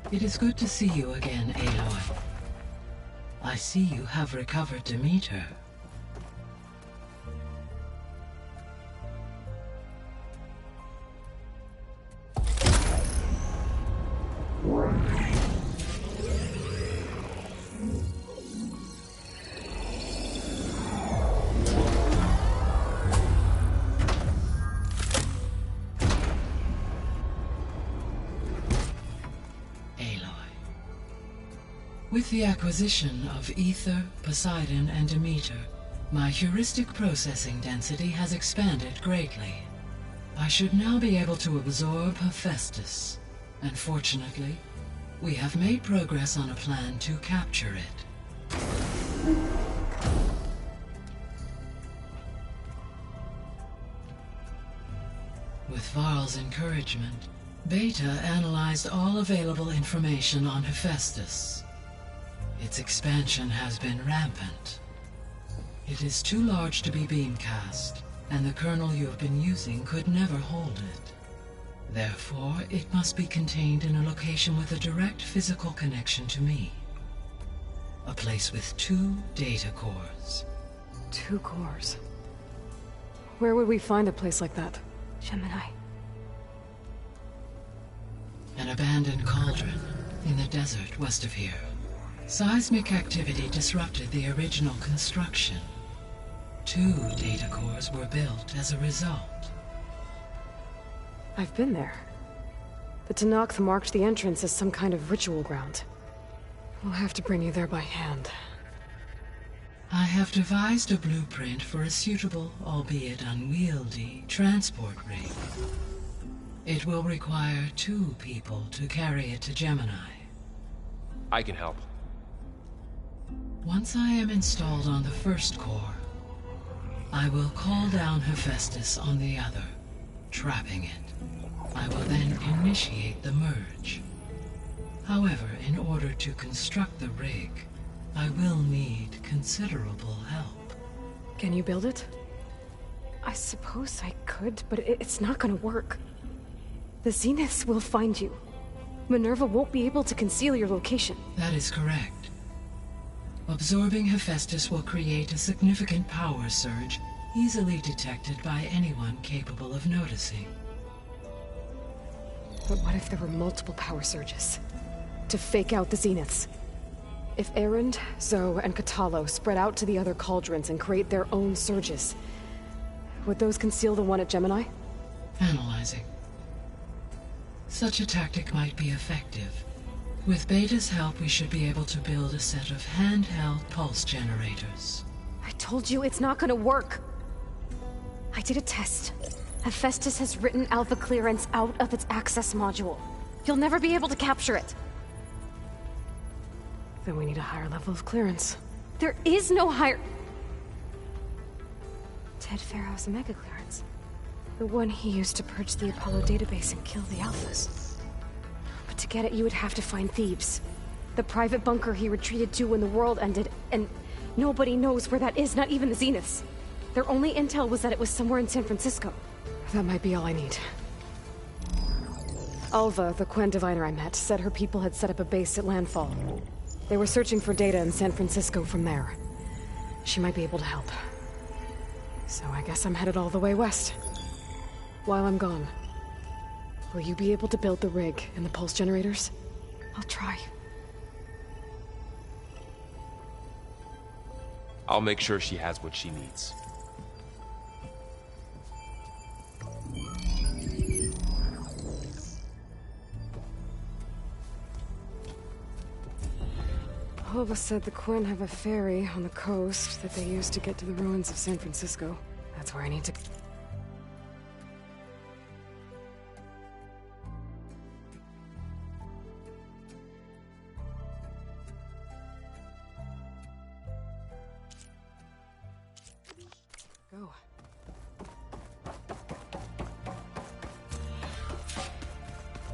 It is good to see you again, Aloy. I see you have recovered Demeter. With the acquisition of Ether, Poseidon, and Demeter, my heuristic processing density has expanded greatly. I should now be able to absorb Hephaestus, and fortunately, we have made progress on a plan to capture it. With Varl's encouragement, Beta analyzed all available information on Hephaestus. Its expansion has been rampant. It is too large to be beamcast, and the kernel you have been using could never hold it. Therefore, it must be contained in a location with a direct physical connection to me. A place with 2 data cores. 2 cores? Where would we find a place like that? Gemini. An abandoned cauldron in the desert west of here. Seismic activity disrupted the original construction. 2 data cores were built as a result. I've been there. The Tenakth marked the entrance as some kind of ritual ground. We'll have to bring you there by hand. I have devised a blueprint for a suitable, albeit unwieldy, transport rig. It will require 2 people to carry it to Gemini. I can help. Once I am installed on the first core, I will call down Hephaestus on the other, trapping it. I will then initiate the merge. However, in order to construct the rig, I will need considerable help. Can you build it? I suppose I could, but it's not gonna work. The Zeniths will find you. Minerva won't be able to conceal your location. That is correct. Absorbing Hephaestus will create a significant power surge, easily detected by anyone capable of noticing. But what if there were multiple power surges? To fake out the Zeniths? If Erend, Zoe, and Katalo spread out to the other cauldrons and create their own surges, would those conceal the one at Gemini? Analyzing. Such a tactic might be effective. With Beta's help, we should be able to build a set of handheld pulse generators. I told you it's not gonna work! I did a test. Hephaestus has written Alpha clearance out of its access module. You'll never be able to capture it. Then we need a higher level of clearance. There is no higher... Ted Pharaoh's mega clearance. The one he used to purge the Apollo database and kill the Alphas. But to get it, you would have to find Thebes. The private bunker he retreated to when the world ended, and nobody knows where that is, not even the Zeniths. Their only intel was that it was somewhere in San Francisco. That might be all I need. Alva, the Quen diviner I met, said her people had set up a base at landfall. They were searching for data in San Francisco from there. She might be able to help. So I guess I'm headed all the way west. While I'm gone, will you be able to build the rig and the pulse generators? I'll try. I'll make sure she has what she needs. Alva said the Quen have a ferry on the coast that they use to get to the ruins of San Francisco. That's where I need to... go.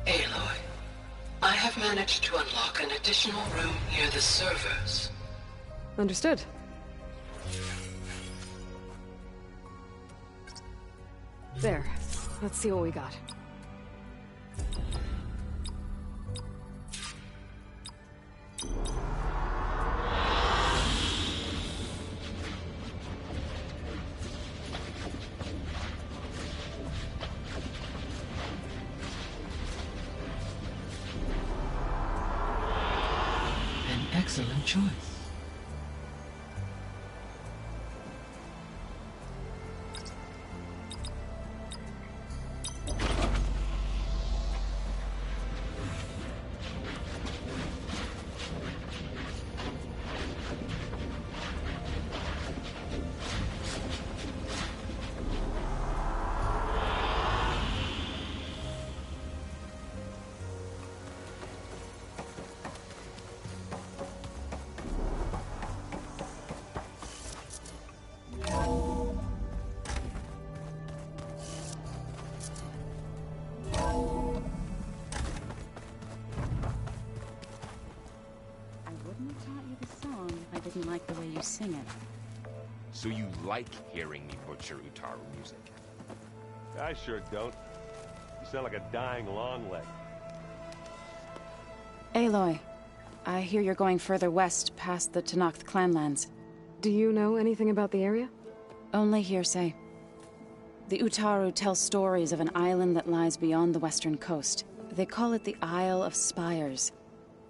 Aloy, I have managed to unlock an additional room near the servers. Understood. There. Let's see what we got. excellent choice. Like the way you sing it. So you like hearing me butcher Utaru music? I sure don't. You sound like a dying longleg. Aloy, I hear you're going further west past the Tenakth clanlands. Do you know anything about the area? Only hearsay. The Utaru tell stories of an island that lies beyond the western coast. They call it the Isle of Spires.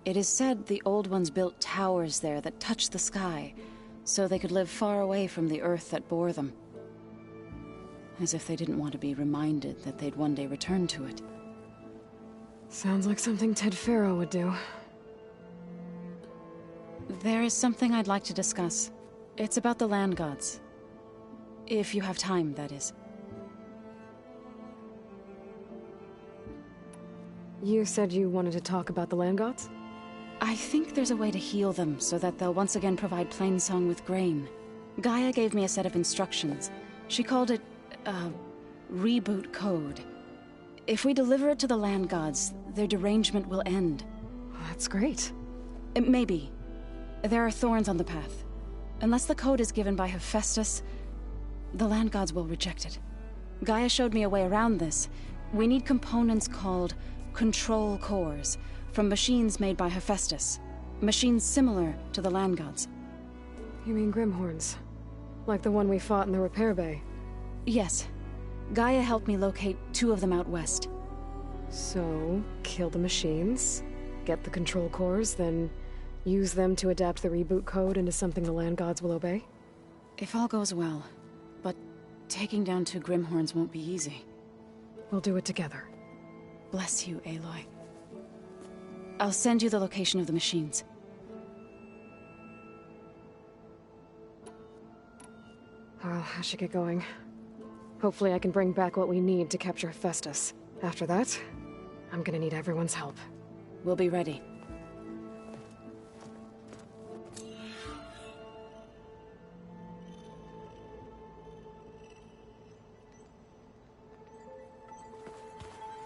It is said the Old Ones built towers there that touch the sky, so they could live far away from the earth that bore them. As if they didn't want to be reminded that they'd one day return to it. Sounds like something Ted Faro would do. There is something I'd like to discuss. It's about the land gods. If you have time, that is. You said you wanted to talk about the land gods? I think there's a way to heal them so that they'll once again provide Plainsong with grain. Gaia gave me a set of instructions. She called it, reboot code. If we deliver it to the land gods, their derangement will end. That's great. Maybe. There are thorns on the path. Unless the code is given by Hephaestus, the land gods will reject it. Gaia showed me a way around this. We need components called control cores, from machines made by Hephaestus. Machines similar to the land gods. You mean Grimhorns? Like the one we fought in the repair bay? Yes. Gaia helped me locate 2 of them out west. So, kill the machines, get the control cores, then use them to adapt the reboot code into something the land gods will obey? If all goes well. But taking down 2 Grimhorns won't be easy. We'll do it together. Bless you, Aloy. I'll send you the location of the machines. Well, I should get going. Hopefully I can bring back what we need to capture Hephaestus. After that, I'm gonna need everyone's help. We'll be ready.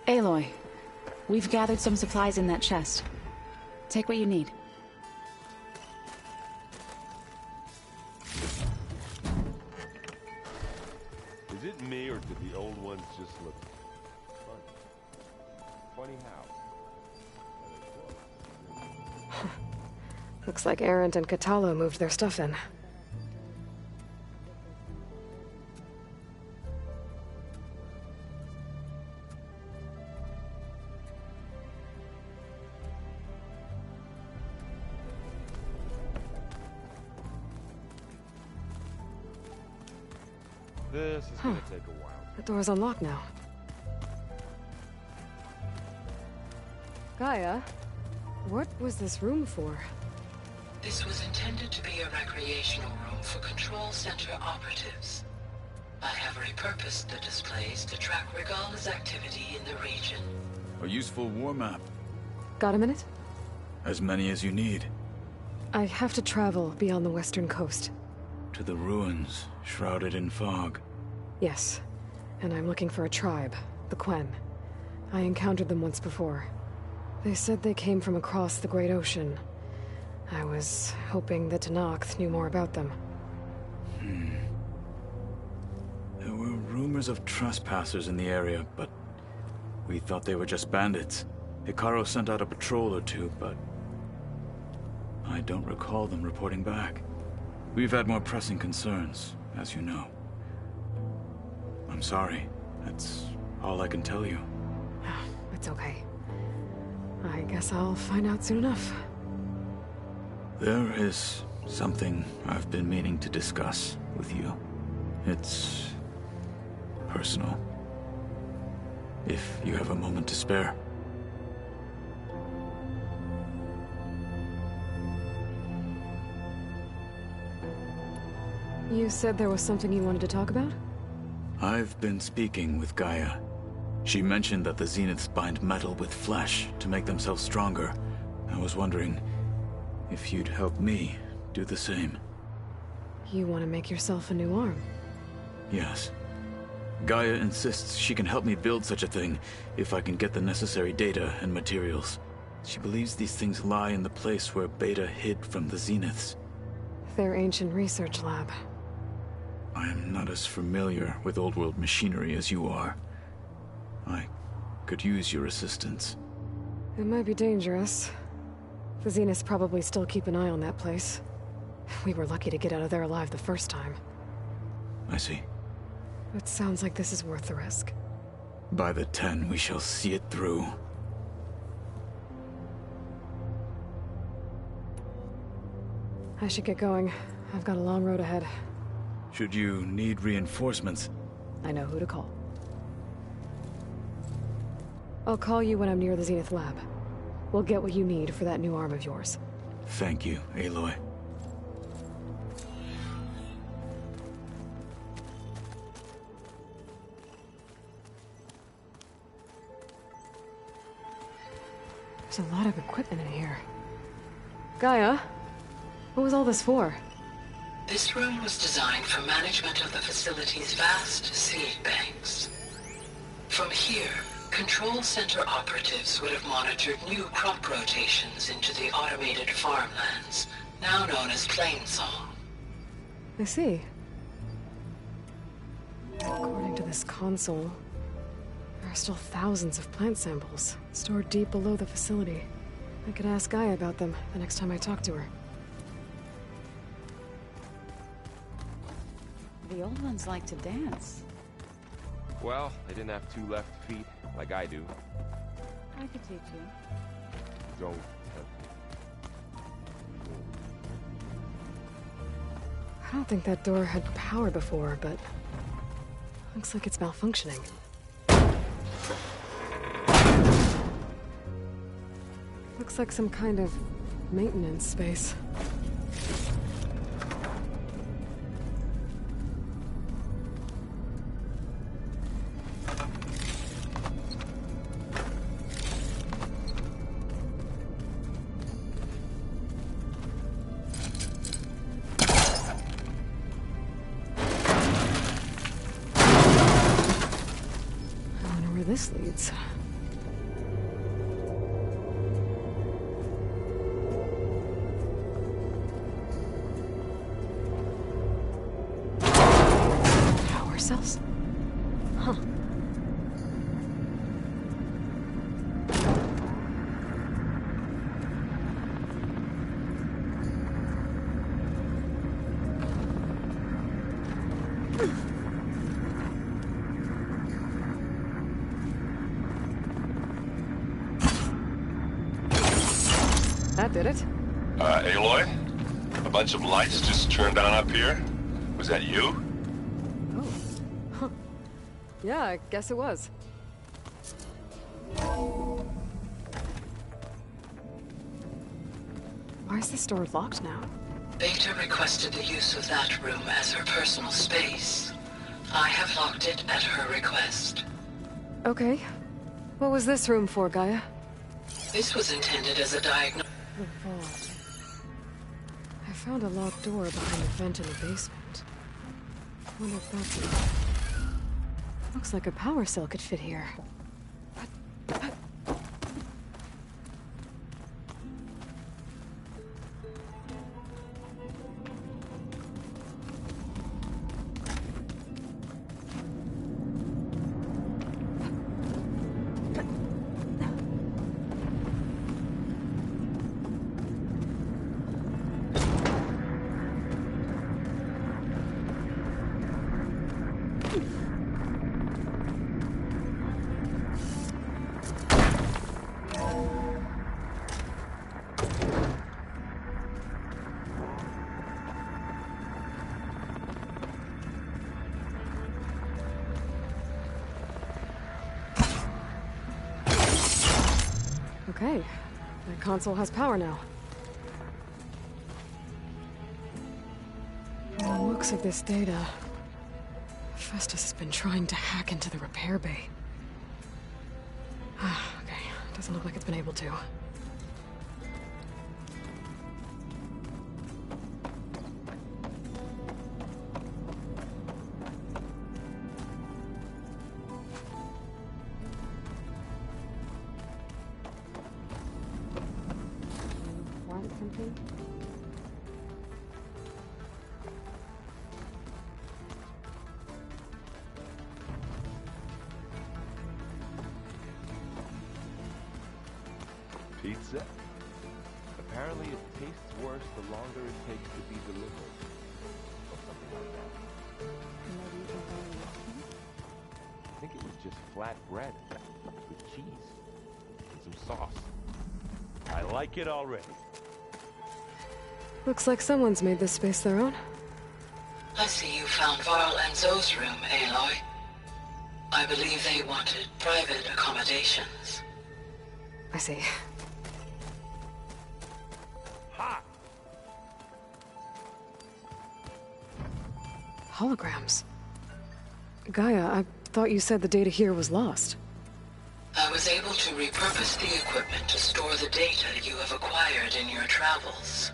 Aloy, we've gathered some supplies in that chest. Take what you need. Is it me, or did the old ones just look funny? Funny how? Looks like Arendt and Catalo moved their stuff in. This is gonna take a while. The door's unlocked now. Gaia, what was this room for? This was intended to be a recreational room for Control Center operatives. I have repurposed the displays to track Regala's activity in the region. A useful war map. Got a minute? As many as you need. I have to travel beyond the western coast. To the ruins, shrouded in fog. Yes, and I'm looking for a tribe, the Quen. I encountered them once before. They said they came from across the Great Ocean. I was hoping that Tenakth knew more about them. There were rumors of trespassers in the area, but we thought they were just bandits. Hikaru sent out a patrol or 2, but I don't recall them reporting back. We've had more pressing concerns, as you know. I'm sorry. That's all I can tell you. It's okay. I guess I'll find out soon enough. There is something I've been meaning to discuss with you. It's personal. If you have a moment to spare. You said there was something you wanted to talk about? I've been speaking with Gaia. She mentioned that the Zeniths bind metal with flesh to make themselves stronger. I was wondering if you'd help me do the same. You want to make yourself a new arm? Yes. Gaia insists she can help me build such a thing if I can get the necessary data and materials. She believes these things lie in the place where Beta hid from the Zeniths. Their ancient research lab. I am not as familiar with old-world machinery as you are. I could use your assistance. It might be dangerous. The Zeniths probably still keep an eye on that place. We were lucky to get out of there alive the first time. I see. It sounds like this is worth the risk. By the 10, we shall see it through. I should get going. I've got a long road ahead. Should you need reinforcements? I know who to call. I'll call you when I'm near the Zenith lab. We'll get what you need for that new arm of yours. Thank you, Aloy. There's a lot of equipment in here. Gaia, what was all this for? This room was designed for management of the facility's vast seed banks. From here, Control Center operatives would have monitored new crop rotations into the automated farmlands, now known as Plainsong. I see. According to this console, there are still thousands of plant samples stored deep below the facility. I could ask Gaia about them the next time I talk to her. The old ones like to dance. Well, they didn't have two left feet, like I do. I could teach you. Don't tempt me. I don't think that door had power before, but looks like it's malfunctioning. Looks like some kind of maintenance space. I wonder where this leads. Power cells? Huh. That did it. Aloy? A bunch of lights just turned on up here? Was that you? Oh. Huh. Yeah, I guess it was. Why is this door locked now? Beta requested the use of that room as her personal space. I have locked it at her request. Okay. What was this room for, Gaia? This was intended as a diagnosis. The vault. I found a locked door behind the vent in the basement. Wonder if that's it. Looks like a power cell could fit here. Okay. The console has power now. From the looks of this data, Hephaestus has been trying to hack into the repair bay. Okay, doesn't look like it's been able to. Want something? Pizza? Apparently it tastes worse the longer it takes to be delivered. Or something like that. I think it was just flat bread with cheese and some sauce. I like it already. Looks like someone's made this space their own. I see you found Varl and Zoe's room, Aloy. I believe they wanted private accommodations. I see. Ha! Holograms. Gaia, I thought you said the data here was lost. I was able to repurpose the equipment to store the data you have acquired in your travels.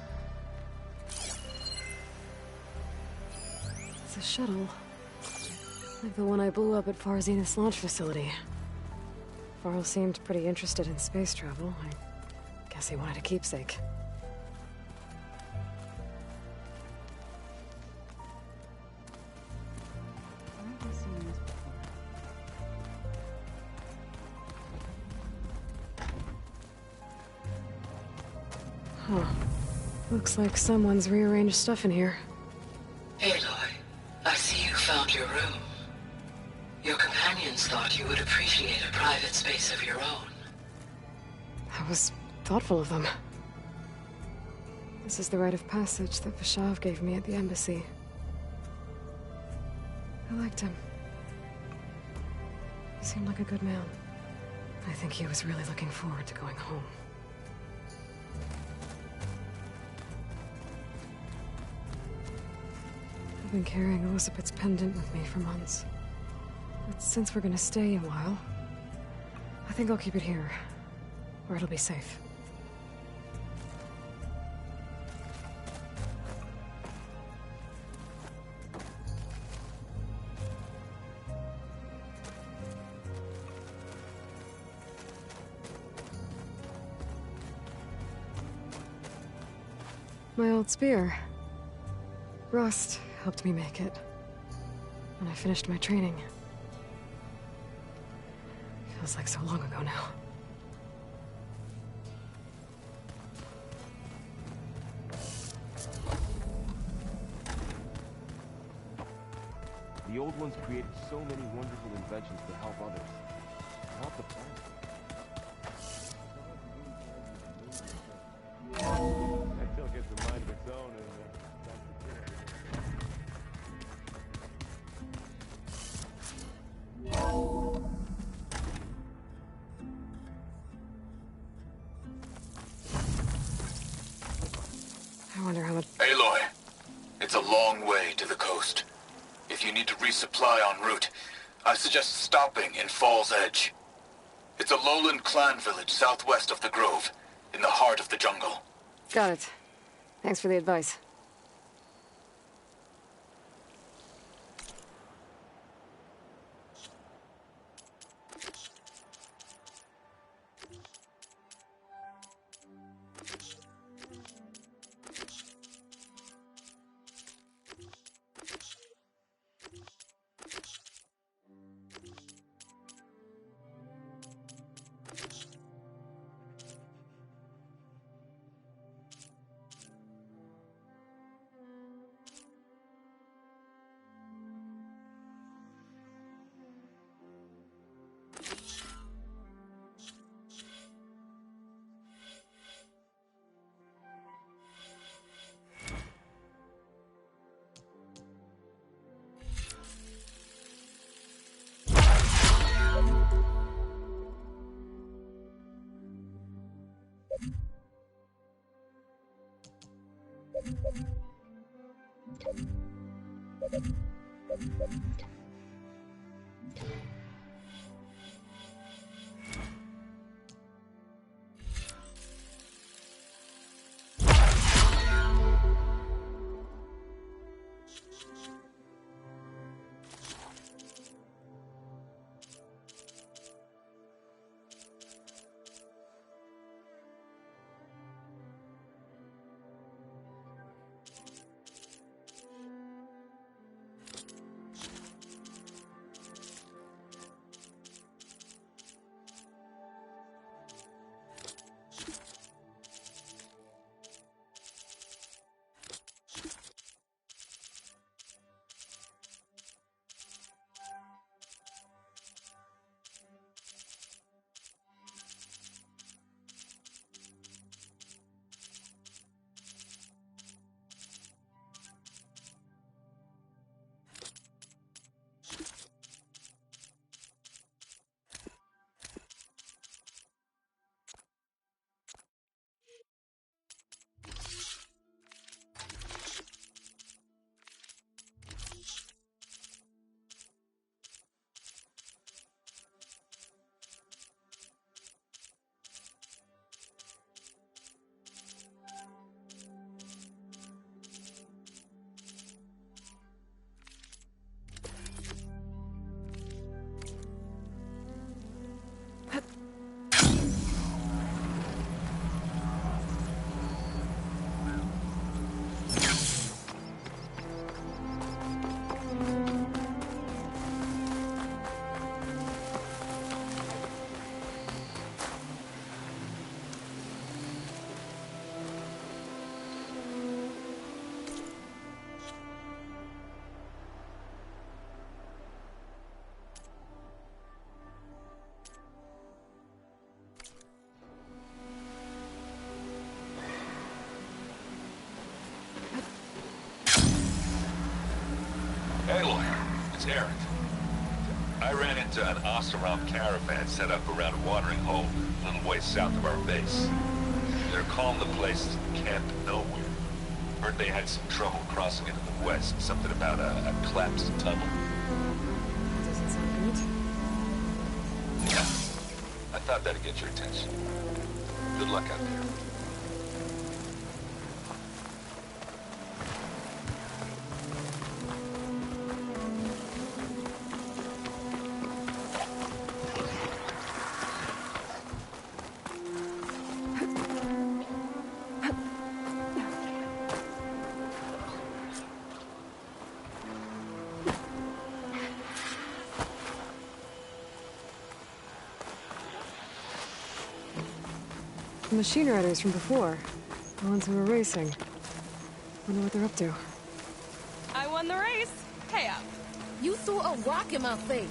It's a shuttle. Like the one I blew up at Far Zenith's launch facility. Varl seemed pretty interested in space travel. I guess he wanted a keepsake. Huh. Looks like someone's rearranged stuff in here. Aloy, I see you found your room. Your companions thought you would appreciate a private space of your own. That was thoughtful of them. This is the rite of passage that Vashav gave me at the embassy. I liked him. He seemed like a good man. I think he was really looking forward to going home. I've been carrying Elizabeth's pendant with me for months. But since we're gonna stay a while, I think I'll keep it here, where it'll be safe. My old spear. Rust helped me make it. When I finished my training. Feels like so long ago now. The old ones created so many wonderful inventions to help others. Help the planet. That still gets a mind of its own, and I wonder how much... Aloy, it's a long way to the coast. If you need to resupply en route, I suggest stopping in Fall's Edge. It's a lowland clan village southwest of the Grove, in the heart of the jungle. Got it. Thanks for the advice. Hey, lawyer. It's Eric. I ran into an Oseram caravan set up around a watering hole a little way south of our base. They're calling the place Camp Nowhere. Heard they had some trouble crossing into the west. Something about a collapsed tunnel. Doesn't sound good. Yeah. I thought that'd get your attention. Good luck out there. The machine riders from before. The ones who were racing. Wonder what they're up to. I won the race. Pay up. You threw a rock in my face.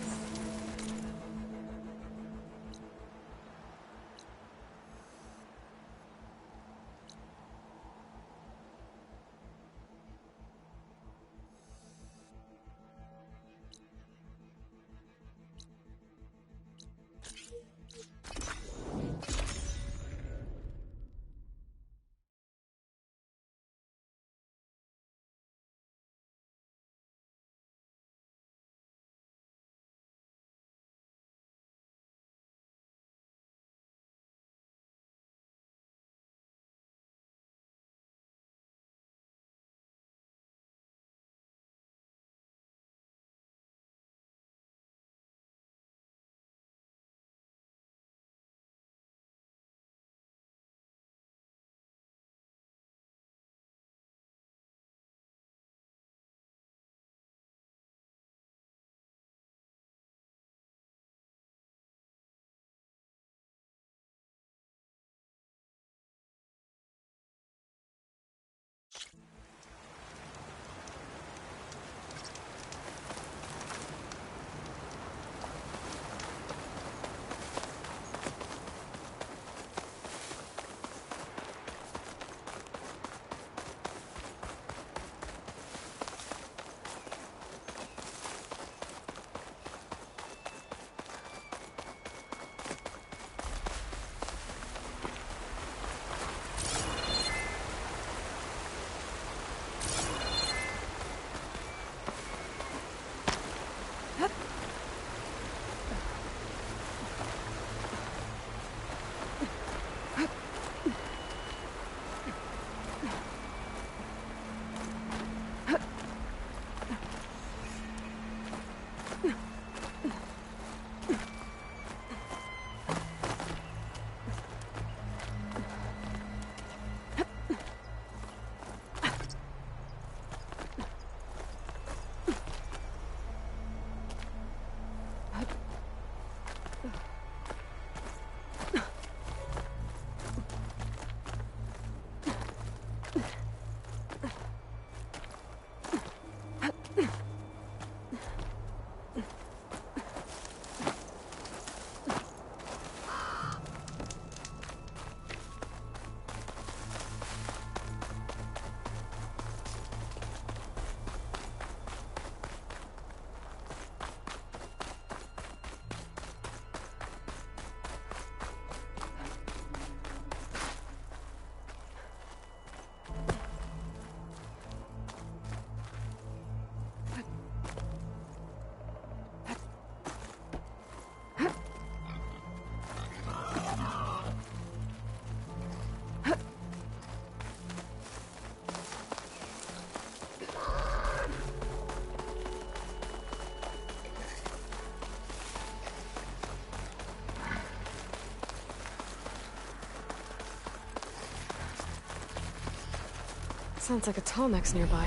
Sounds like a Tallneck's nearby.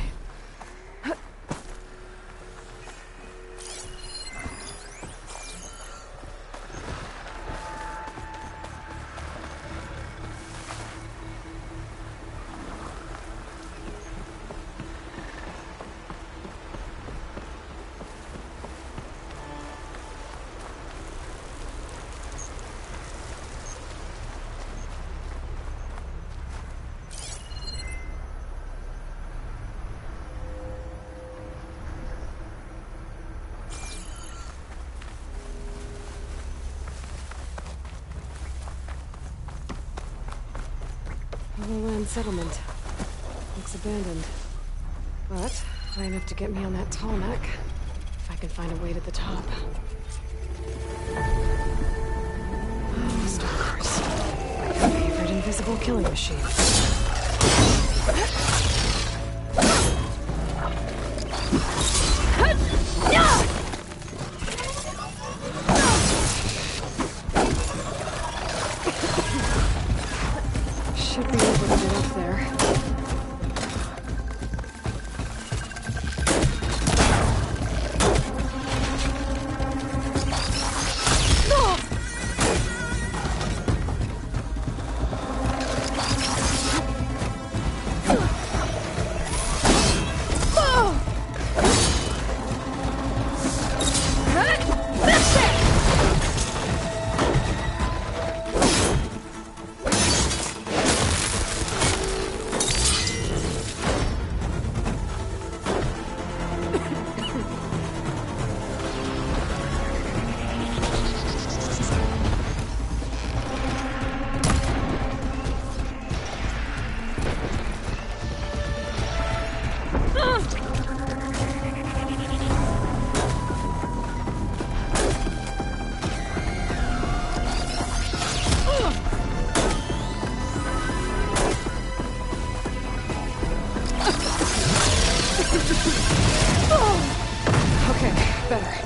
Land settlement. Looks abandoned. But high enough to get me on that tall neck. If I can find a way to the top. Oh, stalkers. My favorite invisible killing machine. Should be able to get up there. Okay, better.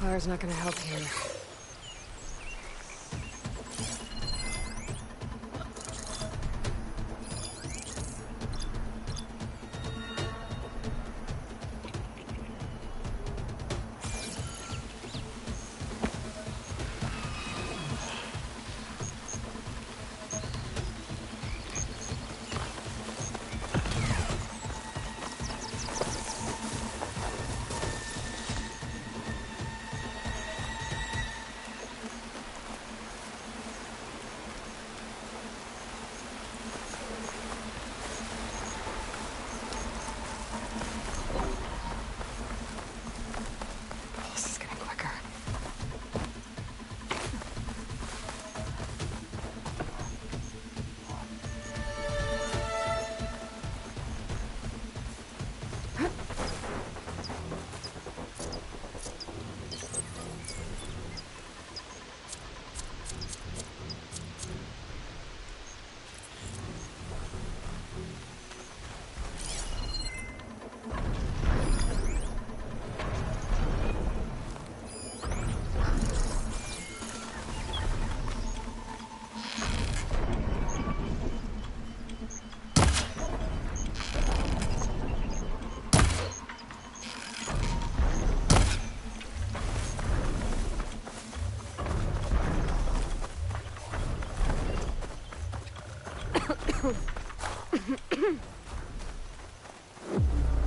Fire's not gonna help here.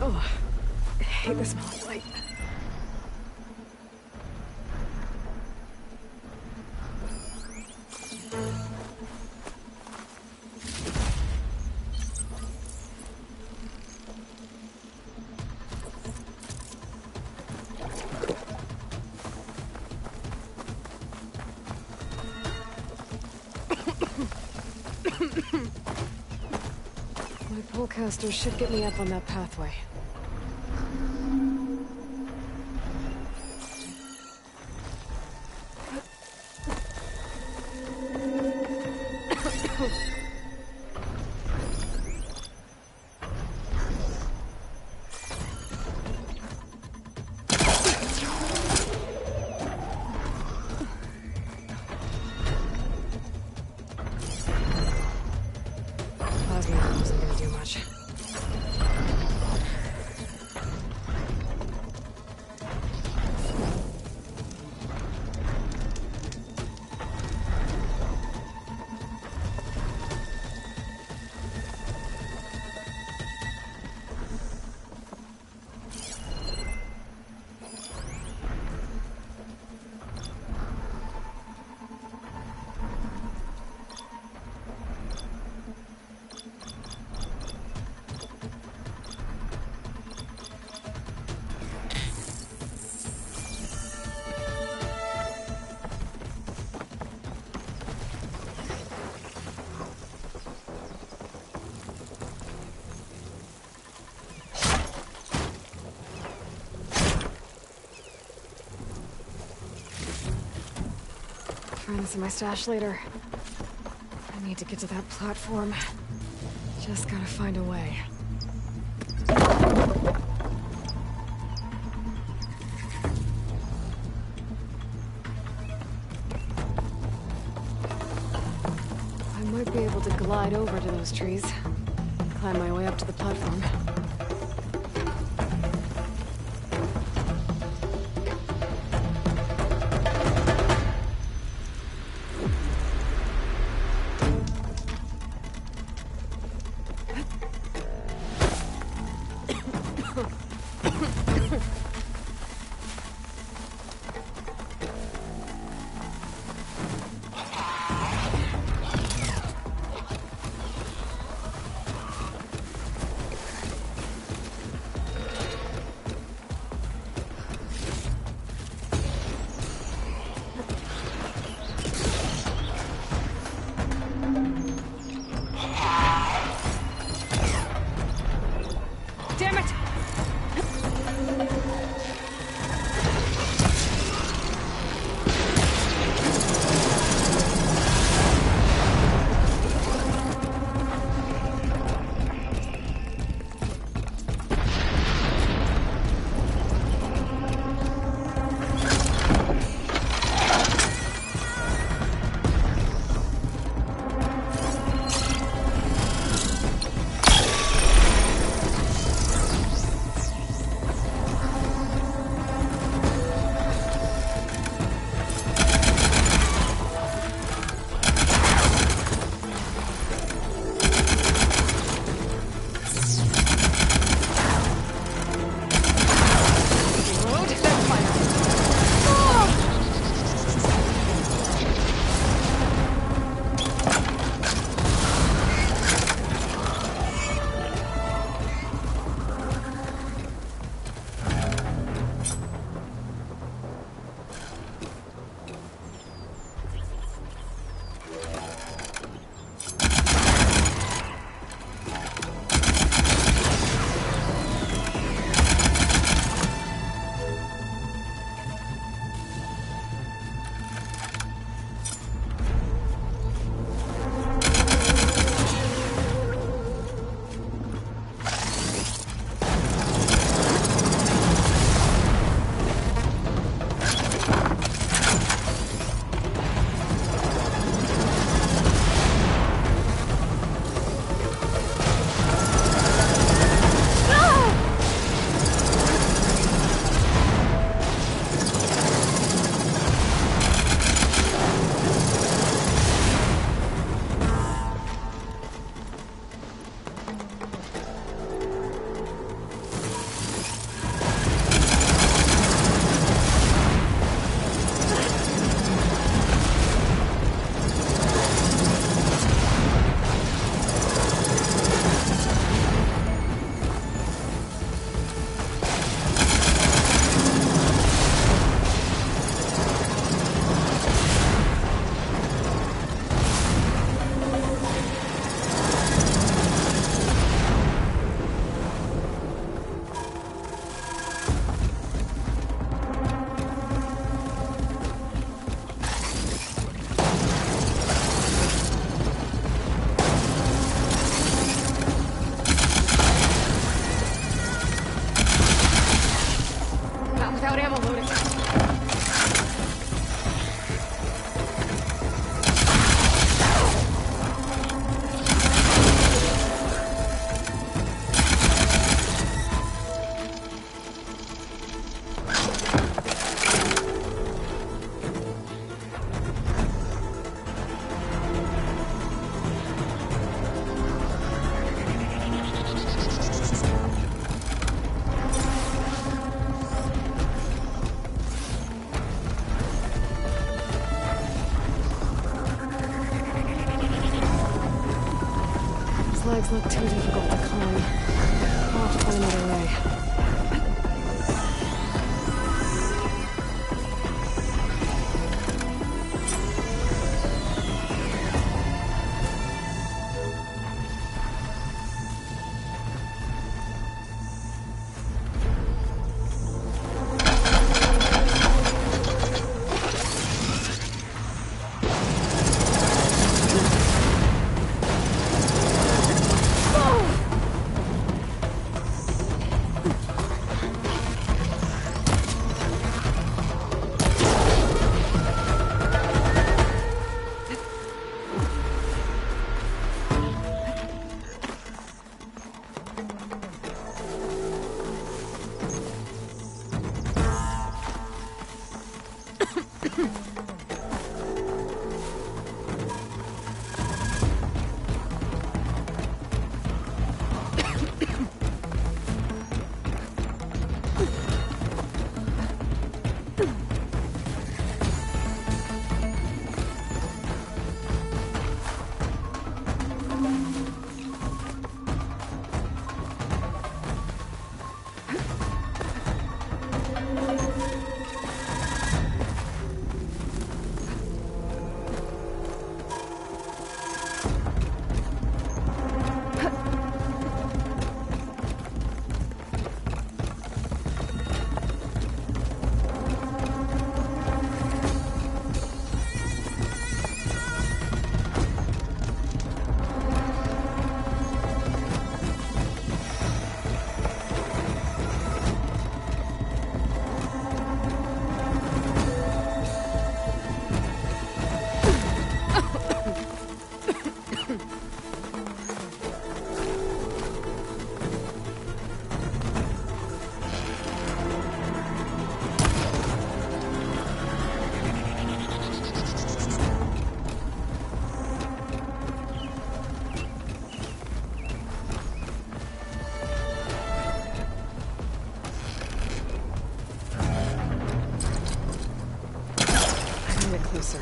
Oh, I hate the smell of light. My polecaster should get me up on that pathway. Plasma wasn't gonna do much. Find this in my stash later. I need to get to that platform. Just gotta find a way. I might be able to glide over to those trees. Climb my way up to the platform. legs look too difficult to climb. I'll have to find another way. Closer.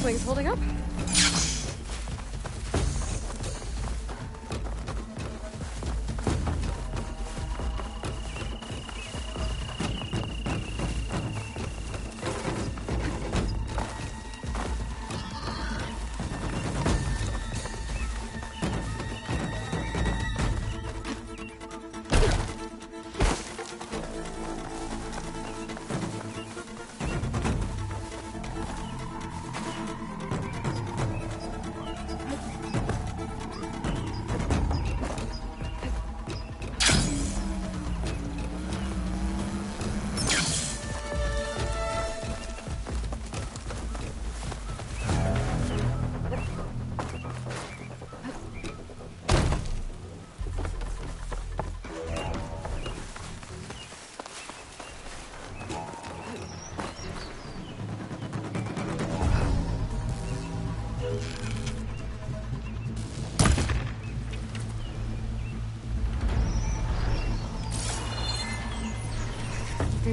Wings holding up?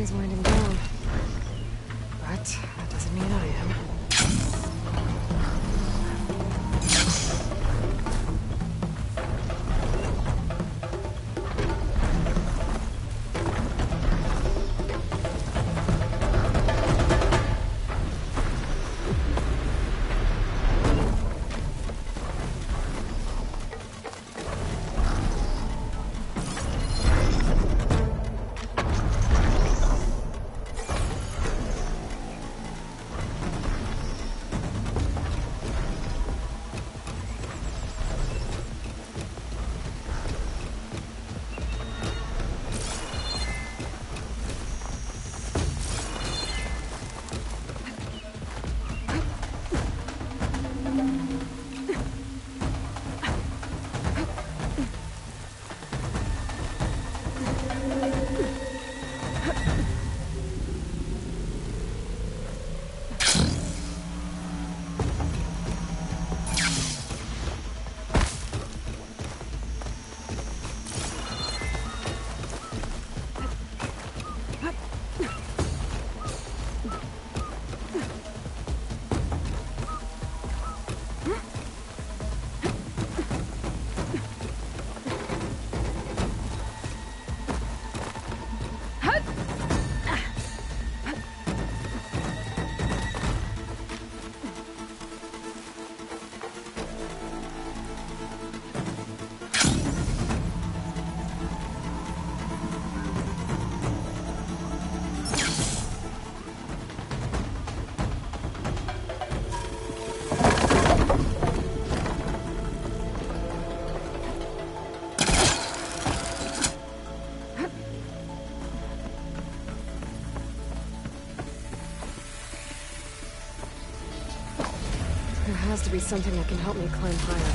he's winding down. But that doesn't mean I am. There has to be something that can help me climb higher.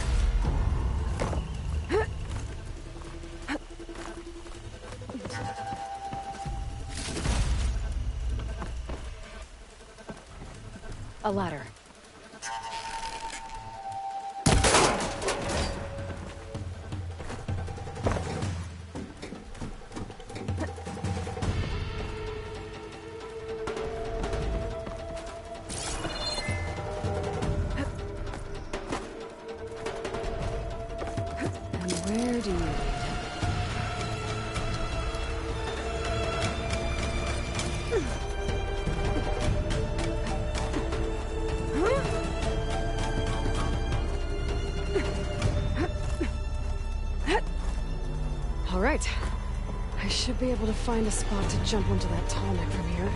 A ladder. And where do you lead? All right. I should be able to find a spot to jump onto that tall neck from here.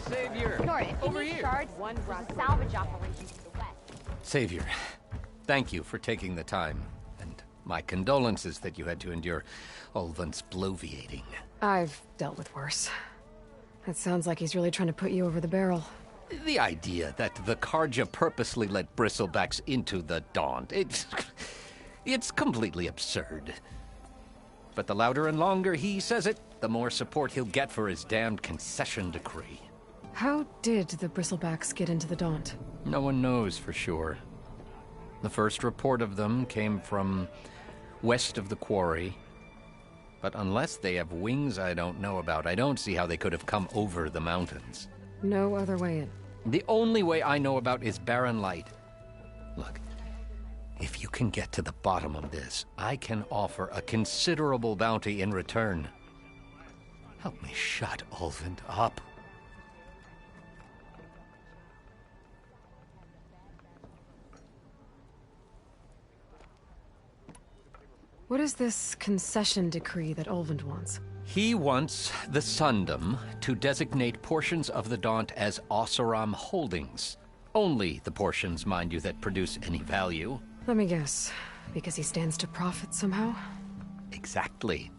Savior! Norton, Over here! One salvage operation to the west. Savior, thank you for taking the time. And my condolences that you had to endure Ulvund's bloviating. I've dealt with worse. It sounds like he's really trying to put you over the barrel. The idea that the Karja purposely let bristlebacks into the Daunt, it's completely absurd. But the louder and longer he says it, the more support he'll get for his damned concession decree. How did the bristlebacks get into the Daunt? No one knows for sure. The first report of them came from west of the quarry. But unless they have wings I don't know about, I don't see how they could have come over the mountains. No other way in. The only way I know about is barren light. Look, if you can get to the bottom of this, I can offer a considerable bounty in return. Help me shut Ulvund up. What is this concession decree that Ulvund wants? He wants the Sundom to designate portions of the Daunt as Oseram holdings. Only the portions, mind you, that produce any value. Let me guess. Because he stands to profit somehow? Exactly.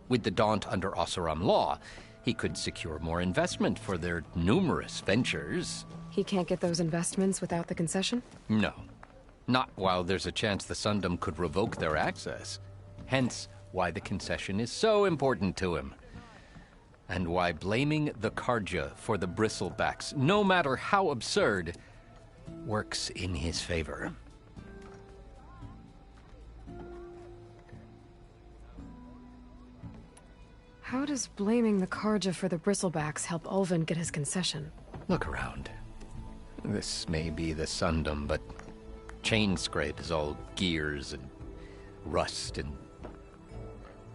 With the Daunt under Oseram law, he could secure more investment for their numerous ventures. He can't get those investments without the concession? No. Not while there's a chance the Sundom could revoke their access. Hence, why the concession is so important to him. And why blaming the Karja for the bristlebacks, no matter how absurd, works in his favor. How does blaming the Karja for the bristlebacks help Ulvund get his concession? Look around. This may be the Sundom, but Chainscrape is all gears and rust and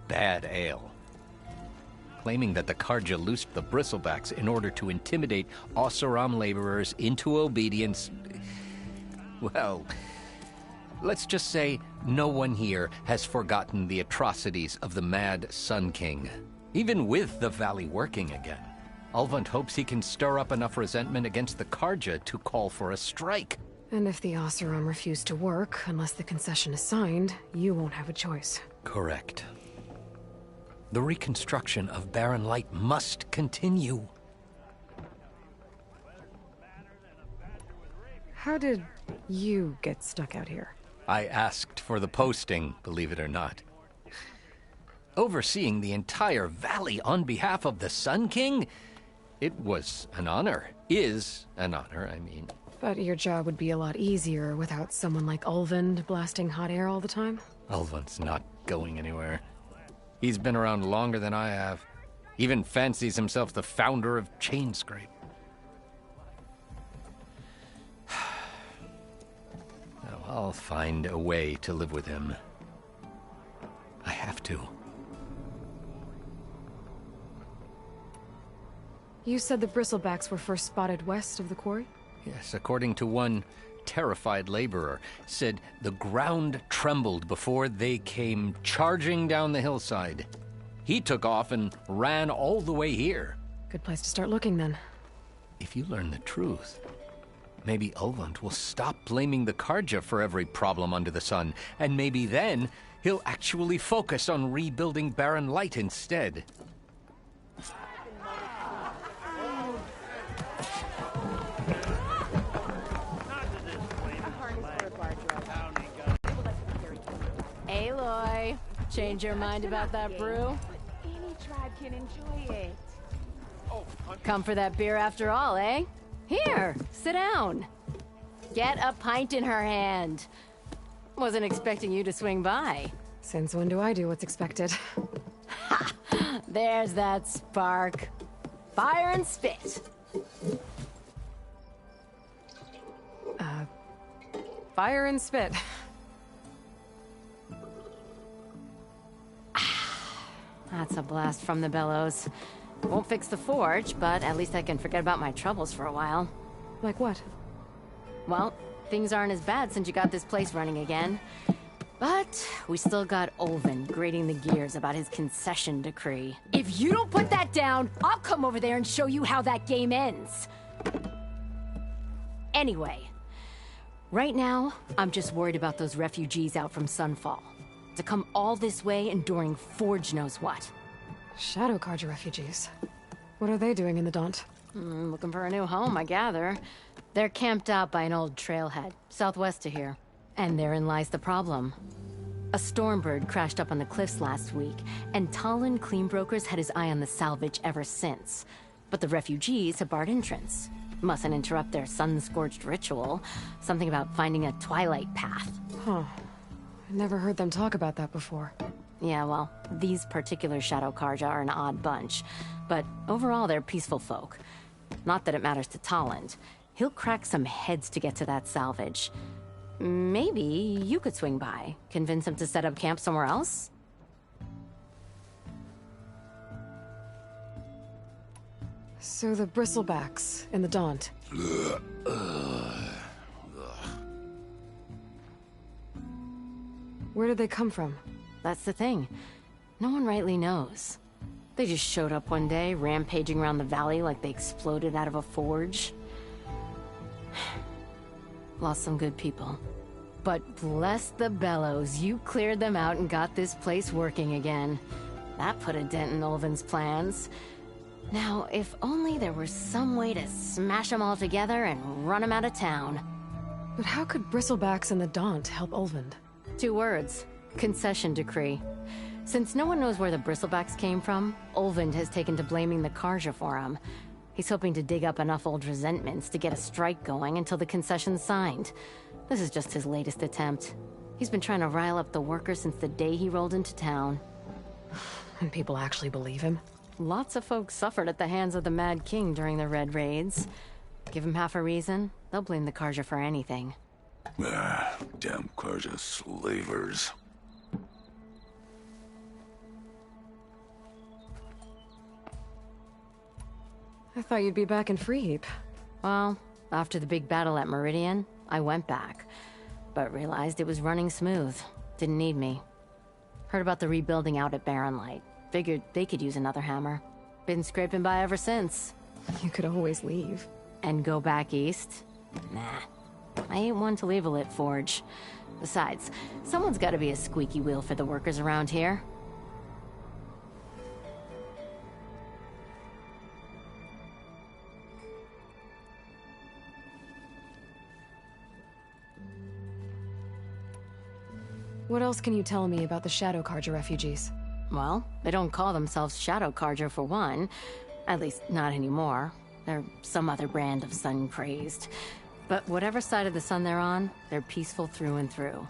bad ale. Claiming that the Karja loosed the bristlebacks in order to intimidate Oseram laborers into obedience. Well, let's just say no one here has forgotten the atrocities of the mad Sun King. Even with the valley working again, Ulvund hopes he can stir up enough resentment against the Karja to call for a strike. And if the Oseram refuse to work, unless the concession is signed, you won't have a choice. Correct. The reconstruction of Barren Light must continue. How did you get stuck out here? I asked for the posting, believe it or not. Overseeing the entire valley on behalf of the Sun King? It was an honor. Is an honor, I mean. But your job would be a lot easier without someone like Ulvund blasting hot air all the time? Ulvund's not going anywhere. He's been around longer than I have. Even fancies himself the founder of Chainscrape. Now, I'll find a way to live with him. I have to. You said the bristlebacks were first spotted west of the quarry? Yes, according to one terrified laborer, said the ground trembled before they came charging down the hillside. He took off and ran all the way here. Good place to start looking, then. If you learn the truth, maybe Ulvund will stop blaming the Karja for every problem under the sun, and maybe then he'll actually focus on rebuilding Barren Light instead. Aloy, change your mind about that brew? Any tribe can enjoy it. Come for that beer after all, eh? Here, sit down. Get a pint in her hand. Wasn't expecting you to swing by. Since when do I do what's expected? Ha! There's that spark. Fire and spit. Fire and spit. That's a blast from the bellows. Won't fix the forge, but at least I can forget about my troubles for a while. Like what? Well, things aren't as bad since you got this place running again. But we still got Olvin grating the gears about his concession decree. If you don't put that down, I'll come over there and show you how that game ends. Anyway, right now, I'm just worried about those refugees out from Sunfall. To come all this way enduring Forge knows what. Shadow Carja refugees. What are they doing in the Daunt? Looking for a new home, I gather. They're camped out by an old trailhead, southwest of here. And therein lies the problem. A Stormbird crashed up on the cliffs last week, and Talon Cleanbrokers had his eye on the salvage ever since. But the refugees have barred entrance. Mustn't interrupt their sun-scorched ritual. Something about finding a twilight path. Huh. I never heard them talk about that before. Yeah, well, these particular Shadow Carja are an odd bunch. But overall, they're peaceful folk. Not that it matters to Talon. He'll crack some heads to get to that salvage. Maybe you could swing by, convince him to set up camp somewhere else? So the bristlebacks in the Daunt. Where did they come from? That's the thing. No one rightly knows. They just showed up one day, rampaging around the valley like they exploded out of a forge. Lost some good people. But bless the bellows, you cleared them out and got this place working again. That put a dent in Olvin's plans. Now, if only there were some way to smash them all together and run them out of town. But how could bristlebacks in the Daunt help Olvind? 2 words. Concession decree. Since no one knows where the bristlebacks came from, Olvind has taken to blaming the Carja for them. He's hoping to dig up enough old resentments to get a strike going until the concession's signed. This is just his latest attempt. He's been trying to rile up the workers since the day he rolled into town. And people actually believe him? Lots of folks suffered at the hands of the Mad King during the Red Raids. Give him half a reason, they'll blame the Carja for anything. Damn Carja slavers. I thought you'd be back in Freeheap. Well, after the big battle at Meridian, I went back. But realized it was running smooth. Didn't need me. Heard about the rebuilding out at Barren Light. Figured they could use another hammer. Been scraping by ever since. You could always leave. And go back east? Nah. I ain't one to leave a lit forge. Besides, someone's gotta be a squeaky wheel for the workers around here. What else can you tell me about the Shadow Carja refugees? Well, they don't call themselves Shadow Carja for one. At least, not anymore. They're some other brand of sun-crazed. But whatever side of the sun they're on, they're peaceful through and through.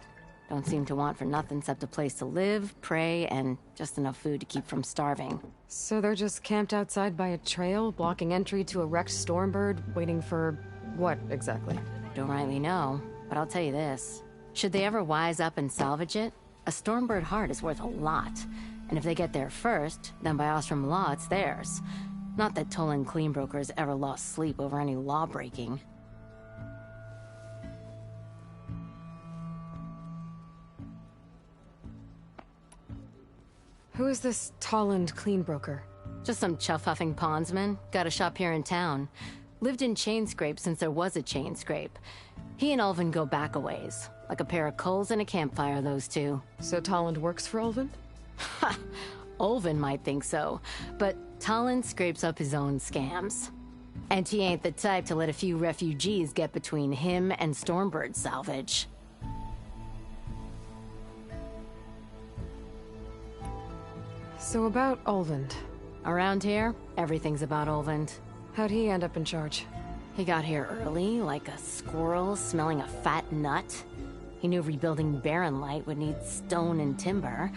Don't seem to want for nothing except a place to live, pray, and just enough food to keep from starving. So they're just camped outside by a trail, blocking entry to a wrecked Stormbird, waiting for... what, exactly? Don't rightly know, but I'll tell you this. Should they ever wise up and salvage it, a Stormbird heart is worth a lot. And if they get there first, then by Ostrom law, it's theirs. Not that Tolan Cleanbrokers ever lost sleep over any law-breaking. Who is this Tolland Cleanbroker? Just some chuff-huffing pondsman. Got a shop here in town. Lived in Chainscrape since there was a Chainscrape. He and Ulvin go back a ways. Like a pair of coals and a campfire, those two. So Tolland works for Ulvin? Ha! Ulvin might think so, but Talon scrapes up his own scams. And he ain't the type to let a few refugees get between him and Stormbird salvage. So about Ulvin. Around here, everything's about Ulvin. How'd he end up in charge? He got here early, like a squirrel smelling a fat nut. He knew rebuilding Barren Light would need stone and timber.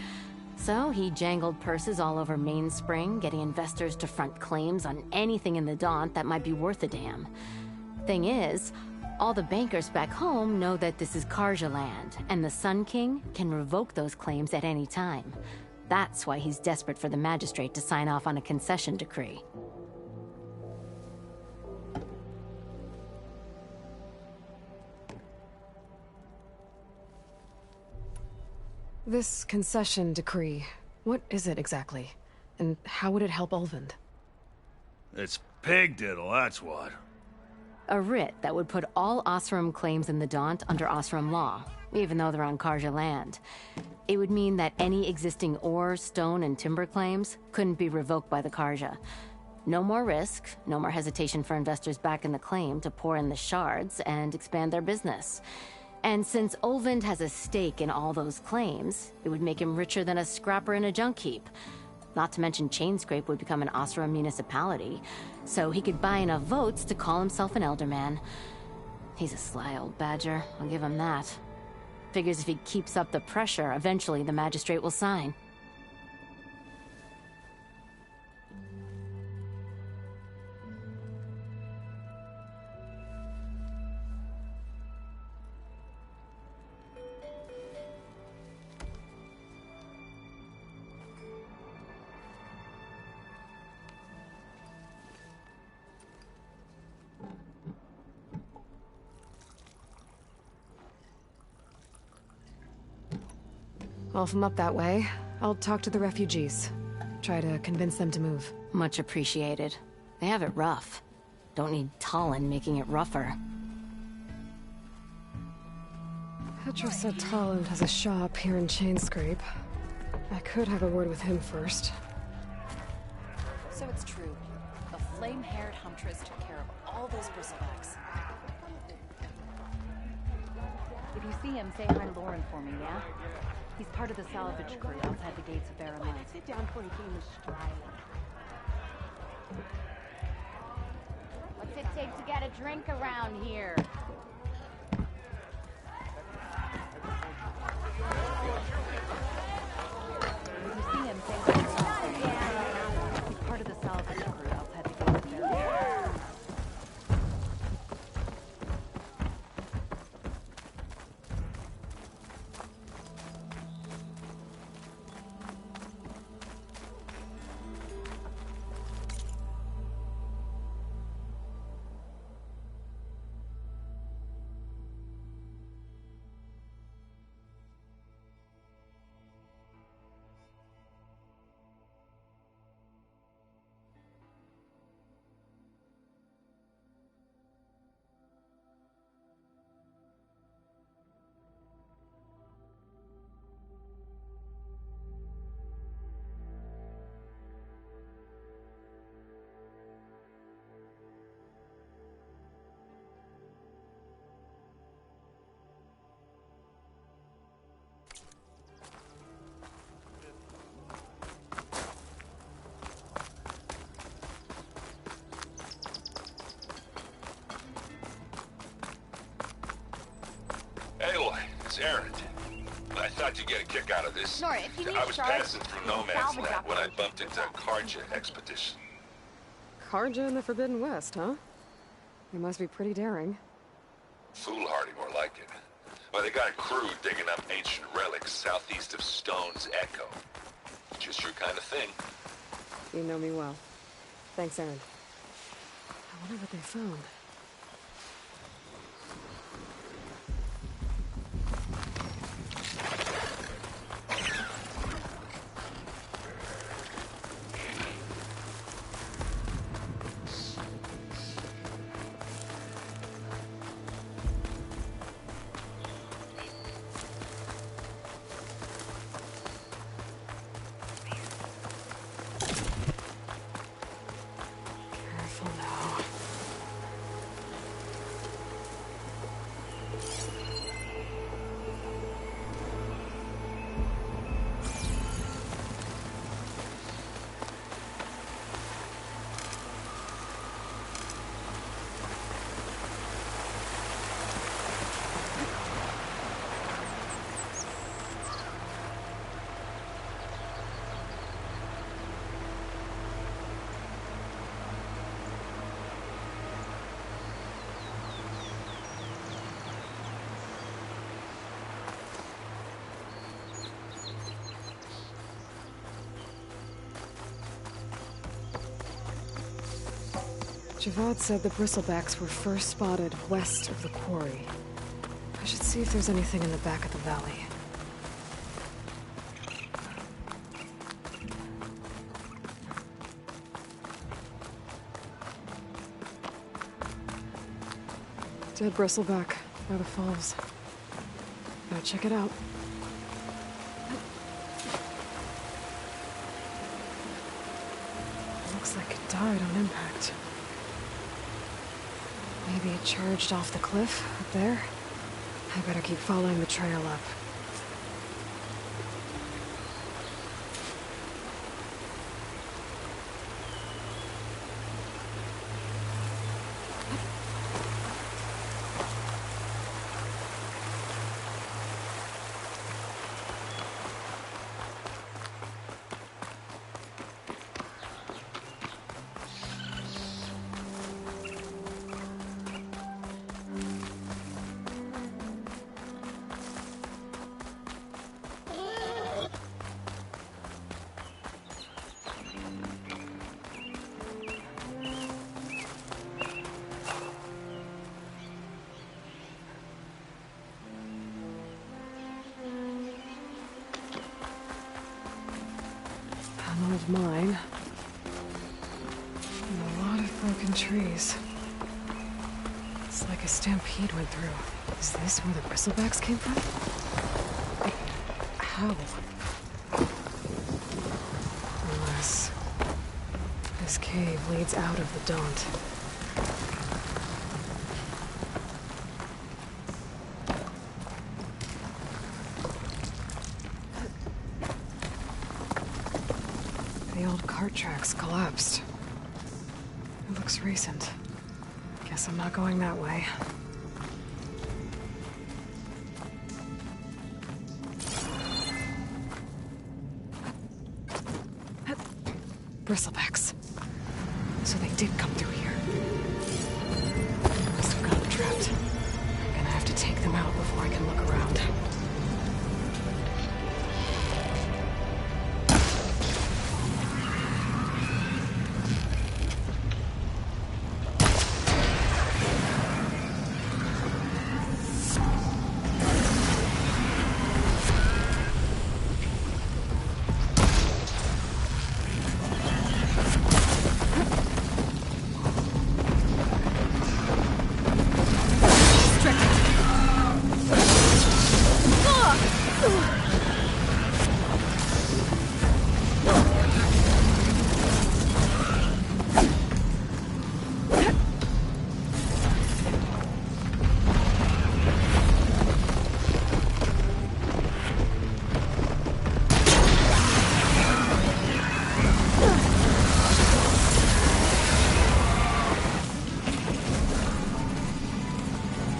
So he jangled purses all over Mainspring, getting investors to front claims on anything in the Daunt that might be worth a damn. Thing is, all the bankers back home know that this is Carja land, and the Sun King can revoke those claims at any time. That's why he's desperate for the magistrate to sign off on a concession decree. This concession decree, what is it exactly? And how would it help Ulvund? It's pig diddle, that's what. A writ that would put all Osram claims in the Daunt under Osram law, even though they're on Karja land. It would mean that any existing ore, stone, and timber claims couldn't be revoked by the Karja. No more risk, no more hesitation for investors back in the claim to pour in the shards and expand their business. And since Ulvund has a stake in all those claims, it would make him richer than a scrapper in a junk heap. Not to mention Chainscrape would become an Osram municipality, so he could buy enough votes to call himself an Elderman. He's a sly old badger, I'll give him that. Figures if he keeps up the pressure, eventually the magistrate will sign. Well, if I'm up that way, I'll talk to the refugees. Try to convince them to move. Much appreciated. They have it rough. Don't need Talon making it rougher. Petra said Talon has a shop here in Chainscrape. I could have a word with him first. So it's true. The flame-haired huntress took care of all those bristlebacks. If you see him, say hi to Lauren for me, yeah? He's part of the salvage crew outside the gates of Barren Light. Sit down before you came to stride. What's it take to get a drink around here? If you see him, say hi to Lauren for me. He's part of the salvage crew outside the gates of Barren Light. Aloy, it's Aaron. I thought you'd get a kick out of this. Nora, if you need I was shards, passing through No Man's Land when I bumped into a Karja expedition. Karja in the Forbidden West, huh? They must be pretty daring. Foolhardy, more like it. Well, they got a crew digging up ancient relics southeast of Stone's Echo. Just your kind of thing. You know me well. Thanks, Aaron. I wonder what they found. Javad said the bristlebacks were first spotted west of the quarry. I should see if there's anything in the back of the valley. Dead bristleback by the falls. Gotta check it out. Looks like it died on impact. Maybe it charged off the cliff up there. I better keep following the trail up. An old mine. And a lot of broken trees. It's like a stampede went through. Is this where the bristlebacks came from? How? Unless this cave leads out of the Daunt. The old cart tracks collapsed. It looks recent. Guess I'm not going that way. Bristlebacks. So they did come through here. Must have gotten trapped. I'm gonna have to take them out before I can look around.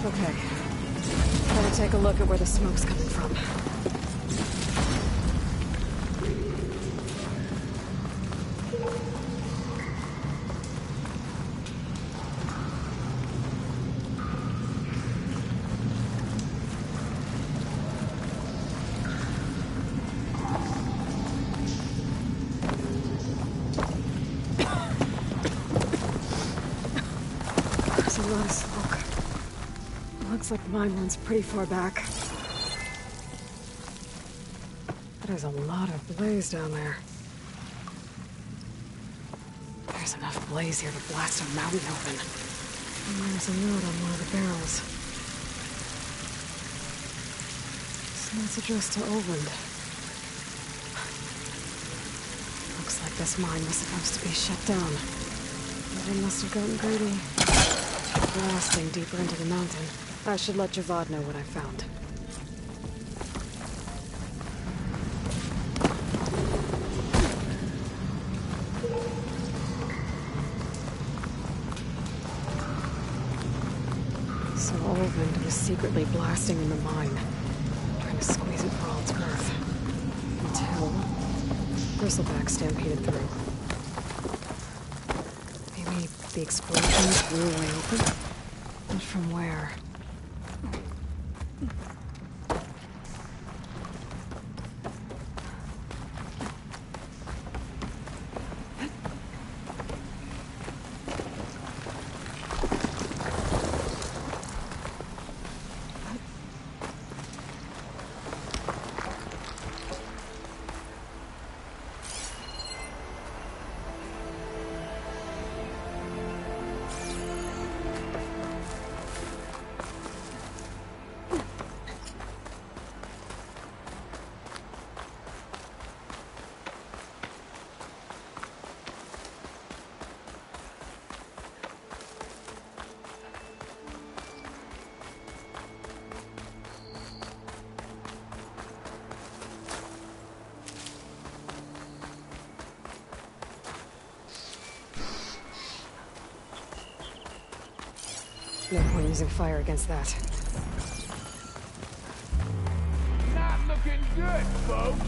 Okay. Better take a look at where the smoke's coming from. There's a lot of smoke. Looks like the mine runs pretty far back. There's a lot of blaze down there. There's enough blaze here to blast a mountain open. And there's a note on one of the barrels. This note's addressed to Oland. Looks like this mine was supposed to be shut down. They must have gotten greedy. Blasting deeper into the mountain. I should let Javad know what I found. So Olvind was secretly blasting in the mine, trying to squeeze it for all it's worth. Until Bristleback stampeded through. Maybe the explosions blew a way open? But from where? No point using fire against that. Not looking good, folks.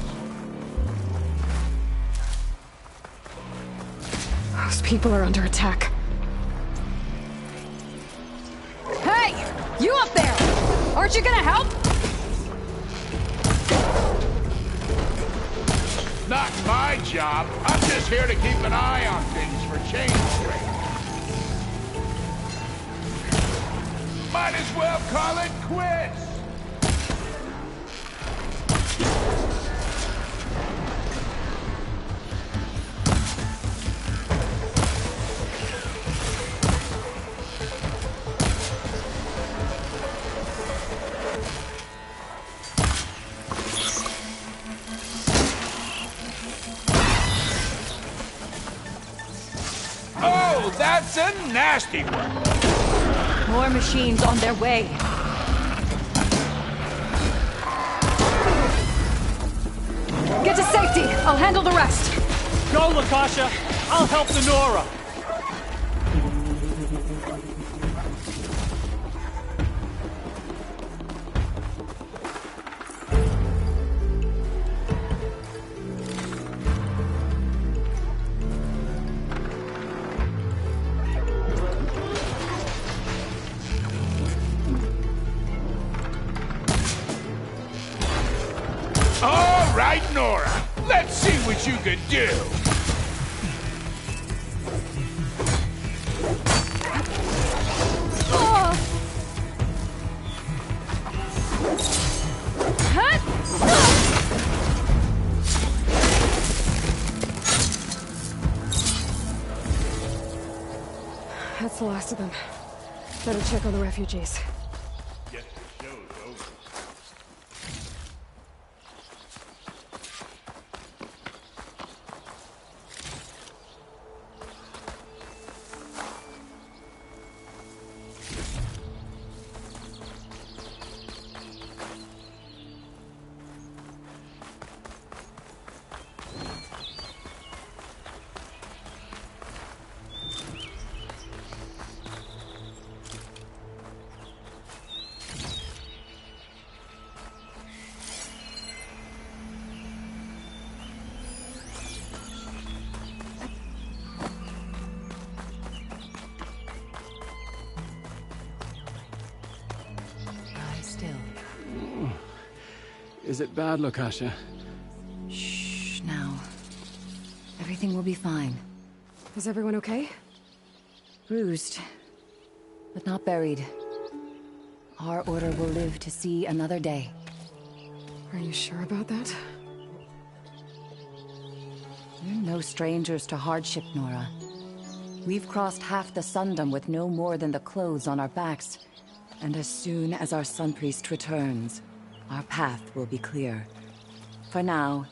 Those people are under attack. Hey! You up there! Aren't you gonna help? Not my job. I'm just here to keep an eye on things for change straight. Might as well call it quits. Oh, that's a nasty one. More machines on their way. Get to safety! I'll handle the rest! Go, Lakasha! I'll help the Nora! All right, Nora. Let's see what you can do. That's the last of them. Better check on the refugees. Guess the show's over. Is it bad, Lakasha? Shh, now. Everything will be fine. Is everyone okay? Bruised, but not buried. Our order will live to see another day. Are you sure about that? We're no strangers to hardship, Nora. We've crossed half the Sundom with no more than the clothes on our backs. And as soon as our Sun Priest returns, our path will be clear. For now,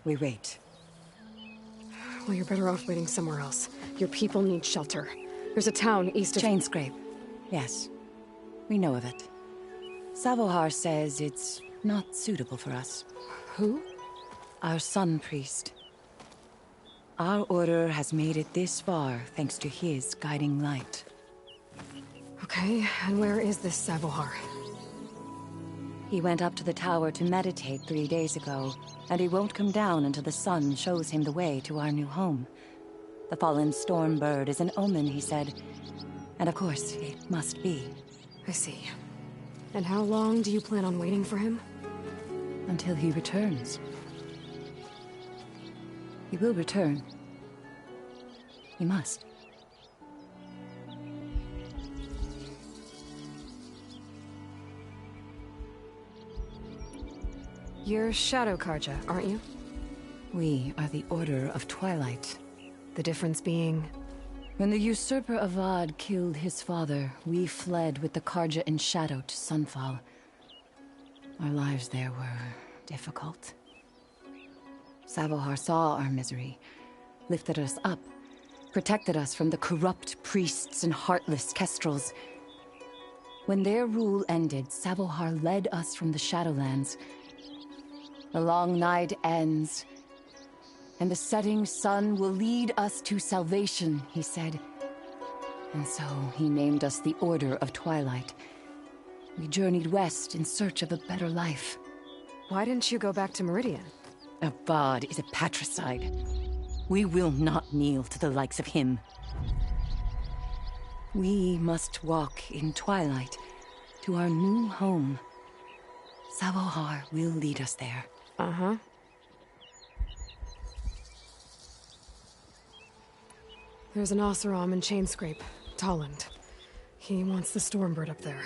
we wait. Well, you're better off waiting somewhere else. Your people need shelter. There's a town east of... Chainscrape. Yes. We know of it. Savohar says it's not suitable for us. Who? Our Sun Priest. Our order has made it this far thanks to his guiding light. Okay, and where is this Savohar? He went up to the tower to meditate 3 days ago, and he won't come down until the sun shows him the way to our new home. The fallen storm bird is an omen, he said. And of course, it must be. I see. And how long do you plan on waiting for him? Until he returns. He will return. He must. You're Shadow Karja, aren't you? We are the Order of Twilight. The difference being... When the usurper Avad killed his father, we fled with the Karja in Shadow to Sunfall. Our lives there were difficult. Savohar saw our misery, lifted us up, protected us from the corrupt priests and heartless kestrels. When their rule ended, Savohar led us from the Shadowlands. The long night ends, and the setting sun will lead us to salvation, he said. And so he named us the Order of Twilight. We journeyed west in search of a better life. Why didn't you go back to Meridian? A bard is a patricide. We will not kneel to the likes of him. We must walk in twilight to our new home. Savohar will lead us there. Uh-huh. There's an Oseram in Chainscrape, Tolland. He wants the Stormbird up there.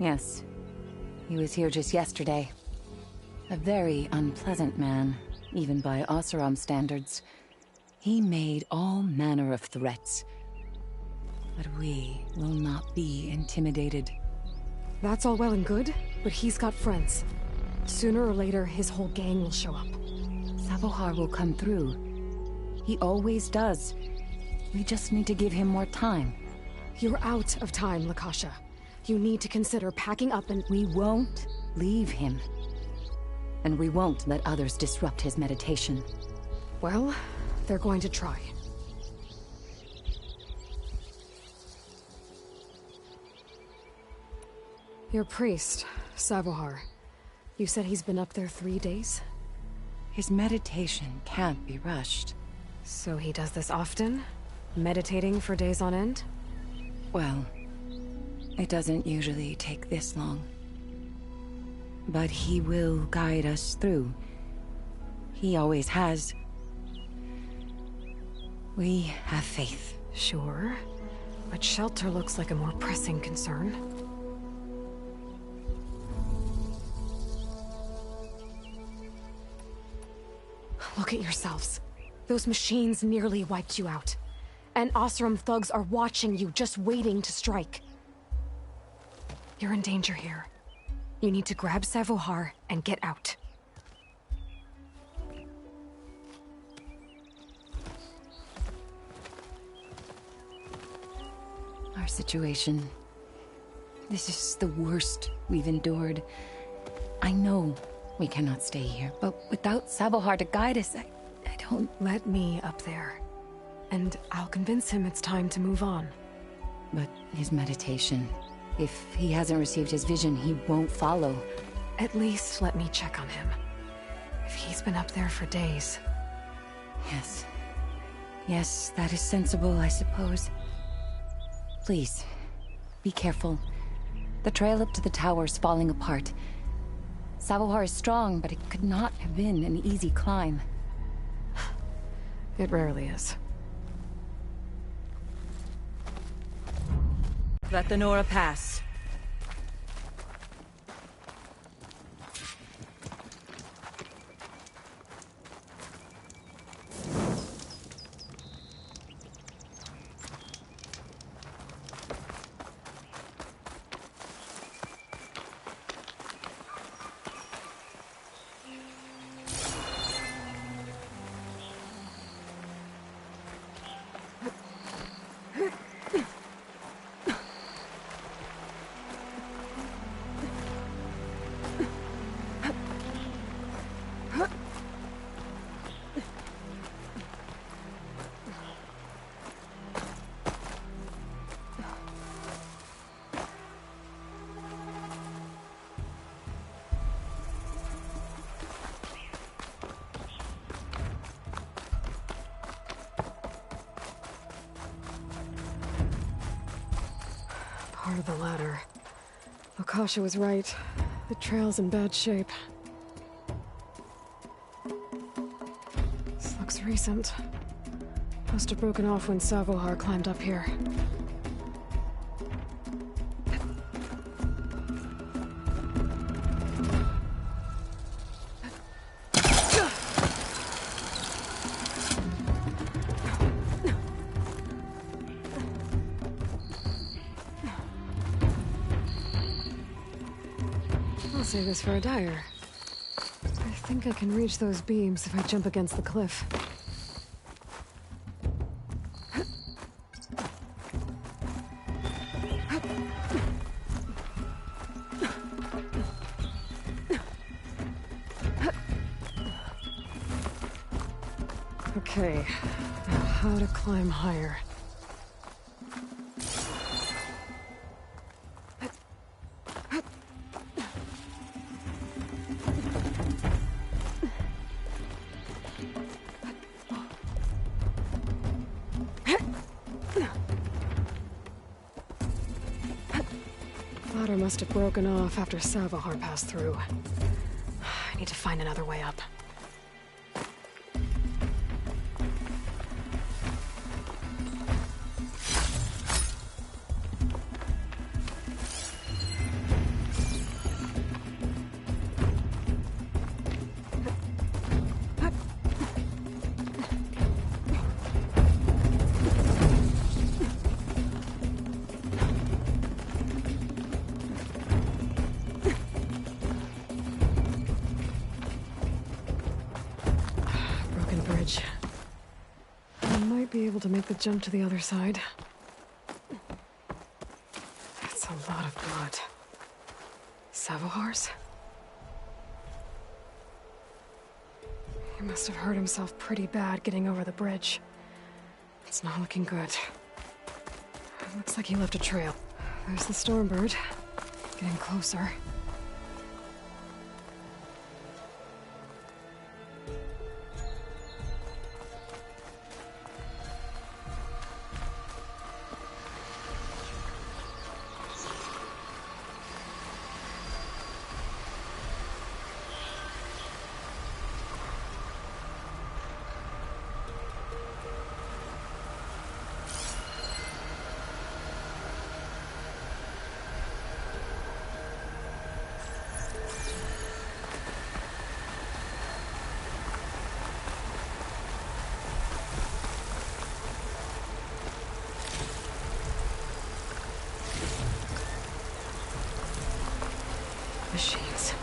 Yes. He was here just yesterday. A very unpleasant man, even by Oseram standards. He made all manner of threats. But we will not be intimidated. That's all well and good, but he's got friends. Sooner or later, his whole gang will show up. Savohar will come through. He always does. We just need to give him more time. You're out of time, Lakasha. You need to consider packing up and— We won't leave him. And we won't let others disrupt his meditation. Well, they're going to try. Your priest, Savohar. You said he's been up there 3 days? His meditation can't be rushed. So he does this often? Meditating for days on end? Well, it doesn't usually take this long. But he will guide us through. He always has. We have faith. Sure. But shelter looks like a more pressing concern. Look at yourselves. Those machines nearly wiped you out. And Oseram thugs are watching you, just waiting to strike. You're in danger here. You need to grab Savohar and get out. Our situation. This is the worst we've endured. I know we cannot stay here, but without Savohar to guide us, I don't... Let me up there. And I'll convince him it's time to move on. But his meditation... If he hasn't received his vision, he won't follow. At least let me check on him. If he's been up there for days. Yes. Yes, that is sensible, I suppose. Please, be careful. The trail up to the tower's falling apart. Savohar is strong, but it could not have been an easy climb. It rarely is. Let the Nora pass. Part of the ladder. Lakasha was right. The trail's in bad shape. This looks recent. Must have broken off when Savohar climbed up here. I'll save this for a dyer. I think I can reach those beams if I jump against the cliff. Okay, now how to climb higher. ladder must have broken off after Savahar passed through. I need to find another way up. To make the jump to the other side. That's a lot of blood. Savohar's? He must have hurt himself pretty bad getting over the bridge. It's not looking good. It looks like he left a trail. There's the Stormbird. Getting closer. Machines.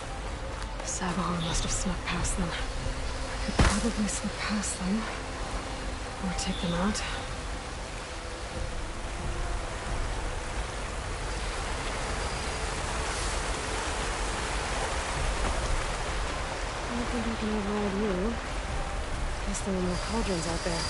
Savahar must have snuck past them. I could probably slip past them. Or take them out. I don't think I can override you. Guess there are more cauldrons out there.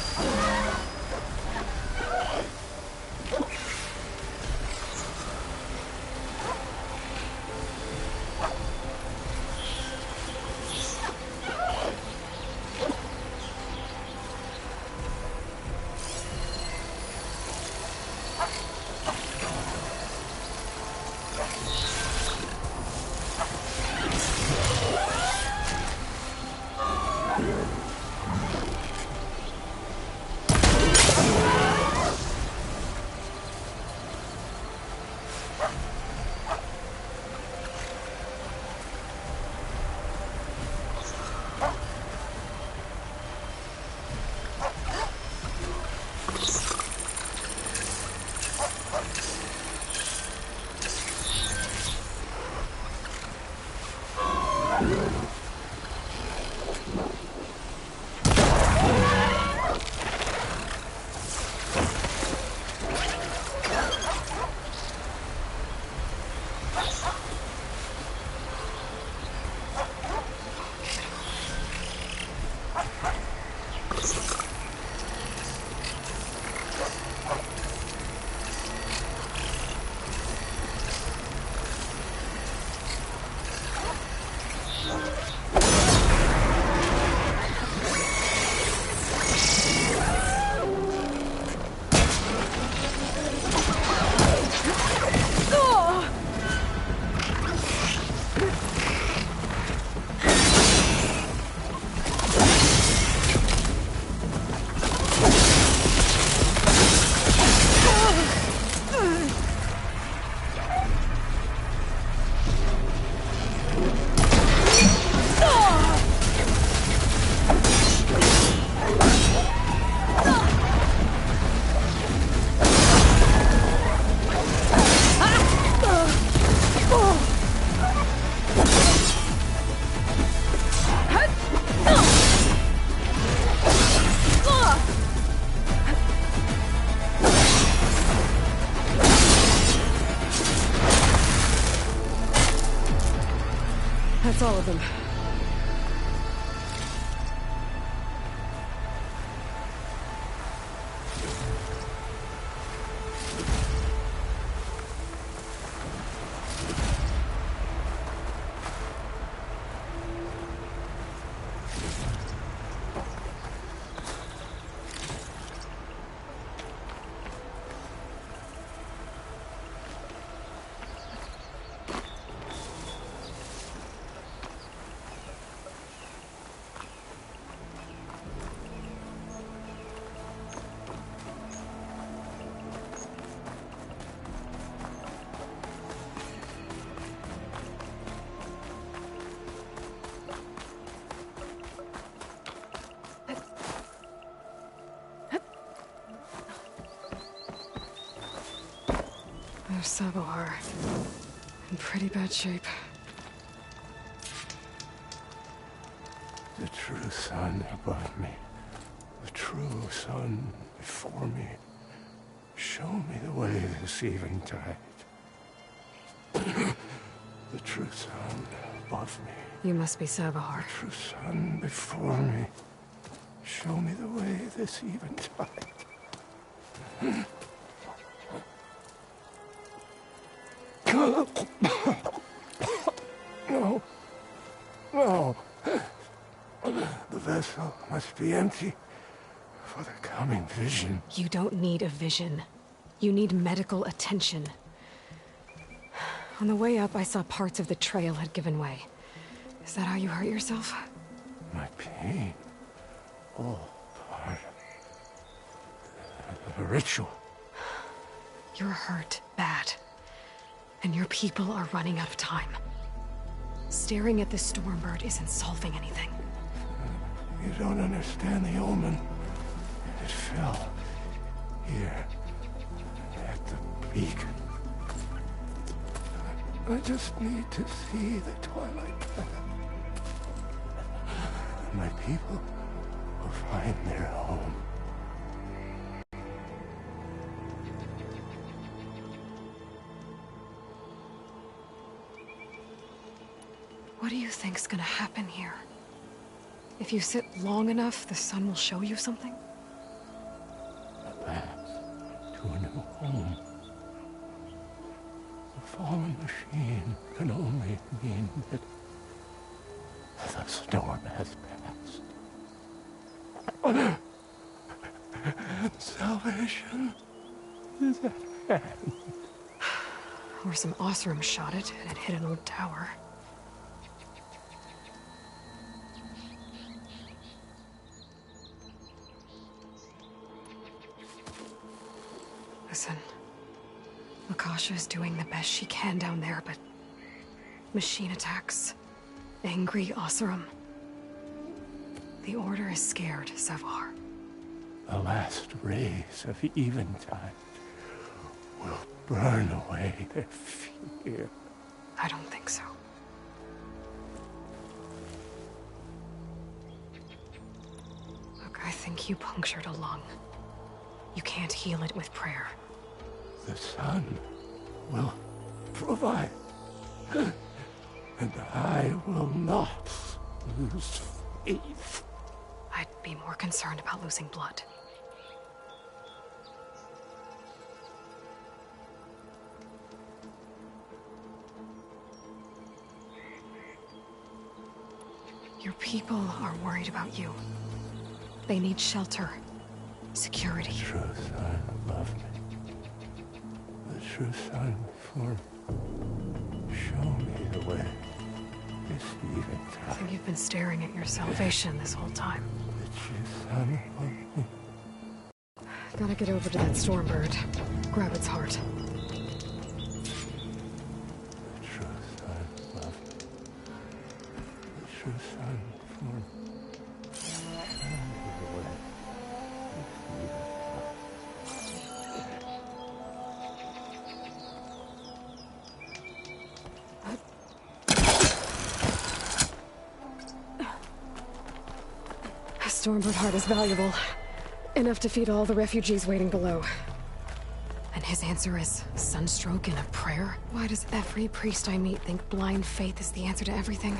That's all of them. There's Sabohar. In pretty bad shape. The true sun above me. The true sun before me. Show me the way this eventide. The true sun above me. You must be Sabohar. The true sun before me. Show me the way this eventide. No. No. The vessel must be empty for the coming vision. You don't need a vision. You need medical attention. On the way up, I saw parts of the trail had given way. Is that how you hurt yourself? My pain. All part of the ritual. You're hurt bad. And your people are running out of time. Staring at the Stormbird isn't solving anything. You don't understand the omen. It fell here at the beacon. I just need to see the twilight path. My people will find their home. What do you think's gonna happen here? If you sit long enough, the sun will show you something? A path to a new home. A fallen machine can only mean that the storm has passed. Salvation is at hand. Or some Oseram shot it, and it hit an old tower. Listen, Lakasha is doing the best she can down there, but machine attacks, angry Oseram. The Order is scared, Savar. The last rays of eventide will burn away their fear. I don't think so. Look, I think you punctured a lung. You can't heal it with prayer. The sun will provide. And I will not lose faith. I'd be more concerned about losing blood. Your people are worried about you. They need shelter, security. The true sun above me. The true sun before me. Show me the way. This eventide. I think you've been staring at your salvation this whole time. The true sun above me. Gotta get over to that Stormbird. Grab its heart. The true sun above me. The true sun before me. Show me the way. A Stormbird heart is valuable. Enough to feed all the refugees waiting below. And his answer is sunstroke and a prayer? Why does every priest I meet think blind faith is the answer to everything?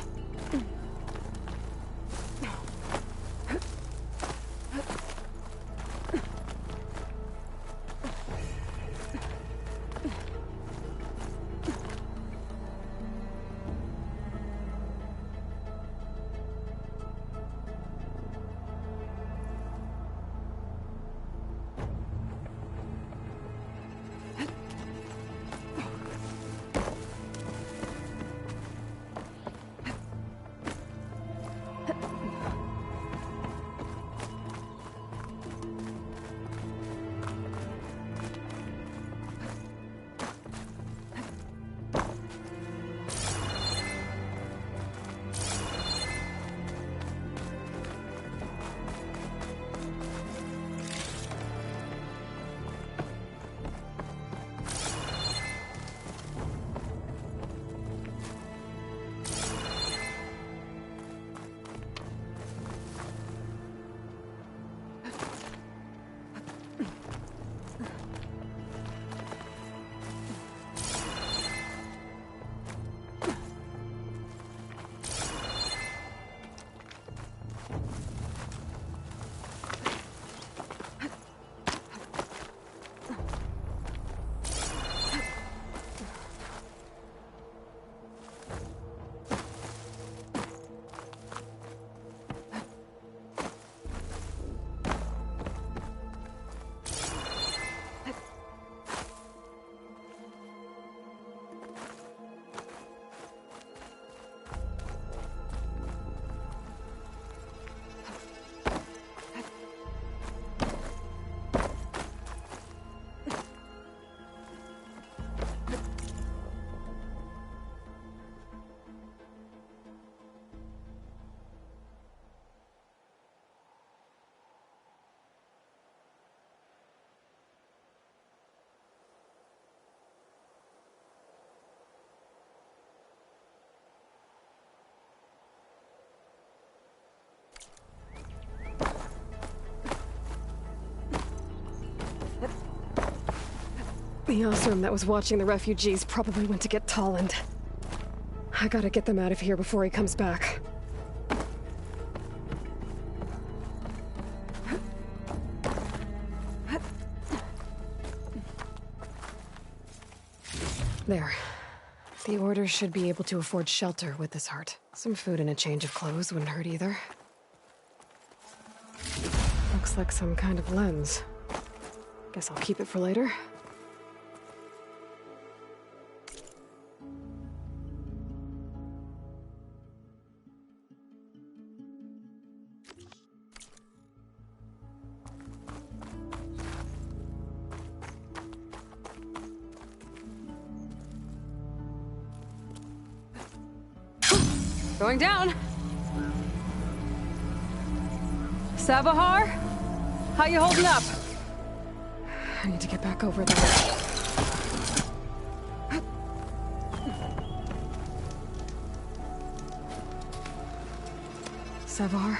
The Osram that was watching the refugees probably went to get Tolland. I gotta get them out of here before he comes back. There. The Order should be able to afford shelter with this heart. Some food and a change of clothes wouldn't hurt either. Looks like some kind of lens. Guess I'll keep it for later. Going down. Sabahar? How you holding up? I need to get back over there. Sabahar?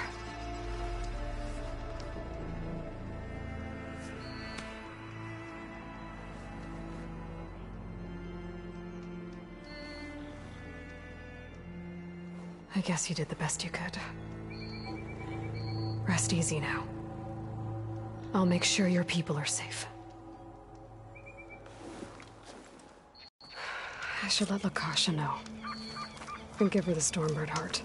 I guess you did the best you could. Rest easy now. I'll make sure your people are safe. I should let Lakasha know. And give her the Stormbird heart.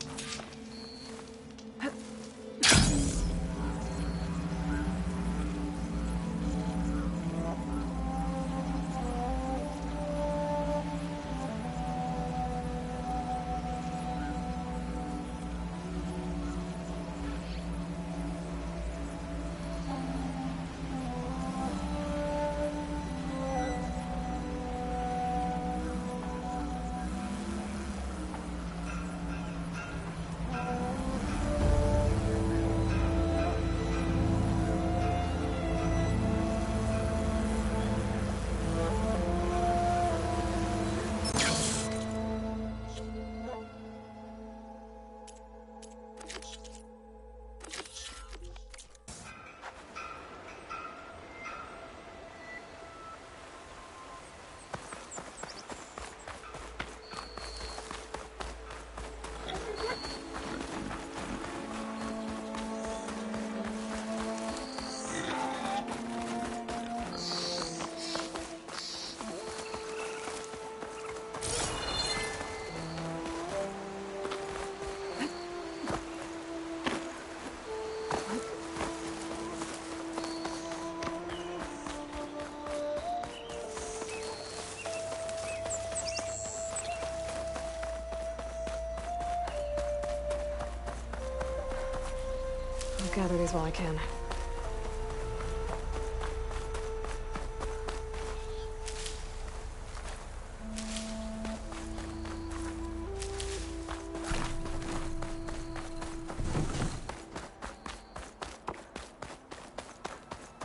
I'll gather these while I can.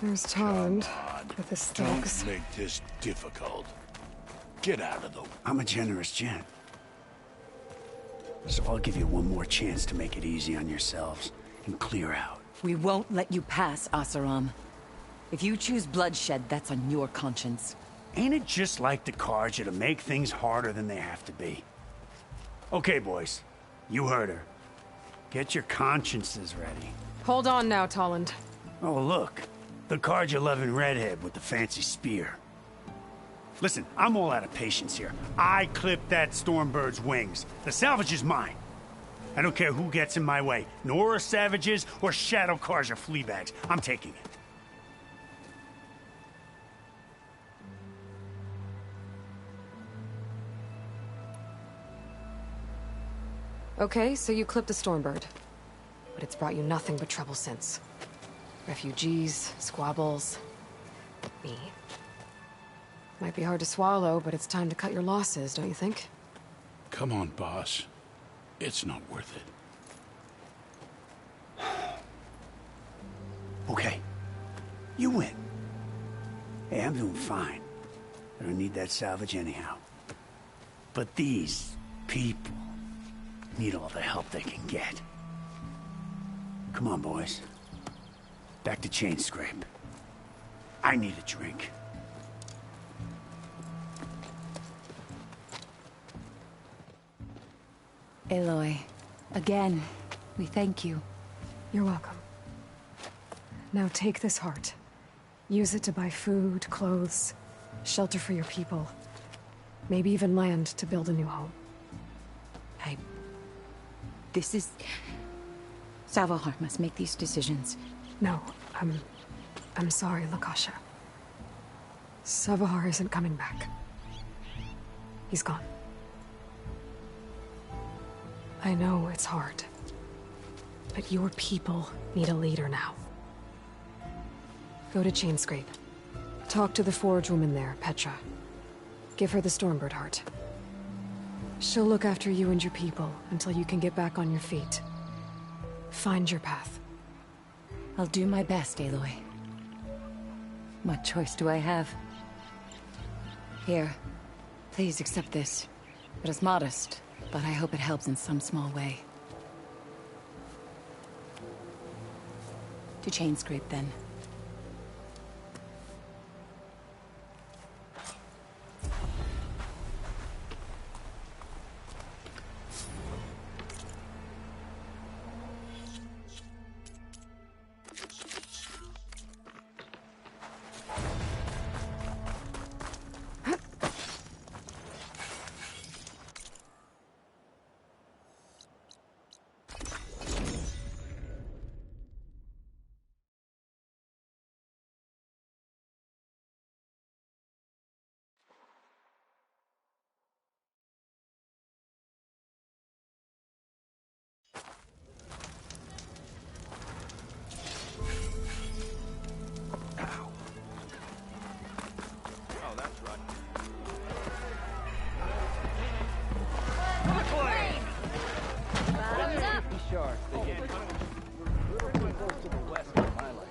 There's Tolland with his thugs. Don't make this difficult. Get out of the way. I'm a generous gent. So I'll give you one more chance to make it easy on yourselves and clear out. We won't let you pass, Oseram. If you choose bloodshed, that's on your conscience. Ain't it just like the Carja to make things harder than they have to be? Okay, boys. You heard her. Get your consciences ready. Hold on now, Tolland. Oh, look. The Carja-loving redhead with the fancy spear. Listen, I'm all out of patience here. I clipped that Stormbird's wings. The salvage is mine. I don't care who gets in my way. Nora savages or Shadow Carja fleabags. I'm taking it. Okay, so you clipped the Stormbird. But it's brought you nothing but trouble since. Refugees, squabbles, me. Might be hard to swallow, but it's time to cut your losses, don't you think? Come on, boss. It's not worth it. Okay. You win. Hey, I'm doing fine. I don't need that salvage anyhow. But these people need all the help they can get. Come on, boys. Back to Chain Scrape. I need a drink. Aloy, again, we thank you. You're welcome. Now take this heart. Use it to buy food, clothes, shelter for your people. Maybe even land to build a new home. This is... Salvahar must make these decisions. No, I'm sorry, Lakasha. Savahar isn't coming back. He's gone. I know it's hard, but your people need a leader now. Go to Chainscrape. Talk to the forge woman there, Petra. Give her the Stormbird heart. She'll look after you and your people until you can get back on your feet. Find your path. I'll do my best, Aloy. What choice do I have? Here, please accept this. It is modest, but I hope it helps in some small way. To Chainscrape, then.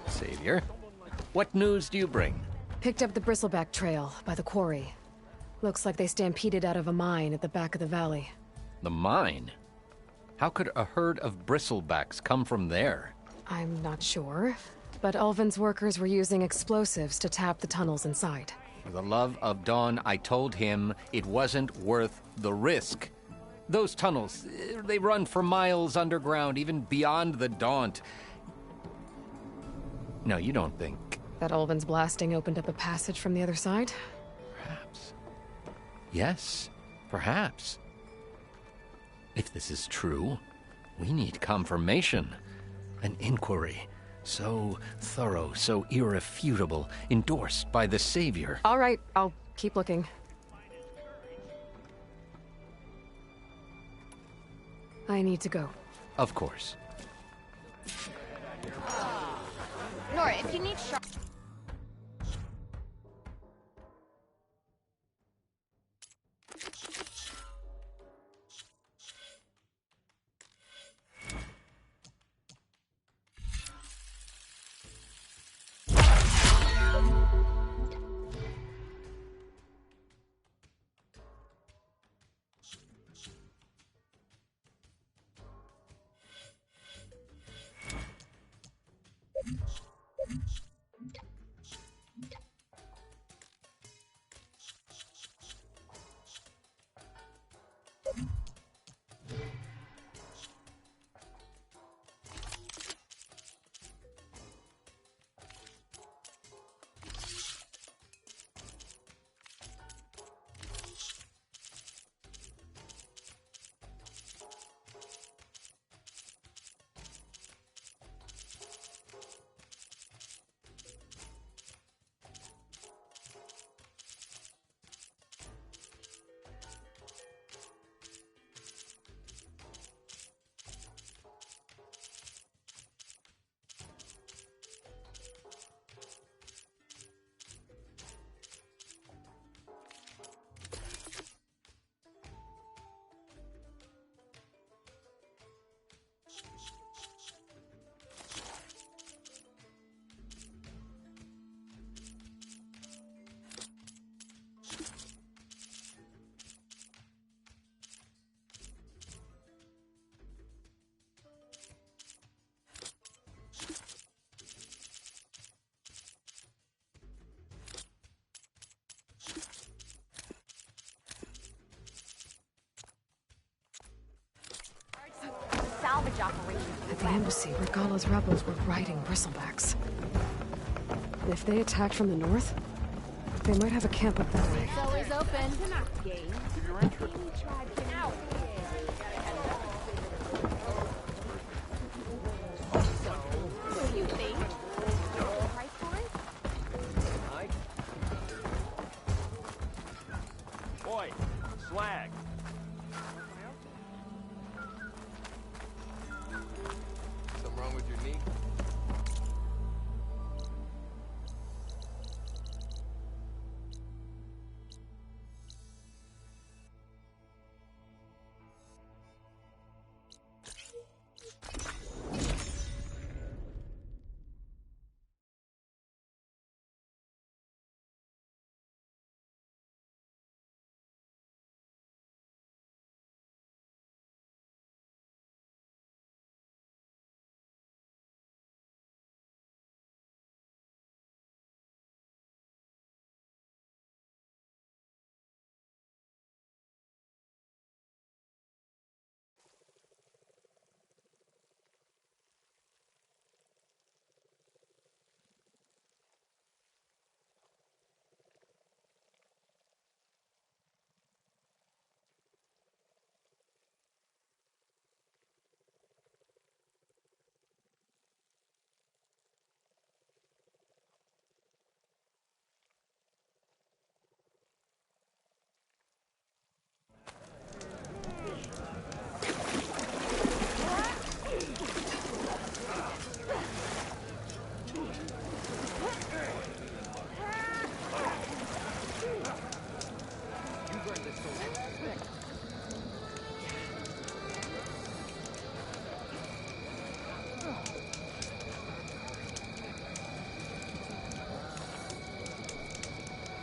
Savior, what news do you bring? Picked up the Bristleback Trail by the quarry. Looks like they stampeded out of a mine at the back of the valley. The mine? How could a herd of bristlebacks come from there? I'm not sure, but Ulvin's workers were using explosives to tap the tunnels inside. For the love of Dawn, I told him it wasn't worth the risk. Those tunnels, they run for miles underground, even beyond the Daunt. No, you don't think... That Ulvin's blasting opened up a passage from the other side? Perhaps. Yes, perhaps. If this is true, we need confirmation. An inquiry. So thorough, so irrefutable, endorsed by the Savior. All right, I'll keep looking. I need to go. Of course. Nora, if you need operation. At the embassy, Regala's rebels were riding bristlebacks. And if they attacked from the north, they might have a camp up that way. It's always open. If you're interested. What do you think? Price for it? Boy, slag. Something wrong with your knee?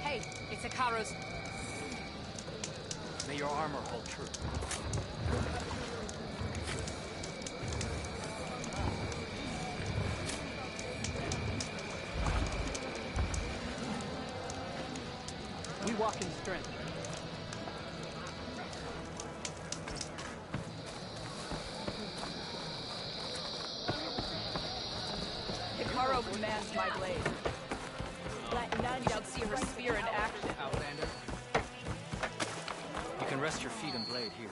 Hey, it's Ikaru's. May your armor hold true. We walk in strength. Hikaru commands my blade. Let none shall see her spear in action. Outlander. You can rest your feet and blade here.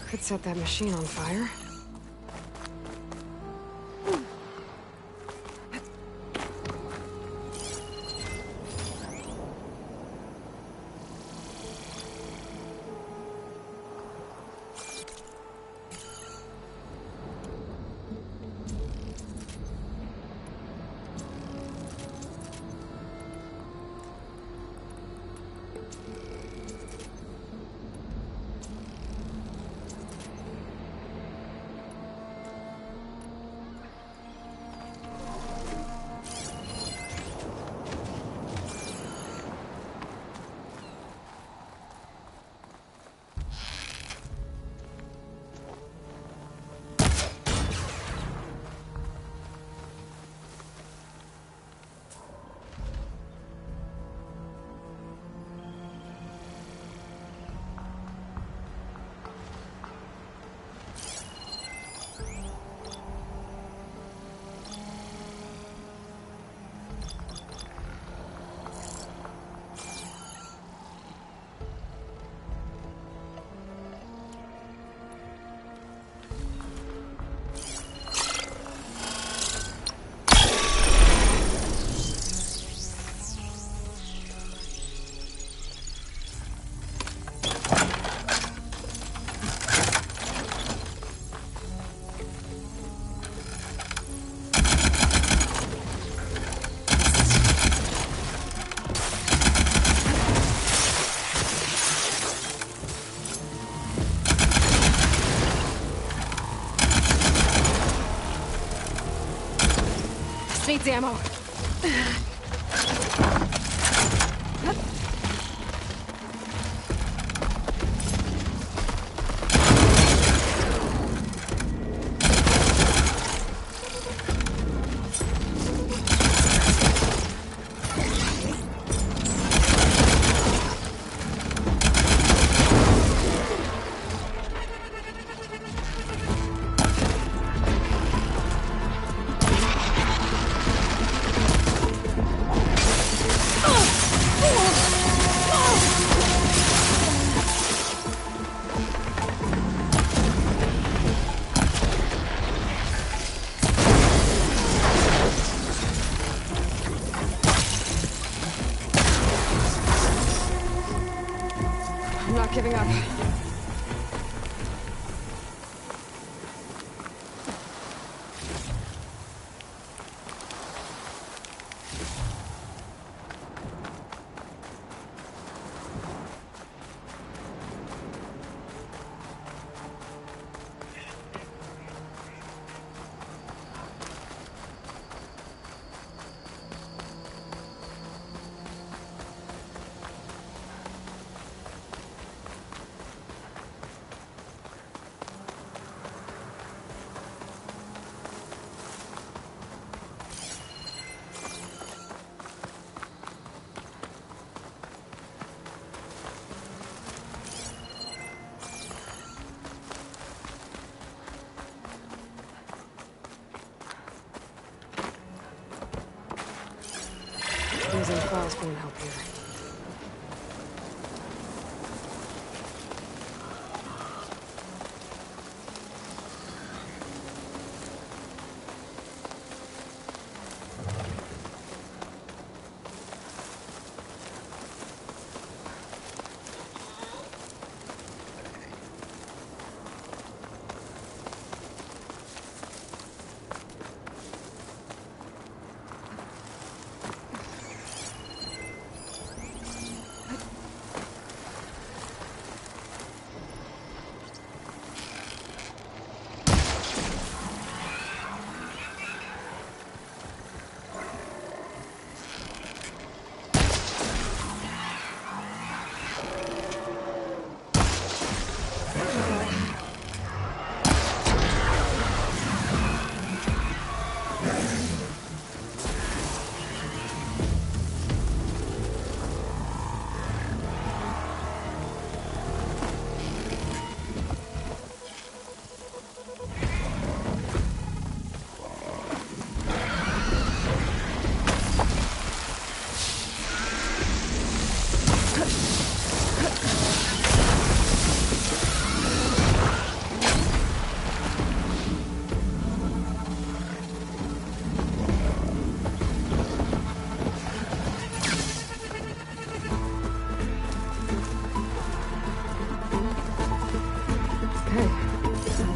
Could set that machine on fire. This needs ammo. I'm not giving up. Using files won't help here.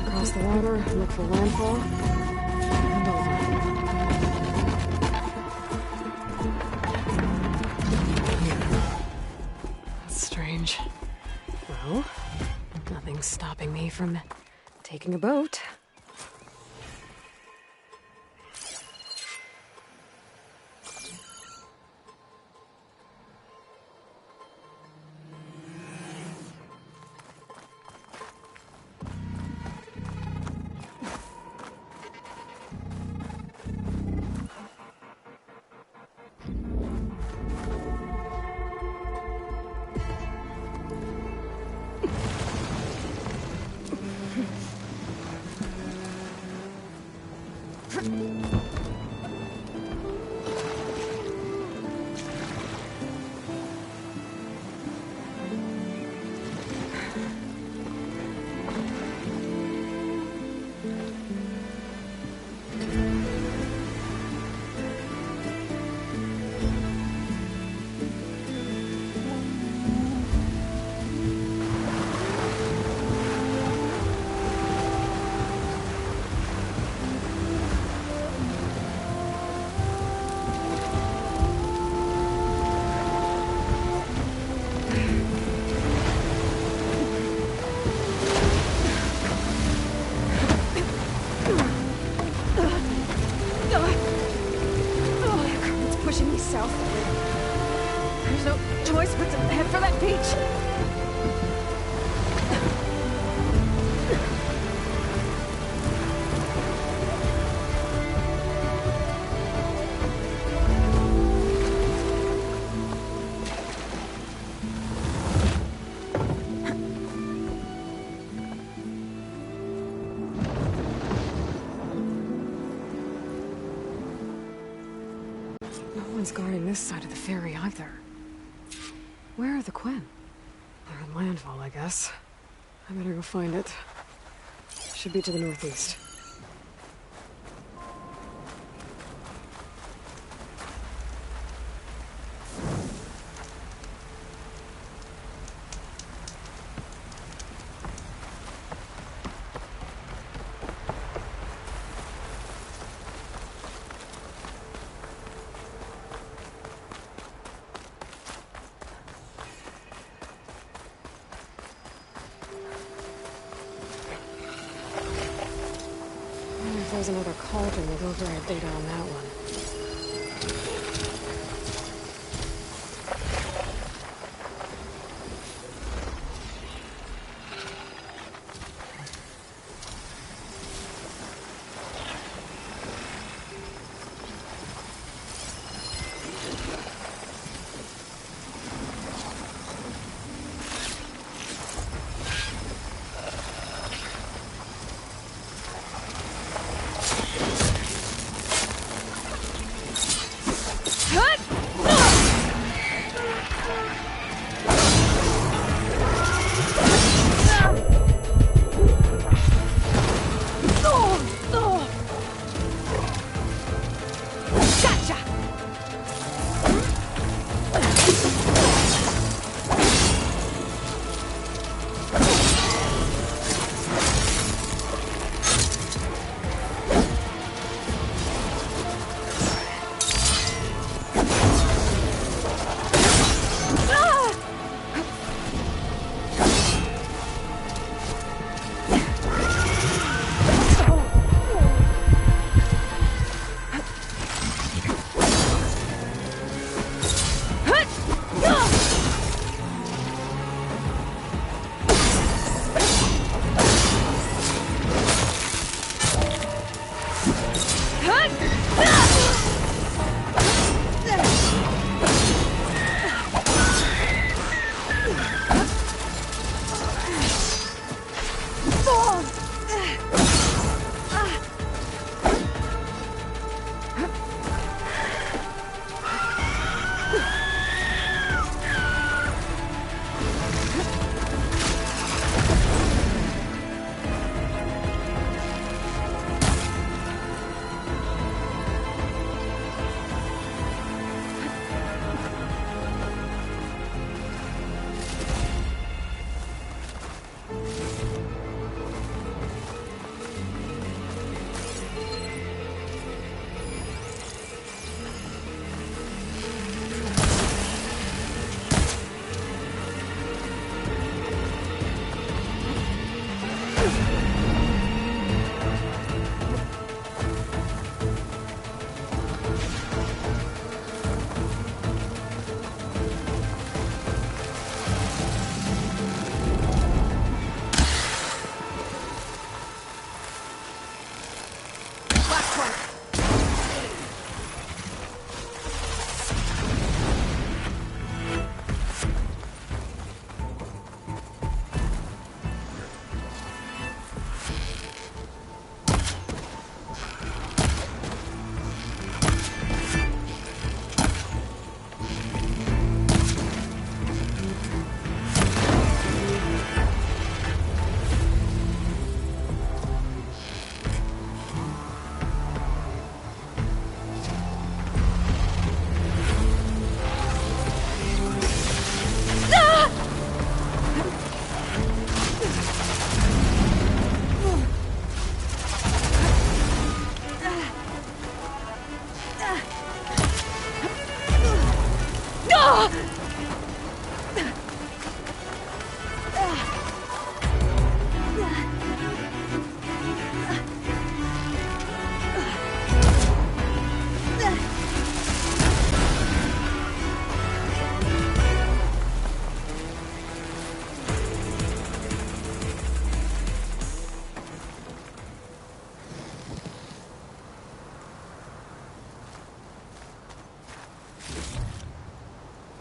Across the water, look for landfall, and over. That's strange. Well, nothing's stopping me from taking a boat. south. There's no choice but to head for that beach. No one's guarding this side of the ferry either. Where are the Quen? They're in landfall, I guess. I better go find it. Should be to the northeast. There's another cauldron with override data on that one.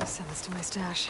Send this to my stash.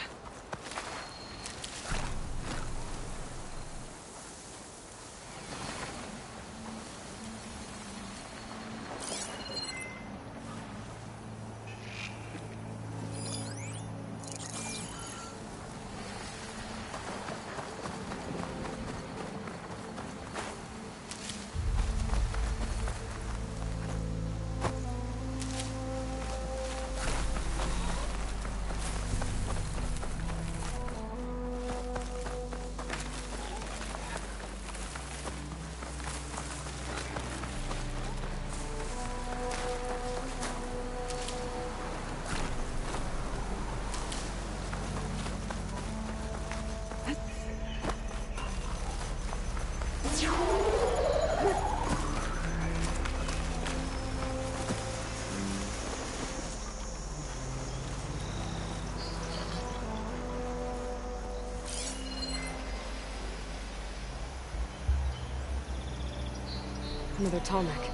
Another tall neck.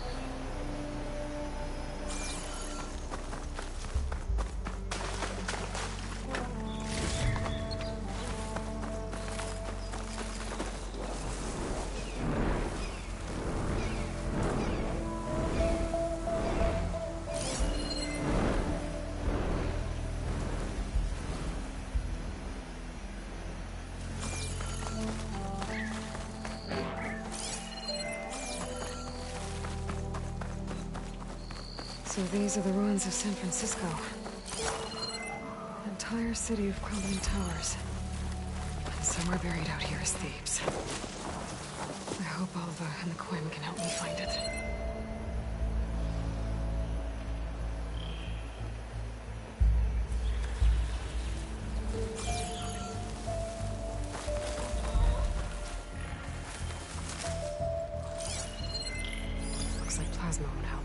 So these are the ruins of San Francisco. An entire city of crumbling towers. And somewhere buried out here is Thebes. I hope Alva and the Quim can help me find it. Looks like plasma would help.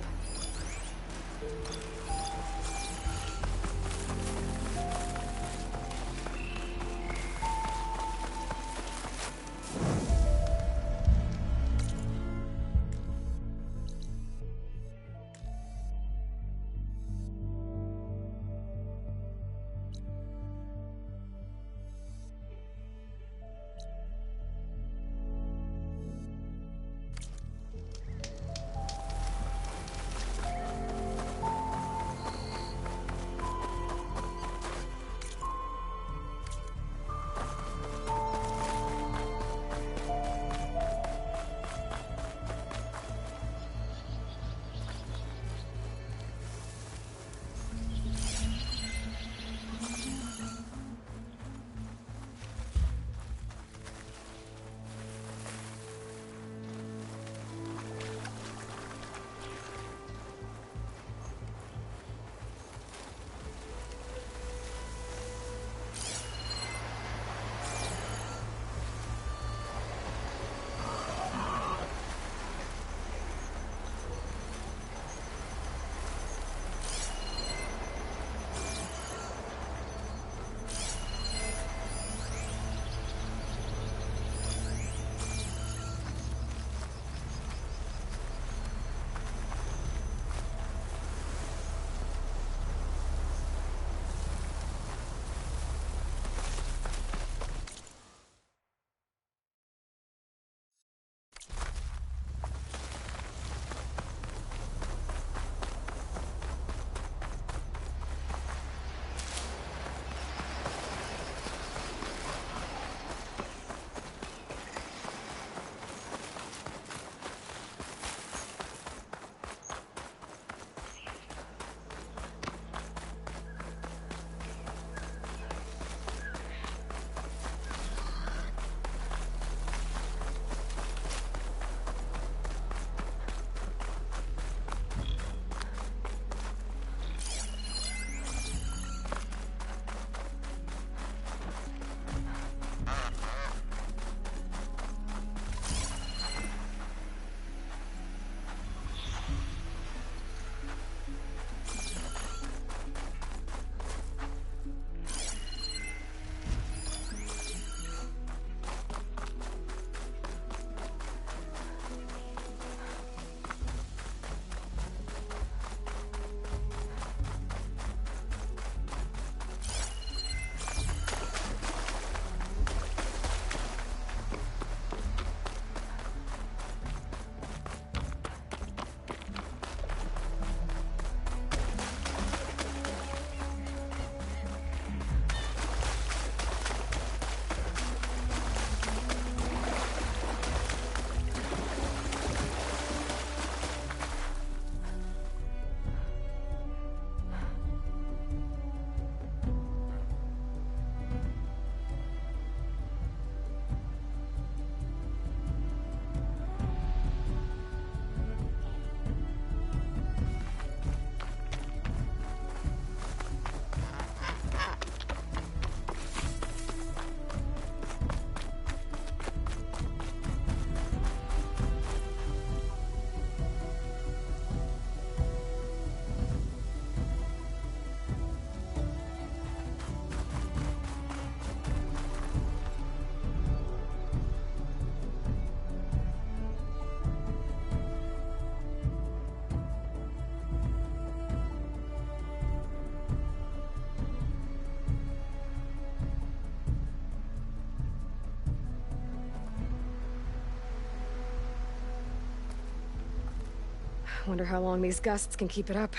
Wonder how long these gusts can keep it up.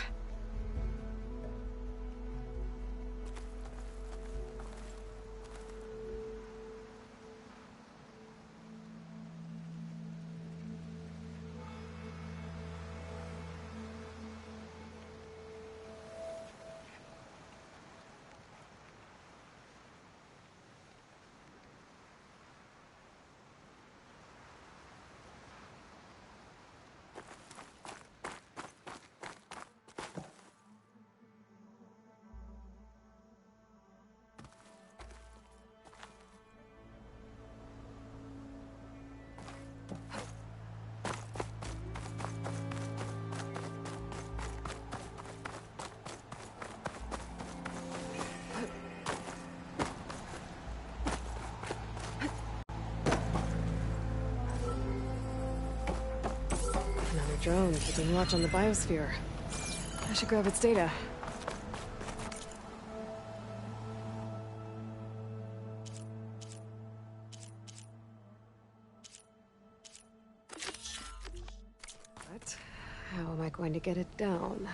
Another drone keeping watch on the biosphere. I should grab its data. But how am I going to get it down?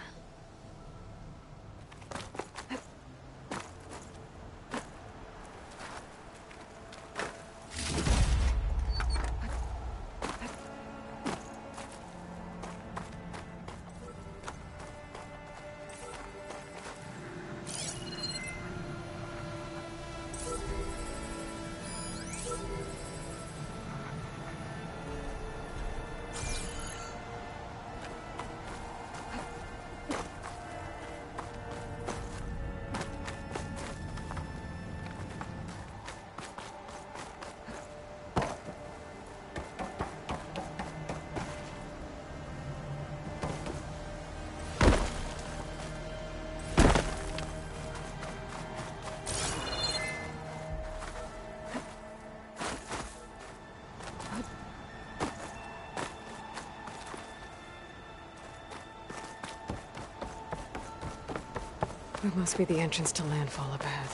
It must be the entrance to landfall up ahead.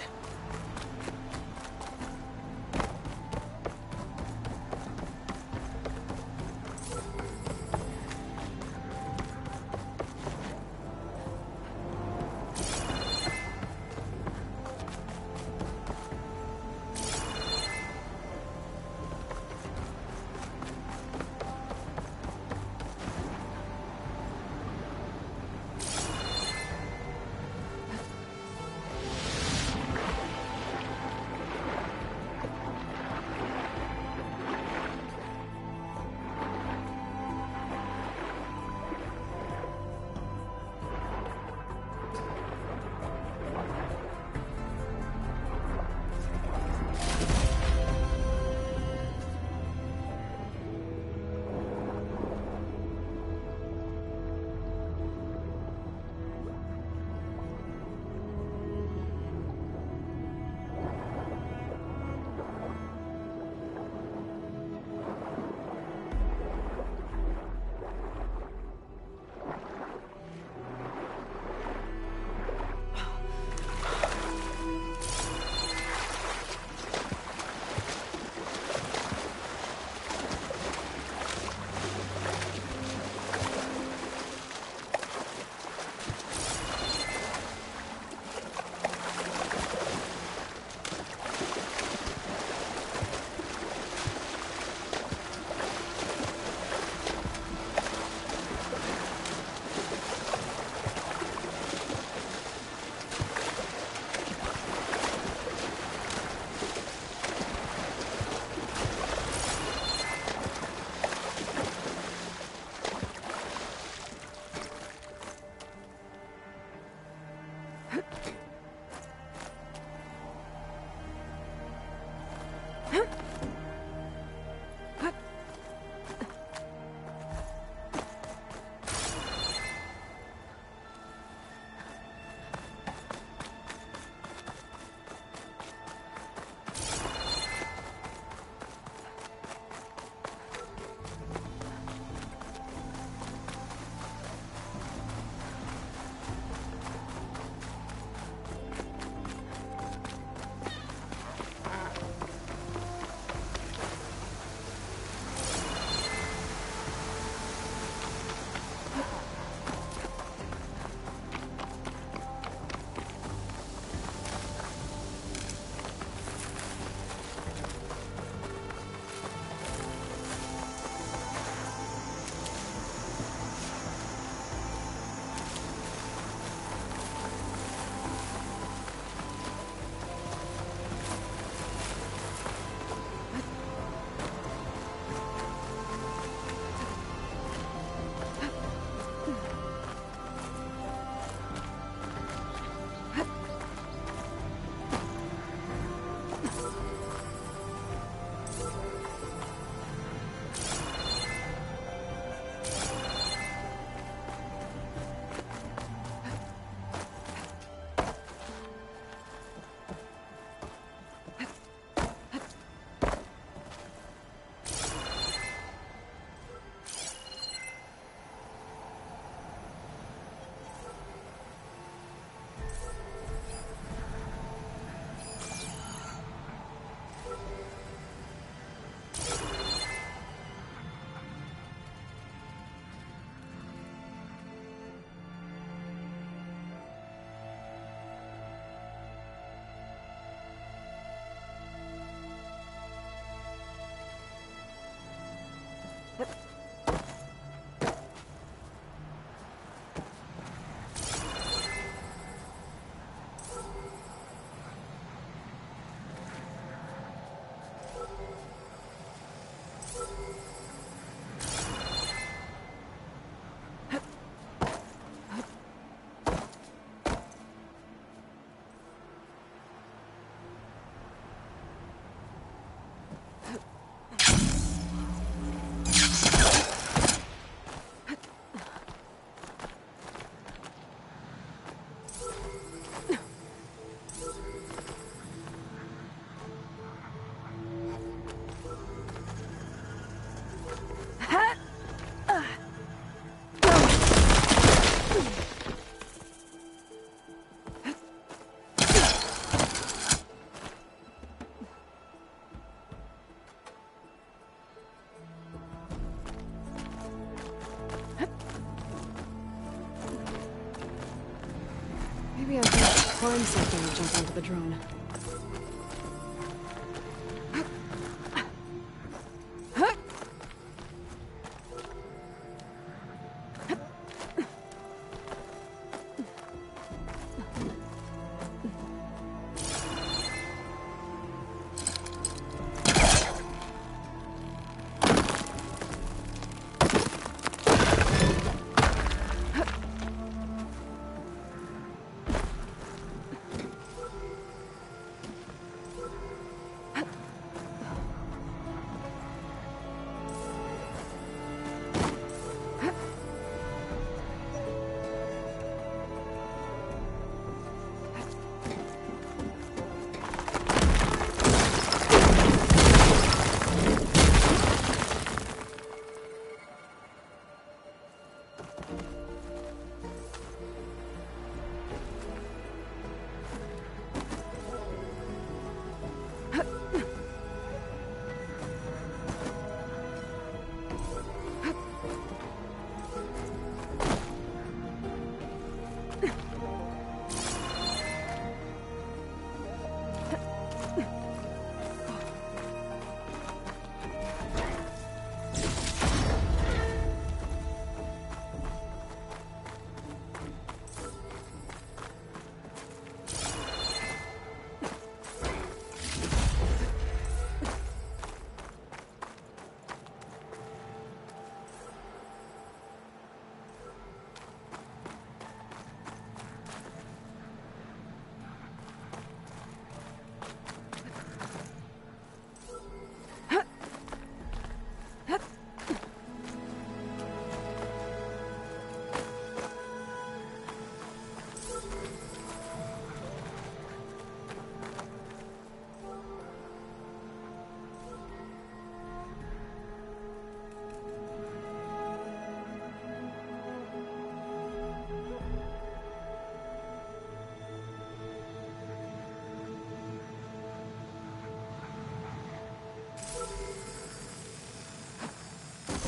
Maybe I can climb something and jump onto the drone.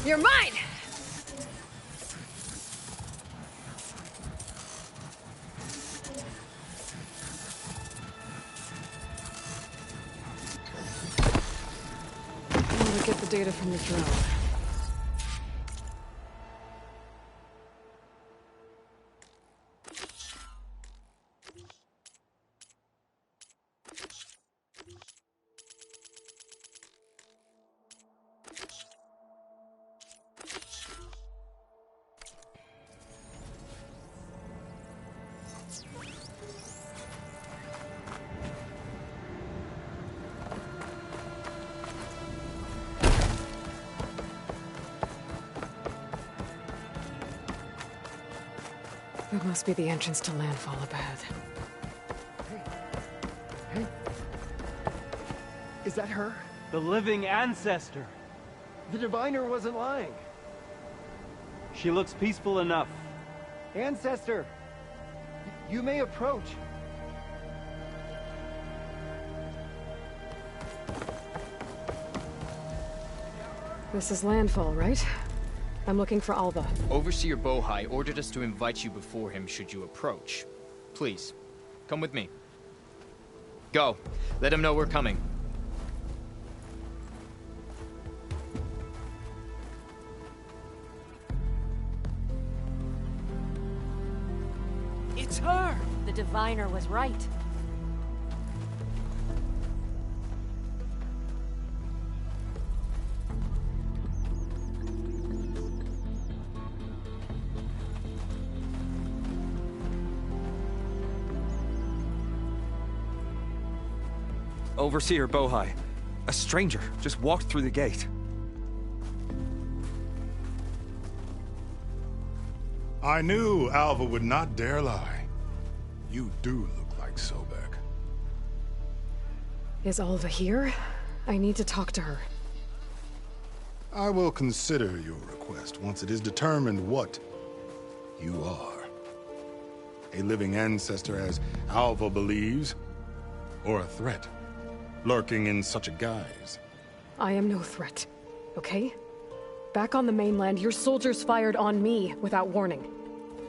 You're mine! I want to get the data from the drone. That must be the entrance to landfall up ahead. Hey. Is that her? The living ancestor. The diviner wasn't lying. She looks peaceful enough. Ancestor! You may approach. This is landfall, right? I'm looking for Alva. Overseer Bohai ordered us to invite you before him should you approach. Please, come with me. Go. Let him know we're coming. It's her! The diviner was right. Overseer Bohai. A stranger just walked through the gate. I knew Alva would not dare lie. You do look like Sobek. Is Alva here? I need to talk to her. I will consider your request once it is determined what you are. a living ancestor as Alva believes, or a threat, lurking in such a guise. I am no threat, okay? Back on the mainland, your soldiers fired on me without warning.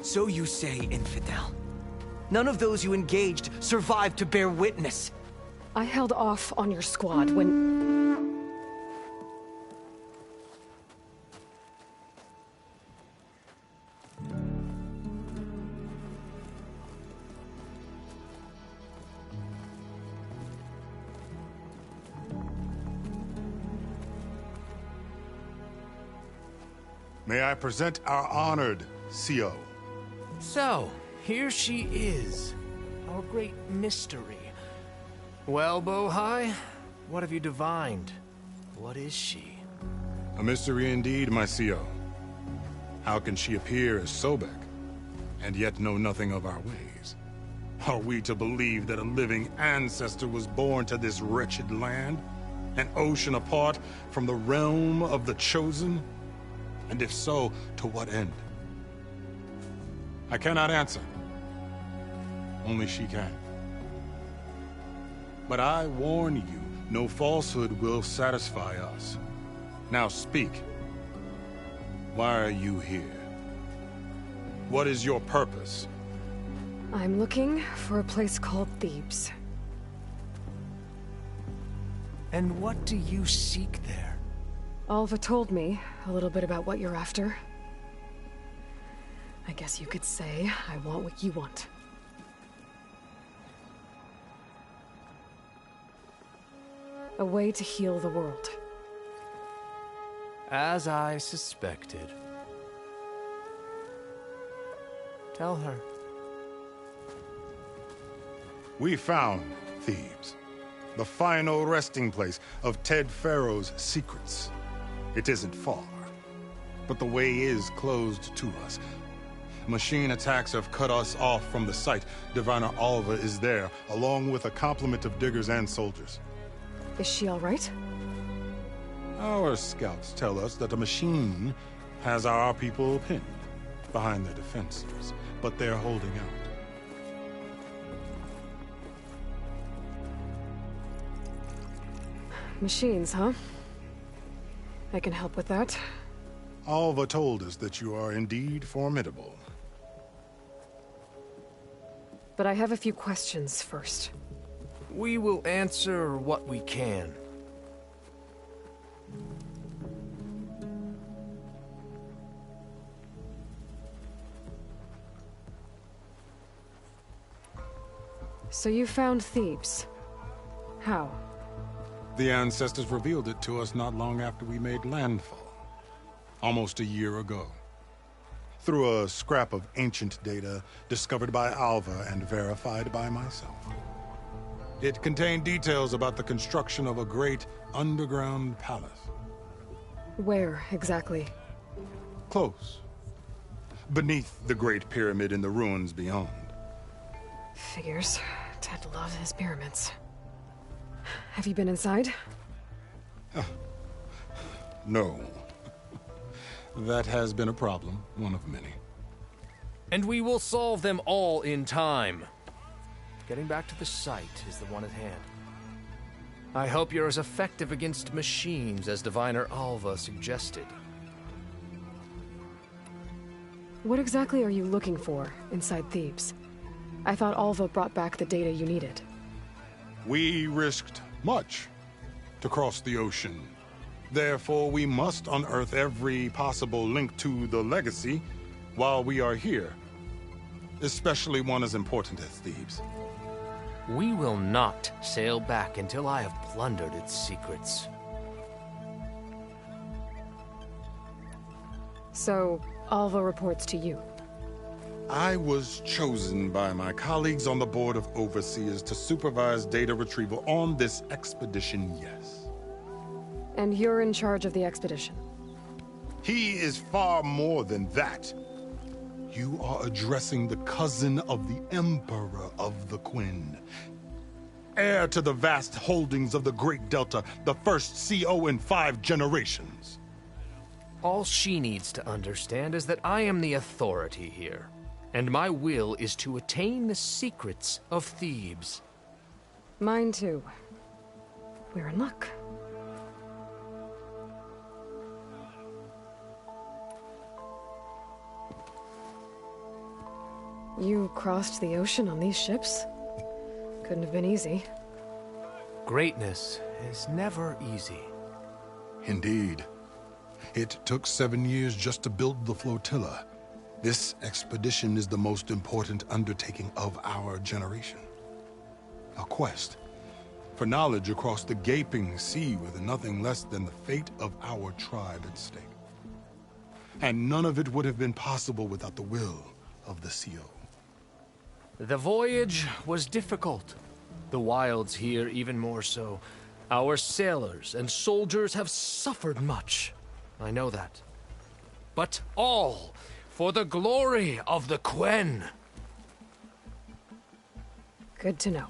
So you say, infidel. None of those you engaged survived to bear witness. I held off on your squad when... May I present our honored CO? So, here she is, our great mystery. Well, Bohai, what have you divined? What is she? A mystery indeed, my CO. How can she appear as Sobek, and yet know nothing of our ways? Are we to believe that a living ancestor was born to this wretched land? An ocean apart from the realm of the Chosen? And if so, to what end? I cannot answer. Only she can. But I warn you, no falsehood will satisfy us. Now speak. Why are you here? What is your purpose? I'm looking for a place called Thebes. And what do you seek there? Alva told me a little bit about what you're after. I guess you could say I want what you want. A way to heal the world. As I suspected. Tell her. We found Thebes, the final resting place of Ted Pharaoh's secrets. It isn't far, but the way is closed to us. Machine attacks have cut us off from the site. Diviner Alva is there, along with a complement of diggers and soldiers. Is she all right? Our scouts tell us that the machine has our people pinned behind their defenses, but they're holding out. Machines, huh? I can help with that. Alva told us that you are indeed formidable. But I have a few questions first. We will answer what we can. So you found Thebes. How? The ancestors revealed it to us not long after we made landfall. Almost a year ago. Through a scrap of ancient data discovered by Alva and verified by myself. It contained details about the construction of a great underground palace. Where, exactly? Close. Beneath the Great Pyramid in the ruins beyond. Figures. Ted loves his pyramids. Have you been inside? No. That has been a problem, one of many. And we will solve them all in time. Getting back to the site is the one at hand. I hope you're as effective against machines as Diviner Alva suggested. What exactly are you looking for inside Thebes? I thought Alva brought back the data you needed. We risked much to cross the ocean. Therefore, we must unearth every possible link to the legacy while we are here. Especially one as important as Thebes. We will not sail back until I have plundered its secrets. So, Alva reports to you. I was chosen by my colleagues on the Board of Overseers to supervise data retrieval on this expedition, yes. And you're in charge of the expedition? He is far more than that. You are addressing the cousin of the Emperor of the Quinn. Heir to the vast holdings of the Great Delta, the first CO in 5 generations. All she needs to understand is that I am the authority here. And my will is to attain the secrets of Thebes. Mine too. We're in luck. You crossed the ocean on these ships? Couldn't have been easy. Greatness is never easy. Indeed. It took 7 years just to build the flotilla. This expedition is the most important undertaking of our generation. A quest for knowledge across the gaping sea with nothing less than the fate of our tribe at stake. And none of it would have been possible without the will of the CO. The voyage was difficult. The wilds here even more so. Our sailors and soldiers have suffered much. I know that. But all for the glory of the Quen. Good to know.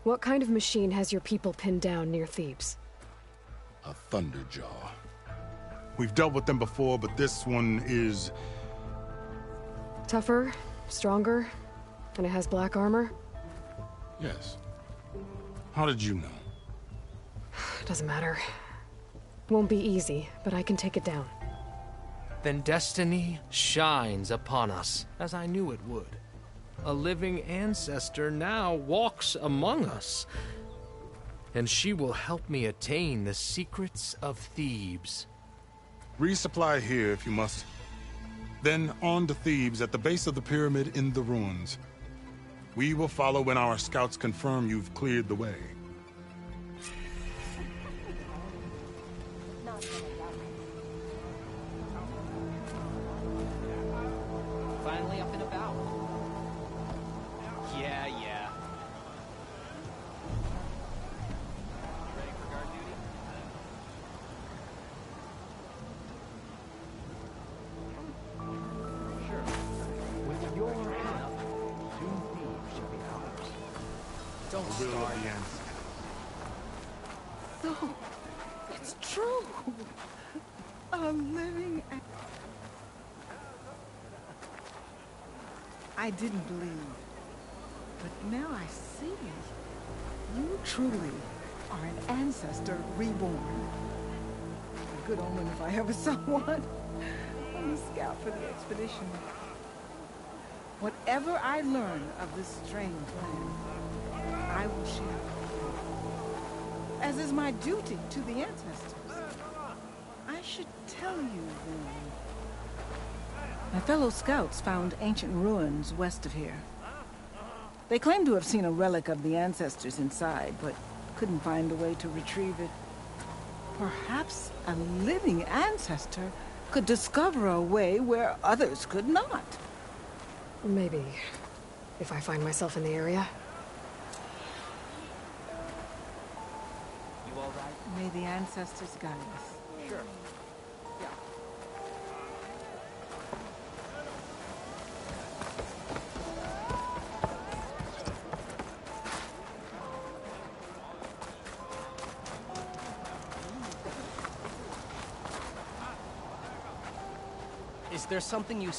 What kind of machine has your people pinned down near Thebes? A Thunderjaw. We've dealt with them before, but this one is... Tougher, stronger, and it has black armor? Yes. How did you know? Doesn't matter. Won't be easy, but I can take it down. Then destiny shines upon us, as I knew it would. A living ancestor now walks among us, and she will help me attain the secrets of Thebes. Resupply here if you must. Then on to Thebes at the base of the pyramid in the ruins. We will follow when our scouts confirm you've cleared the way. Finally up and about. Yeah. Ready for guard duty? Sure. With your help, soon Thebes shall be ours. Don't The will start. of the ants. No, it's true. I'm living. I didn't believe, but now I see. You truly are an ancestor reborn. A good omen if I ever saw one. I'm a scout for the expedition. Whatever I learn of this strange land, I will share, as is my duty to the ancestors. I should tell you then. My fellow scouts found ancient ruins west of here. They claim to have seen a relic of the ancestors inside, but couldn't find a way to retrieve it. Perhaps a living ancestor could discover a way where others could not. Maybe, if I find myself in the area. You all right? May the ancestors guide us. Sure. Yeah. Is there something you...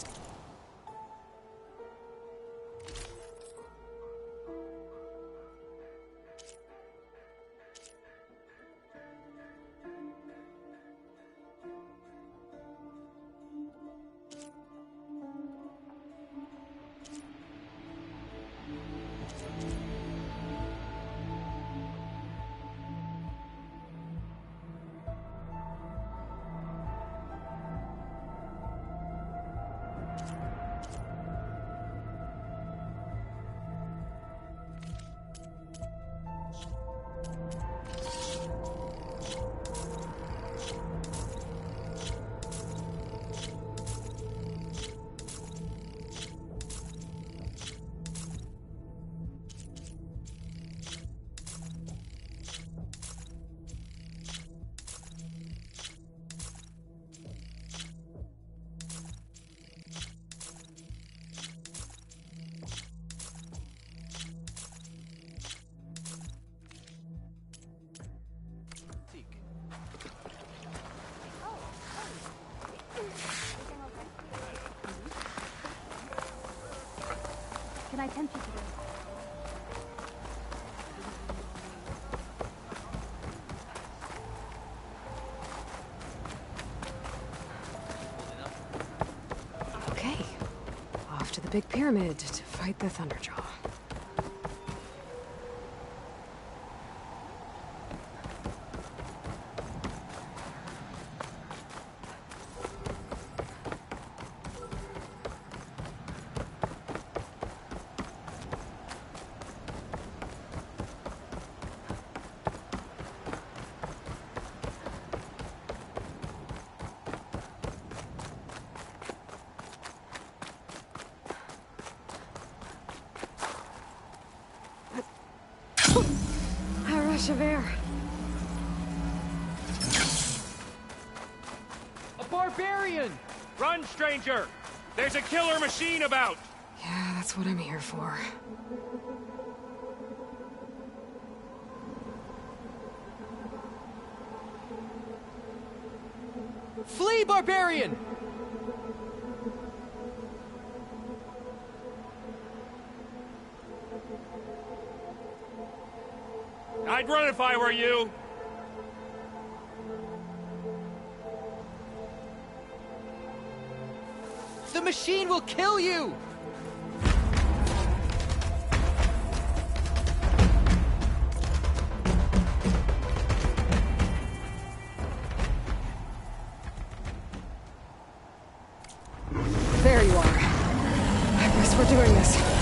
I tempt you to do? Okay. Off to the big pyramid to fight the Thunderjaw. A rush of air. A barbarian! Run, stranger! There's a killer machine about! Yeah, that's what I'm here for. Flee, barbarian! I'd run if I were you! The machine will kill you! There you are. I guess we're doing this.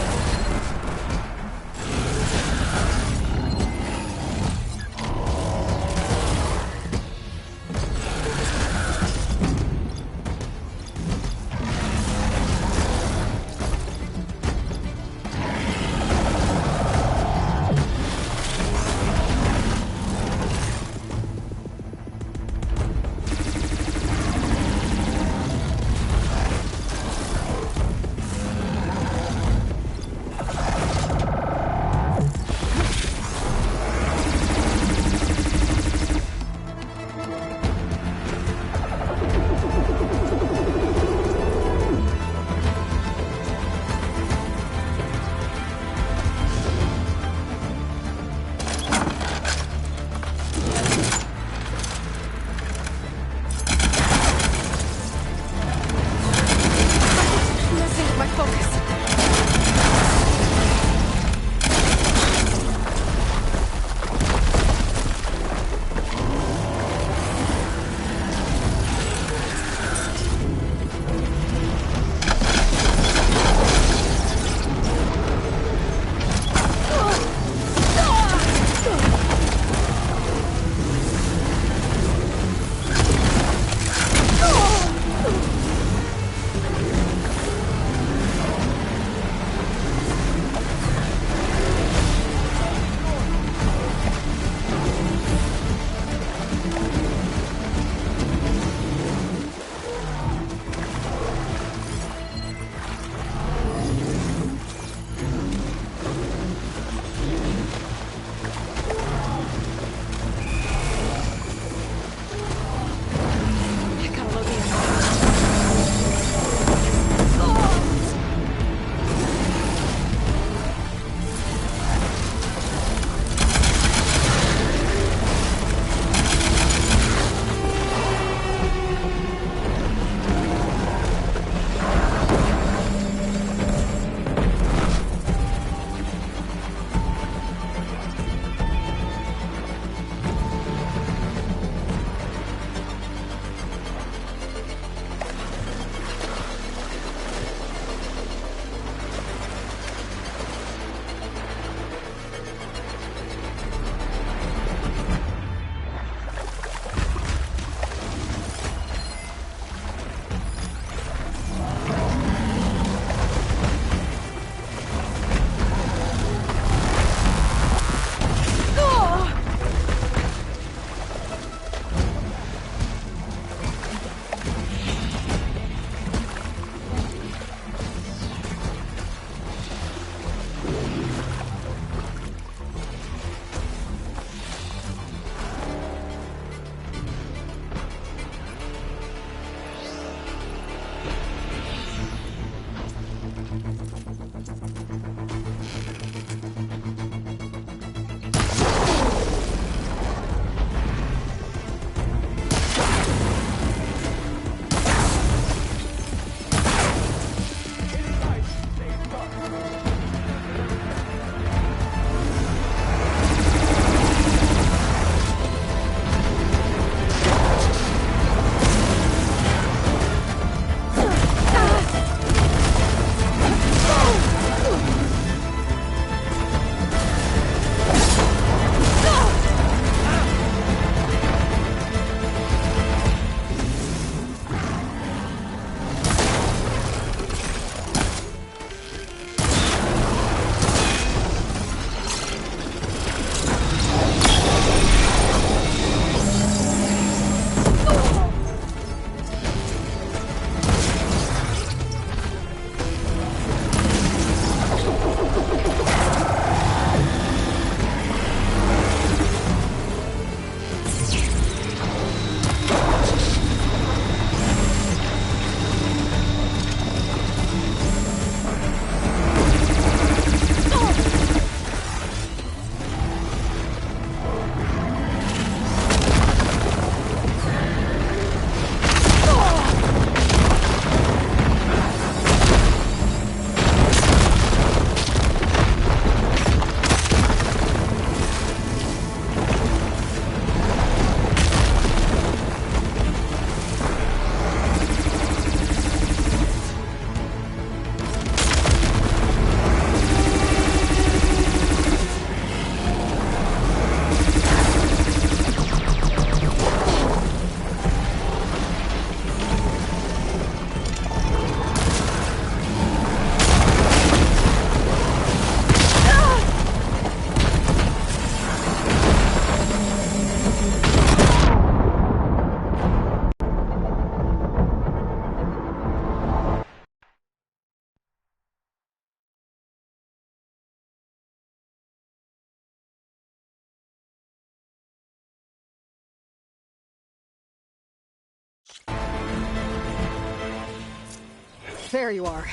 There you are.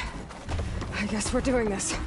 I guess we're doing this.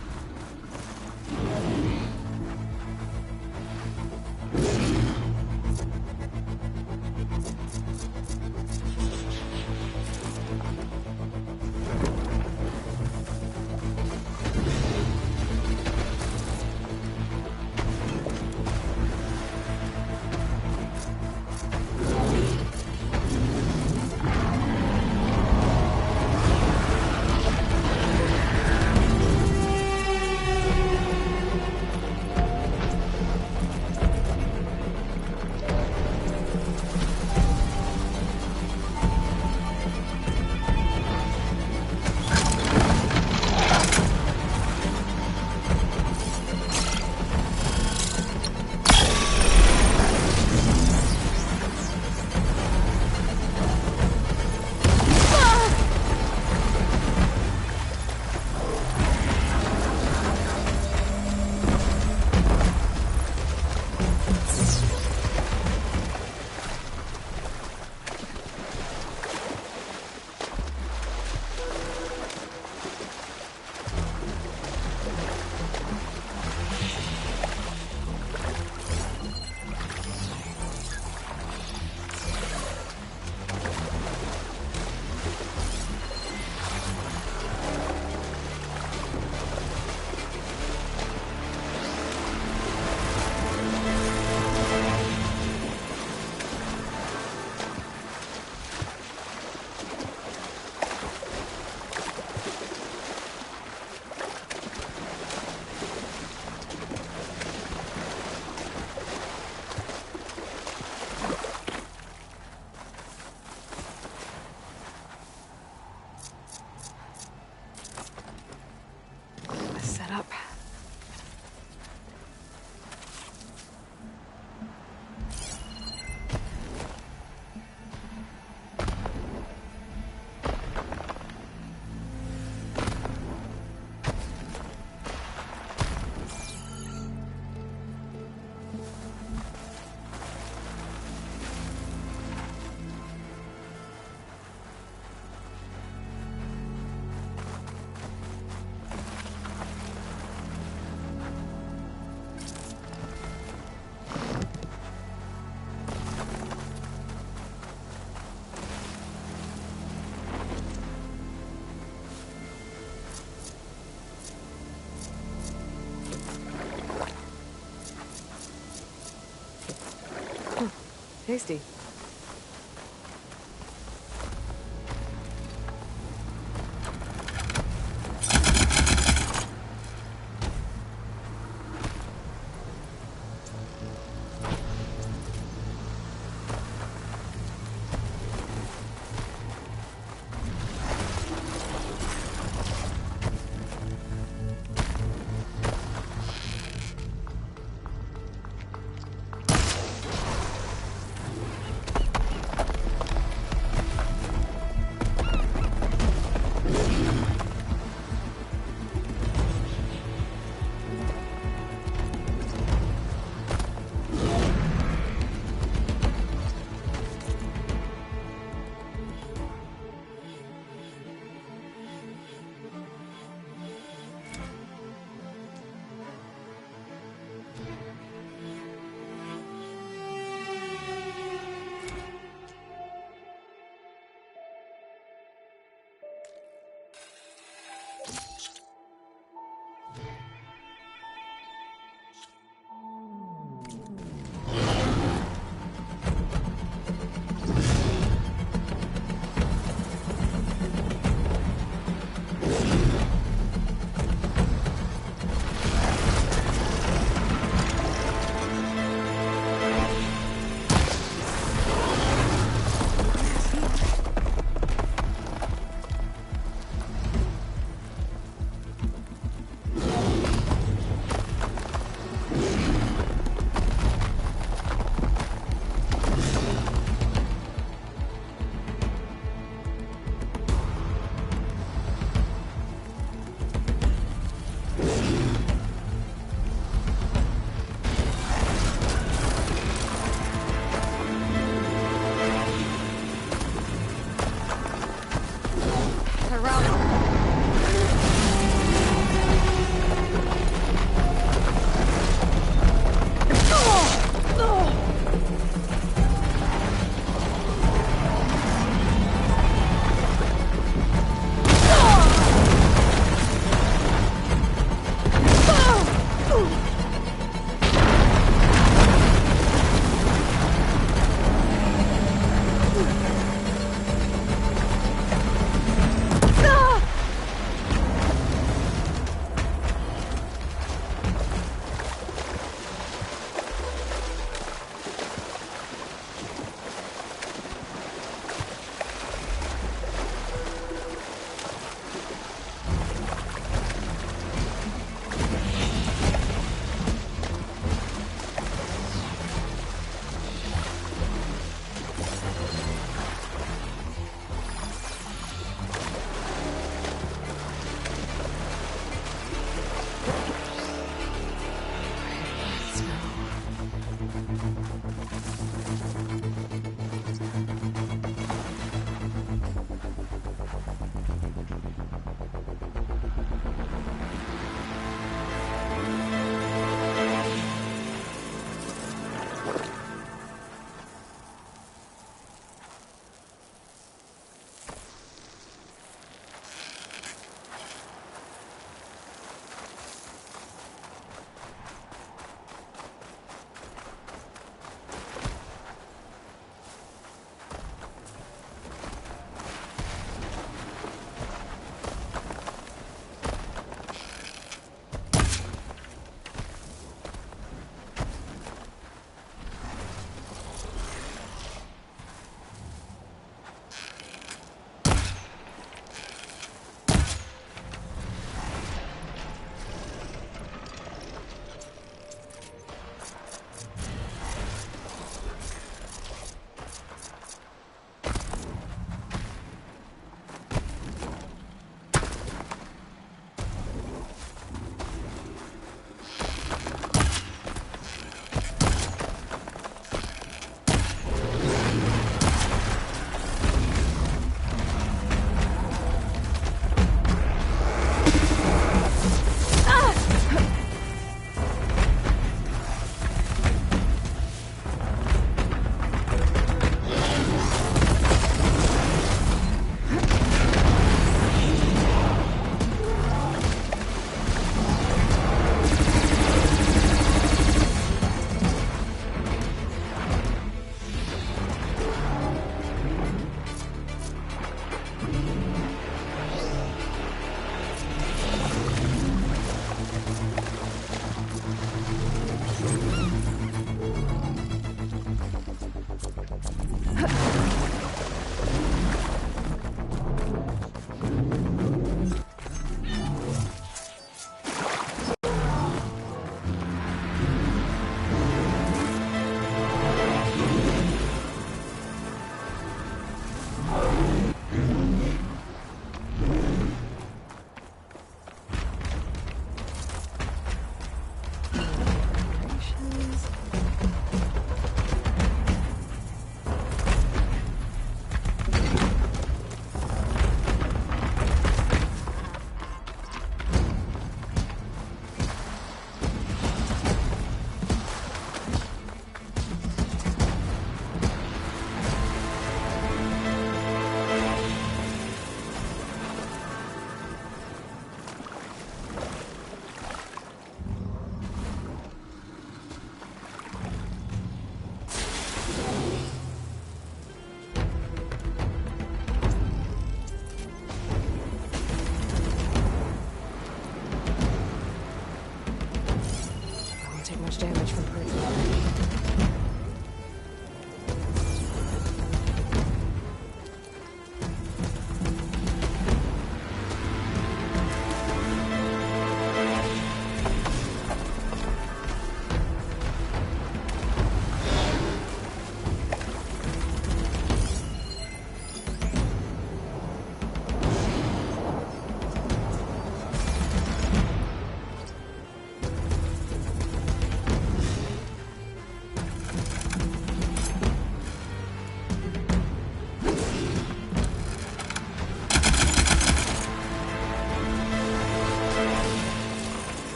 Tasty.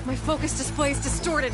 My focus display is distorted.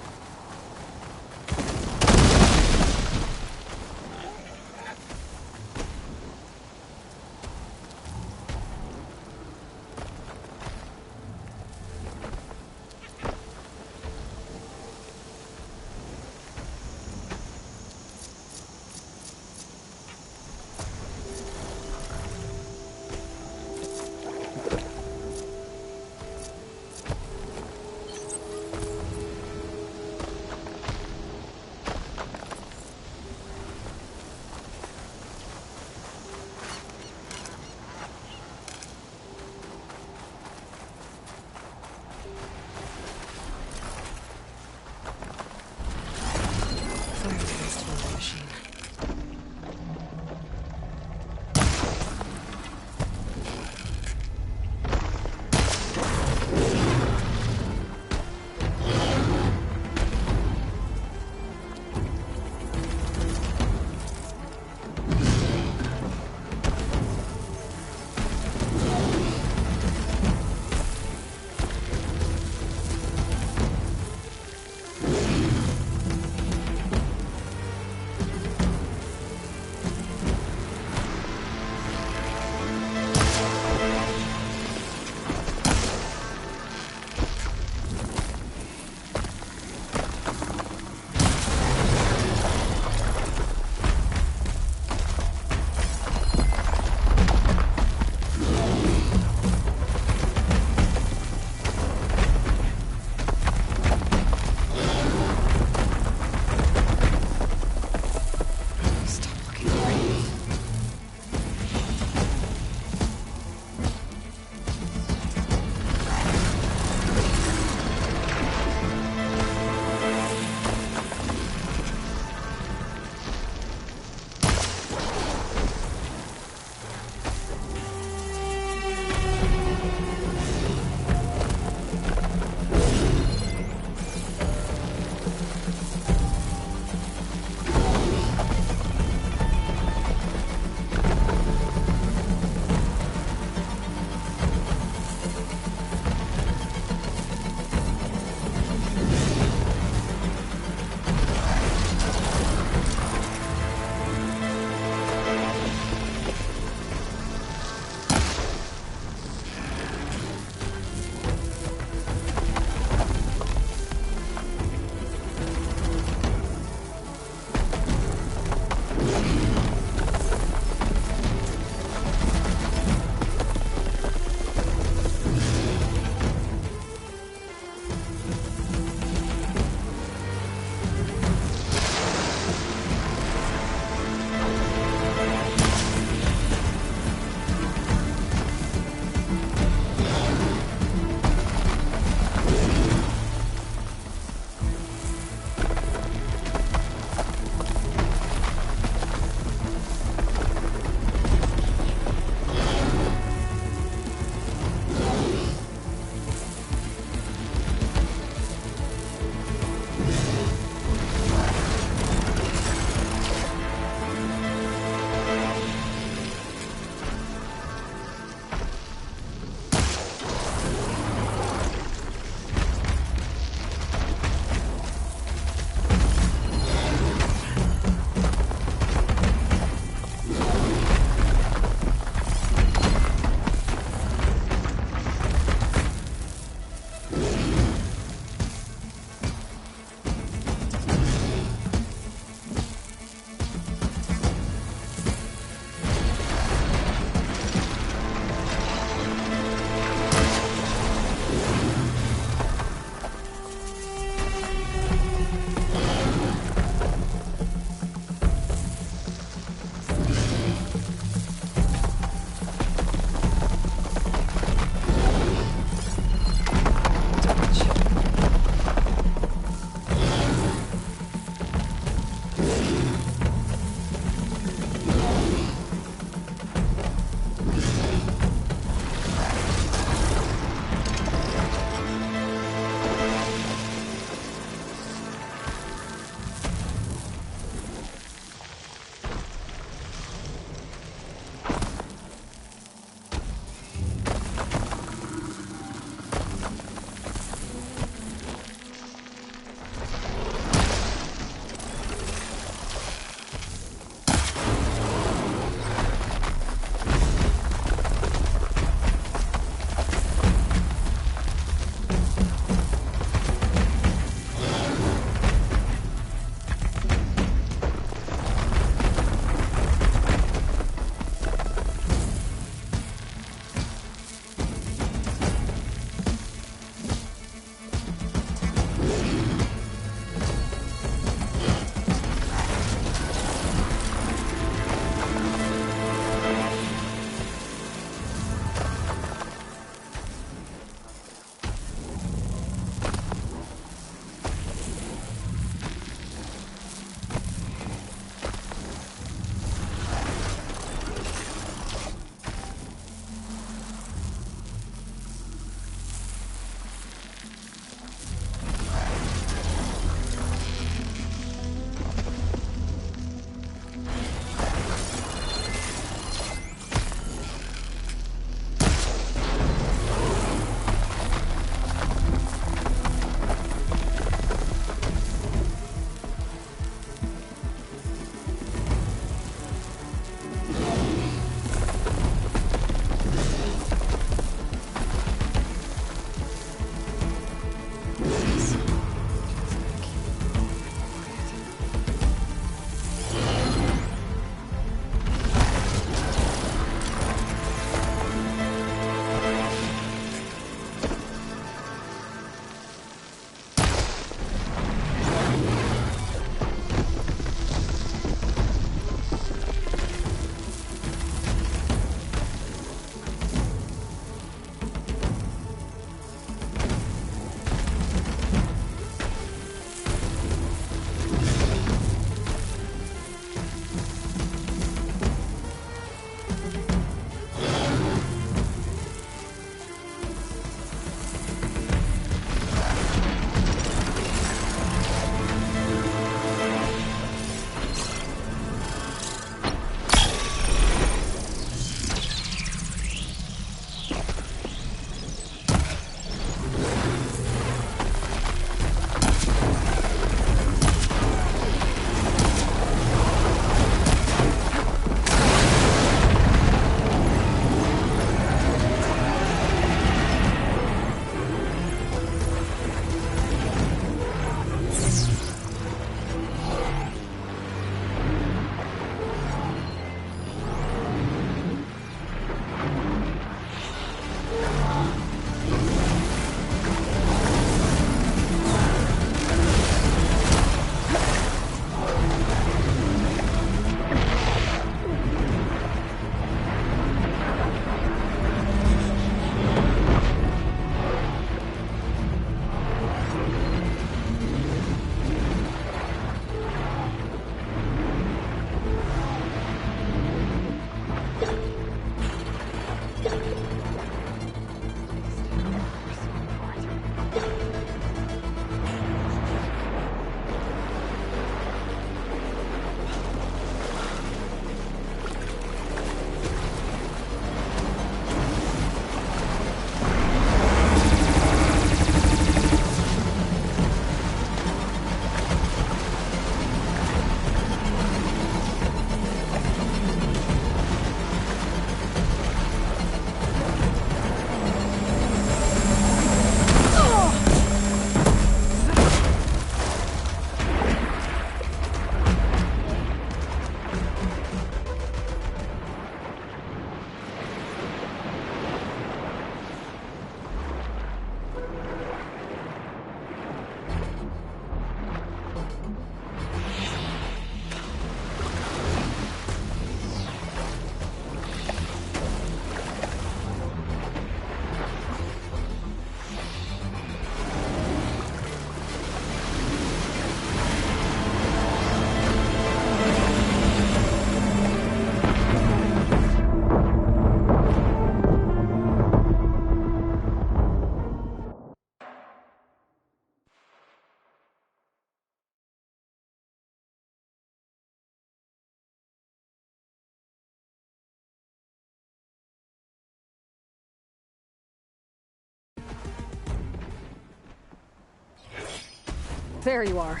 There you are.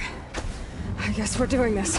I guess we're doing this.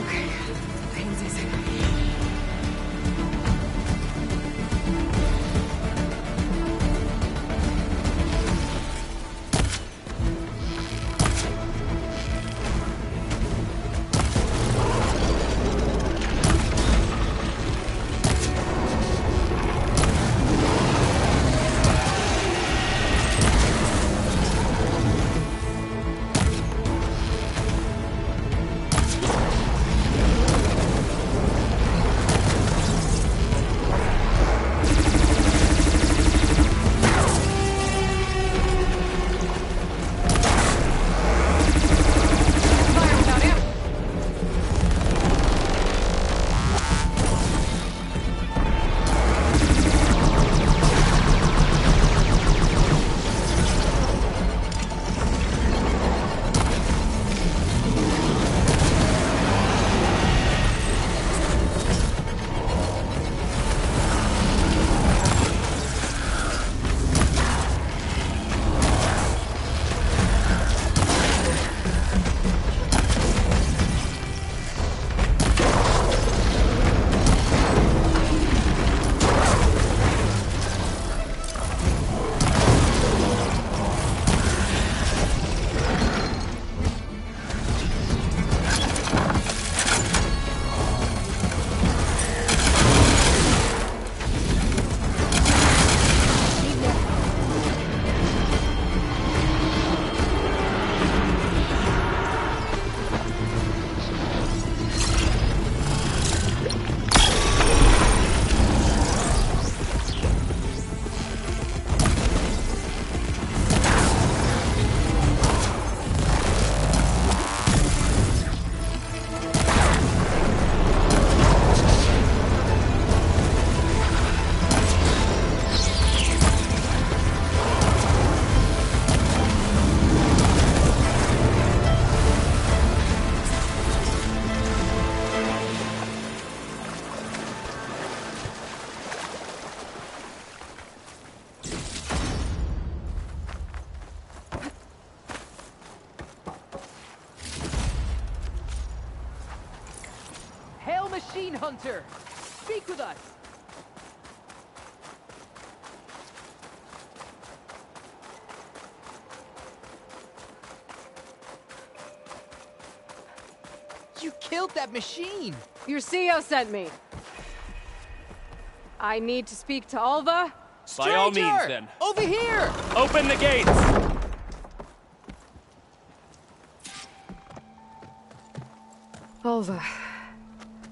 Okay. Pain's easy. Hail, Machine Hunter! Speak with us! You killed that machine! Your CEO sent me. I need to speak to Alva. By all means, then. Over here! Open the gates! Alva,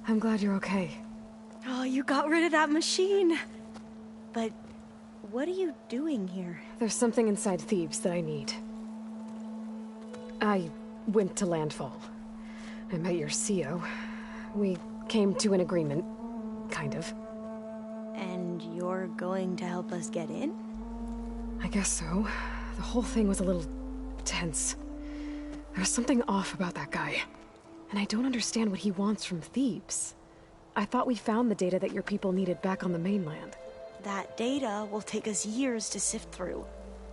I'm glad you're okay. Oh, you got rid of that machine. But what are you doing here? There's something inside Thebes that I need. I went to Landfall. I met your CEO. We came to an agreement, kind of. And you're going to help us get in? I guess so. The whole thing was a little tense. There was something off about that guy. And I don't understand what he wants from Thebes. I thought we found the data that your people needed back on the mainland. That data will take us years to sift through.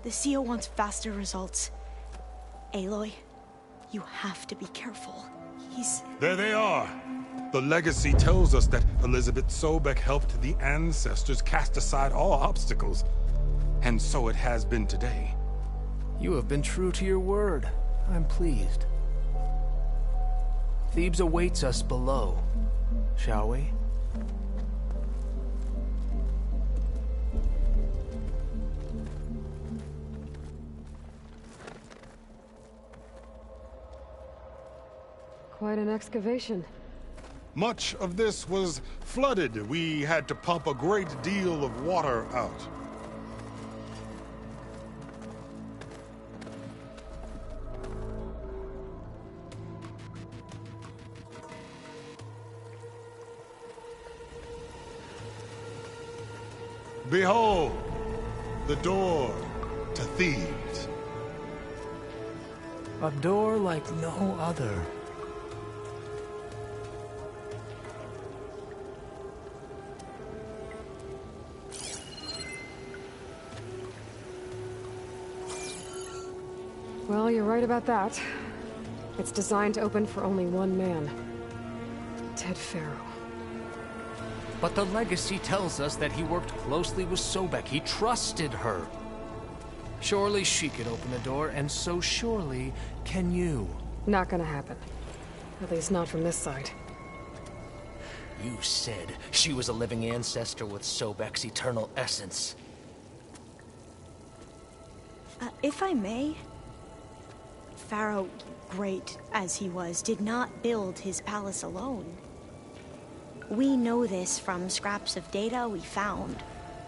The CEO wants faster results. Aloy, you have to be careful. There they are! The legacy tells us that Elizabeth Sobek helped the ancestors cast aside all obstacles. And so it has been today. You have been true to your word. I'm pleased. Thebes awaits us below, shall we? Quite an excavation. Much of this was flooded. We had to pump a great deal of water out. Behold, the door to Thebes. A door like no other. Well, you're right about that. It's designed to open for only one man. Ted Pharaoh. But the legacy tells us that he worked closely with Sobek. He trusted her. Surely she could open the door, and so surely can you. Not gonna happen. At least not from this side. You said she was a living ancestor with Sobek's eternal essence. If I may, Pharaoh, great as he was, did not build his palace alone. We know this from scraps of data we found,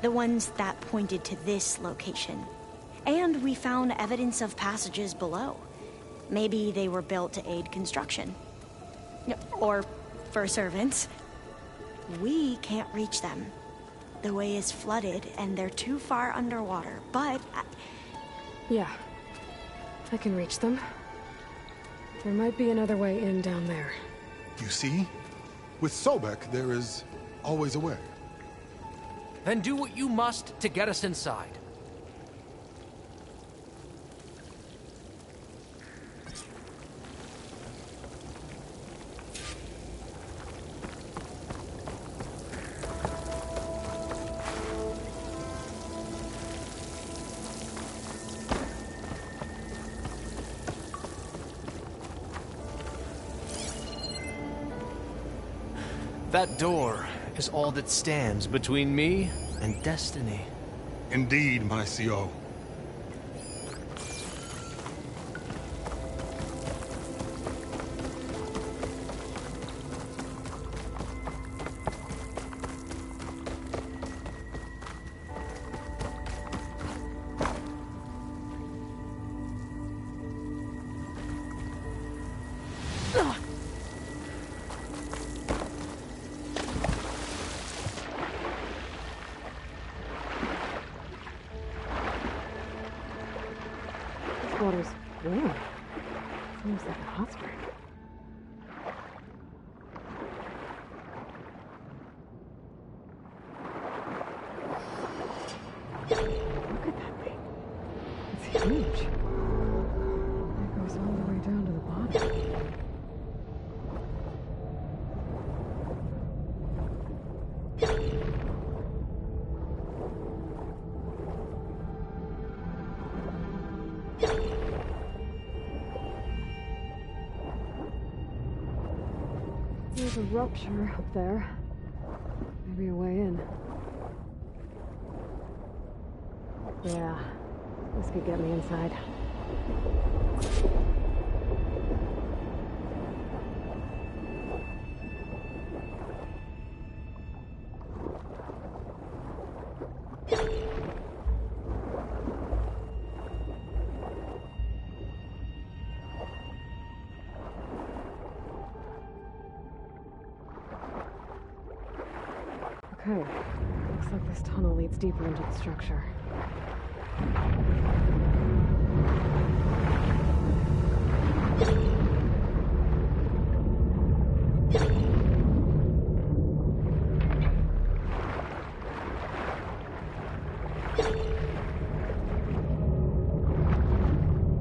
the ones that pointed to this location. And we found evidence of passages below. Maybe they were built to aid construction. Or for servants. We can't reach them. The way is flooded and they're too far underwater, but... Yeah. I can reach them. There might be another way in down there. You see? With Sobek, there is always a way. Then do what you must to get us inside. That door is all that stands between me and destiny. Indeed, my CO. Water's warm. Seems like a hot spring. Look at that thing. It's huge. It goes all the way down to the bottom. There's a rupture up there. Maybe a way in. Yeah, this could get me inside. Okay, looks like this tunnel leads deeper into the structure.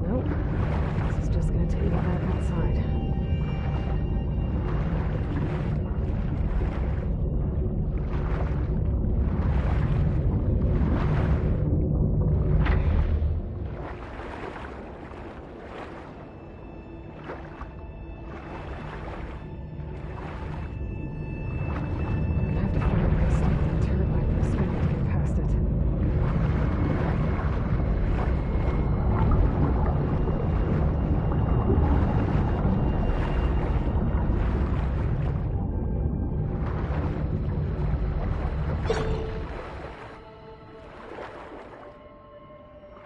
Nope, this is just gonna take me back outside.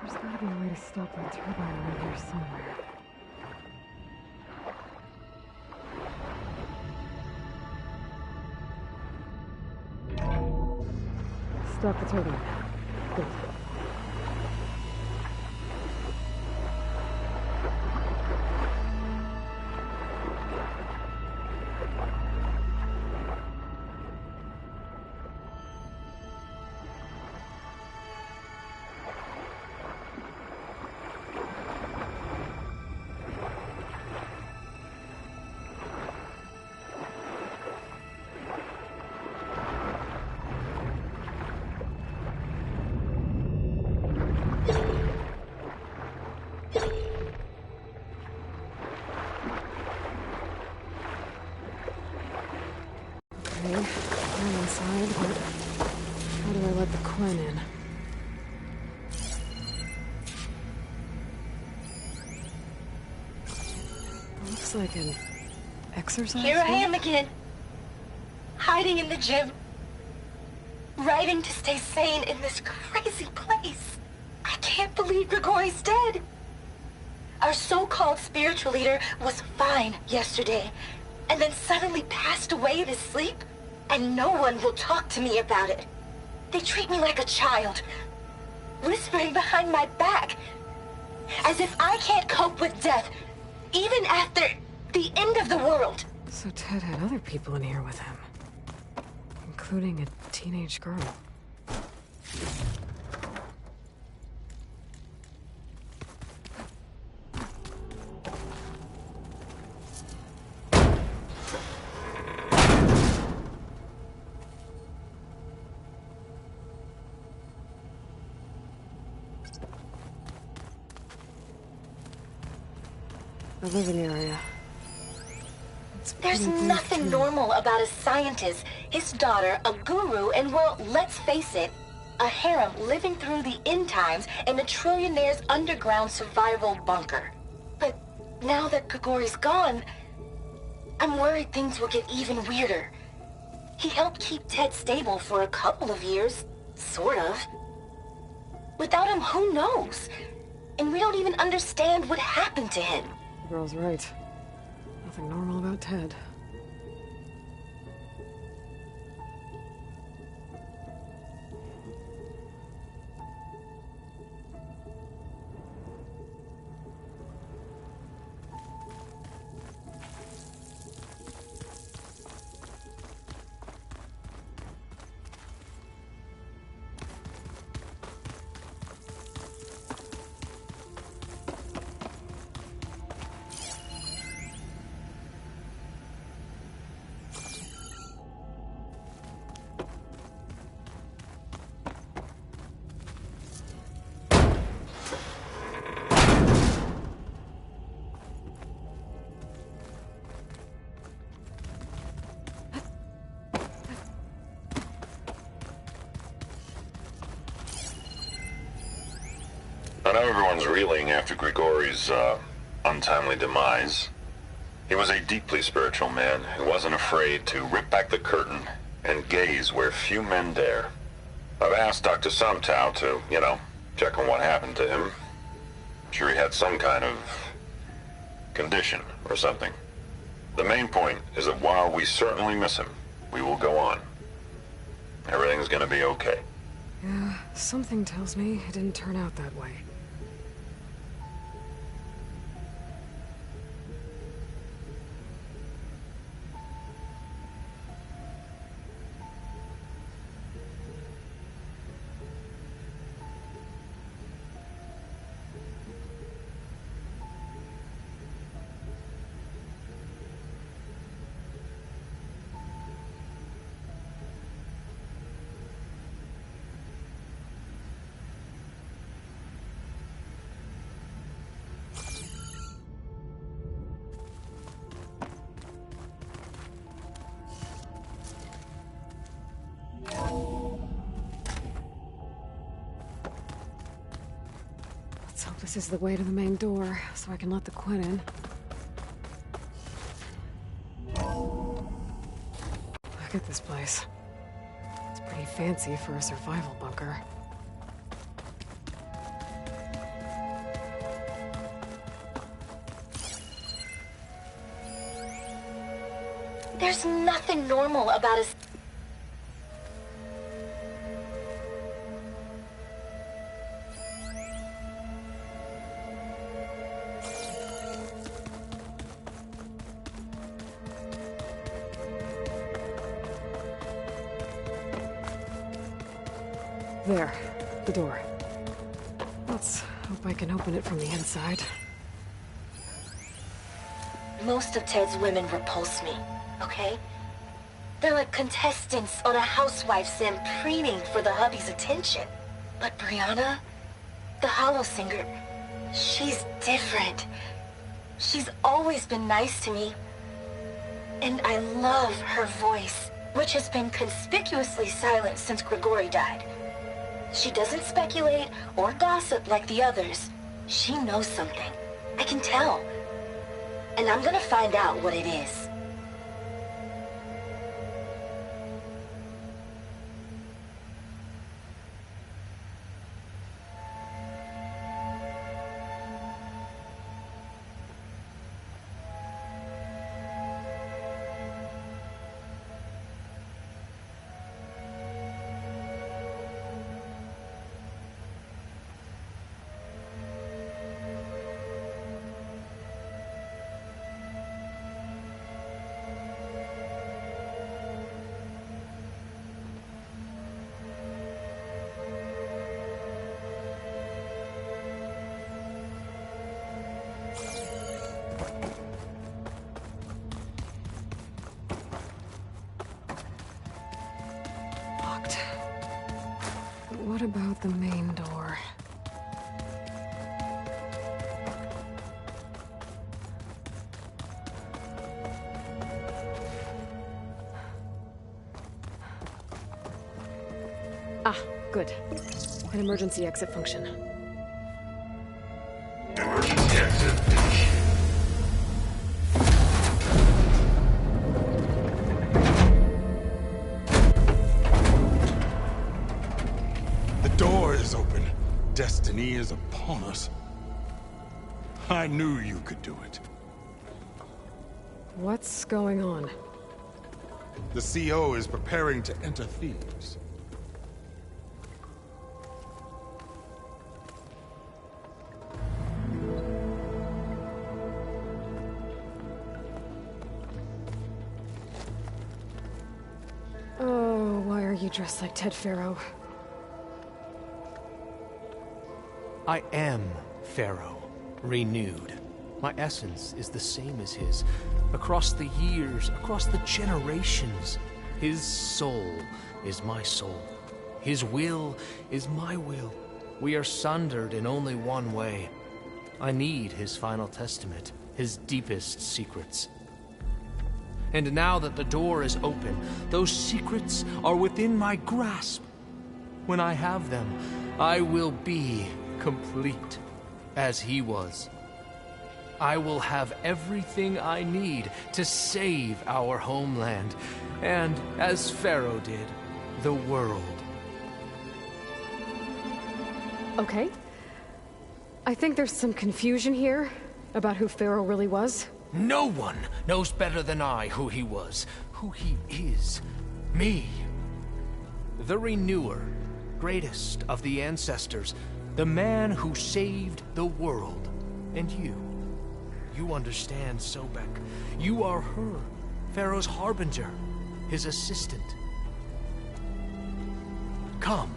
There's gotta be a way to stop that turbine around here somewhere. Stop the turbine. Good. Okay, I'm inside, but how do I let the Quinn in? Looks like an exercise Here I room? am again. Hiding in the gym. Writing to stay sane in this crazy place. I can't believe Grigori's dead. Our so-called spiritual leader was fine yesterday, and then suddenly passed away in his sleep, and no one will talk to me about it. They treat me like a child, whispering behind my back, as if I can't cope with death, even after the end of the world. So Ted had other people in here with him, including a teenage girl. The living area. There's nothing normal about a scientist, his daughter, a guru, and well, let's face it, a harem living through the end times in a trillionaire's underground survival bunker. But now that Grigori's gone, I'm worried things will get even weirder. He helped keep Ted stable for a couple of years, sort of. Without him, who knows? And we don't even understand what happened to him. The girl's right. Nothing normal about Ted. I know everyone's reeling after Grigori's untimely demise. He was a deeply spiritual man who wasn't afraid to rip back the curtain and gaze where few men dare. I've asked Dr. Sumtow to, check on what happened to him. I'm sure he had some kind of condition or something. The main point is that while we certainly miss him, we will go on. Everything's gonna be okay. Yeah, something tells me it didn't turn out that way. Let's hope this is the way to the main door, so I can let the Quinn in. Look at this place. It's pretty fancy for a survival bunker. There's nothing normal about us. There, the door. Let's hope I can open it from the inside. Most of Ted's women repulse me, okay? They're like contestants on a housewife sim preening for the hubby's attention. But Brianna, the hollow singer, she's different. She's always been nice to me. And I love her voice. which has been conspicuously silent since Grigori died. She doesn't speculate or gossip like the others. She knows something. I can tell. And I'm gonna find out what it is. What about the main door? Ah, good. An emergency exit function. Emergency exit finish. The door is open. Destiny is upon us. I knew you could do it. What's going on? The CO is preparing to enter Thebes. Oh, why are you dressed like Ted Pharaoh? I am Pharaoh, renewed. My essence is the same as his. Across the years, across the generations, his soul is my soul. His will is my will. We are sundered in only one way. I need his final testament, his deepest secrets. And now that the door is open, those secrets are within my grasp. When I have them, I will be complete, as he was. I will have everything I need to save our homeland, and, as Pharaoh did, the world. Okay. I think there's some confusion here about who Pharaoh really was. No one knows better than I who he was, who he is. Me. The Renewer, greatest of the ancestors, the man who saved the world. And you. You understand, Sobek. You are her, Pharaoh's harbinger, his assistant. Come,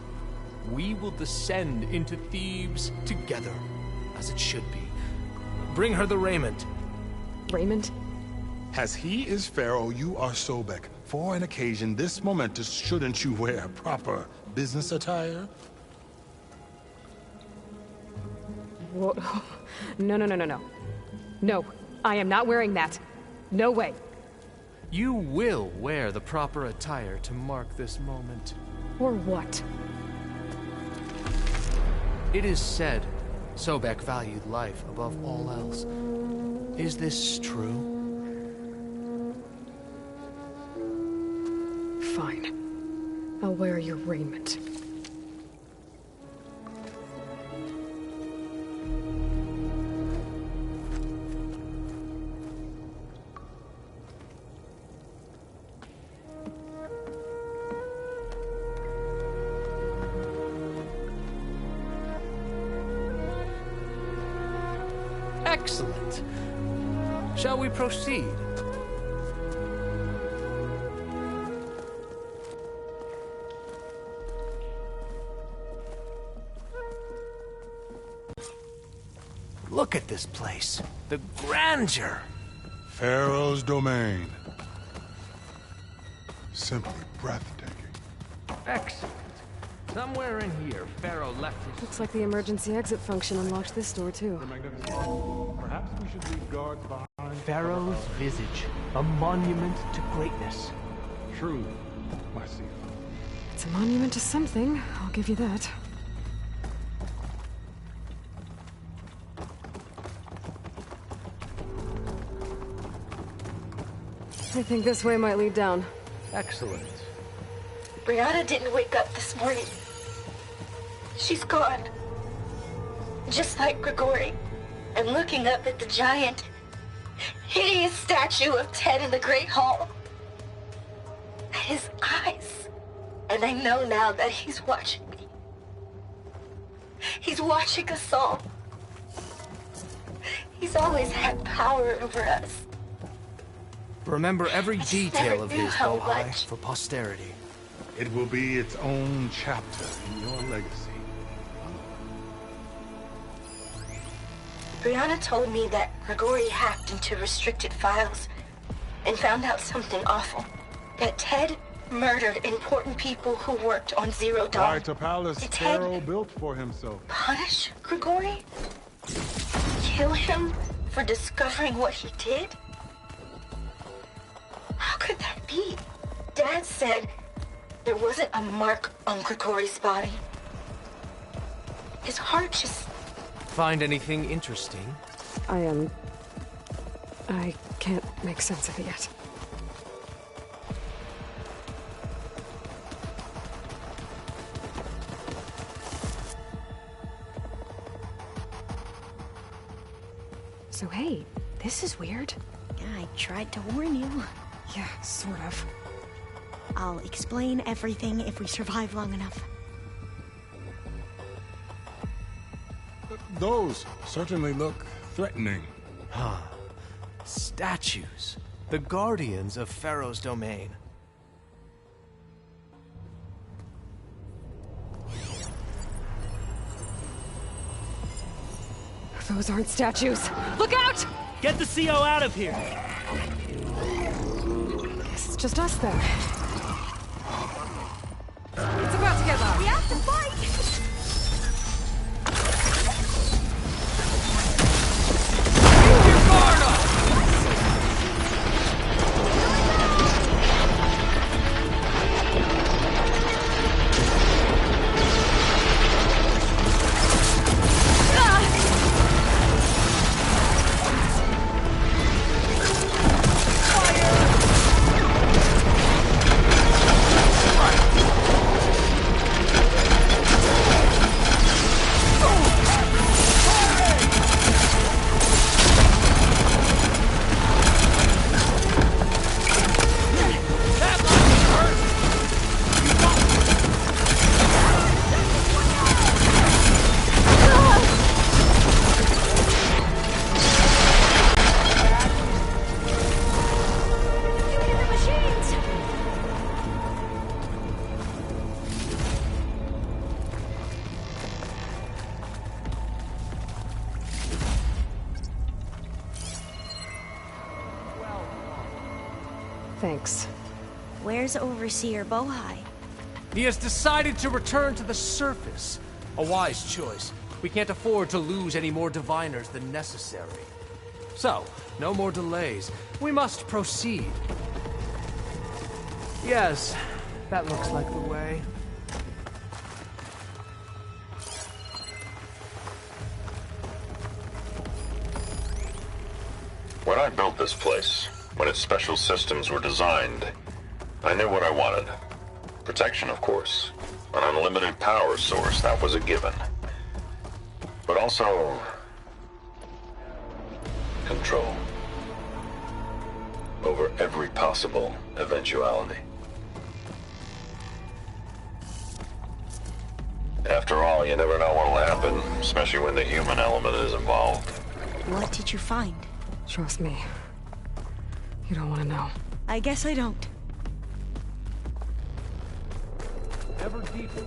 we will descend into Thebes together, as it should be. Bring her the raiment. Raiment? As he is Pharaoh, you are Sobek. For an occasion this momentous, shouldn't you wear proper business attire? Whoa. No. No, I am not wearing that. No way. You will wear the proper attire to mark this moment. Or what? It is said Sobek valued life above all else. Is this true? Fine. I'll wear your raiment. Excellent. Shall we proceed? Look at this place. The grandeur. Pharaoh's domain. Simply breathtaking. Excellent. Somewhere in here, Pharaoh left his... Looks like the emergency exit function unlocked this door, too. Perhaps we should leave guards behind. Pharaoh's visage, a monument to greatness. true, Marcia. It's a monument to something, I'll give you that. I think this way might lead down. Excellent. Brianna didn't wake up this morning. She's gone. Just like Grigori. I'm looking up at the giant, hideous statue of Ted in the Great Hall. His eyes. And I know now that he's watching me. He's watching us all. He's always had power over us. Remember every detail of his, how Bohai, much. for posterity. It will be its own chapter in your legacy. Brianna told me that Grigori hacked into restricted files and found out something awful. That Ted murdered important people who worked on Zero Dawn. Quite a palace Did Ted Pharaoh built for himself. punish Grigori? Kill him for discovering what he did? How could that be? Dad said there wasn't a mark on Grigori's body. His heart just... Find anything interesting? I can't make sense of it yet. So hey, this is weird. Yeah, I tried to warn you. Yeah, sort of. I'll explain everything if we survive long enough. Those certainly look threatening. Huh. Statues. The guardians of Pharaoh's domain. Those aren't statues. Look out! Get the CO out of here! Guess it's just us then. It's about to get loud. We have to fight! Thanks. Where's Overseer Bohai? He has decided to return to the surface. A wise choice. We can't afford to lose any more diviners than necessary. So, no more delays. We must proceed. Yes, that looks like the way. When I built this place, when its special systems were designed, I knew what I wanted. Protection, of course. An unlimited power source, that was a given. But also... control. Over every possible eventuality. After all, you never know what'll happen, especially when the human element is involved. What did you find? Trust me. You don't want to know. I guess I don't. Ever deeper.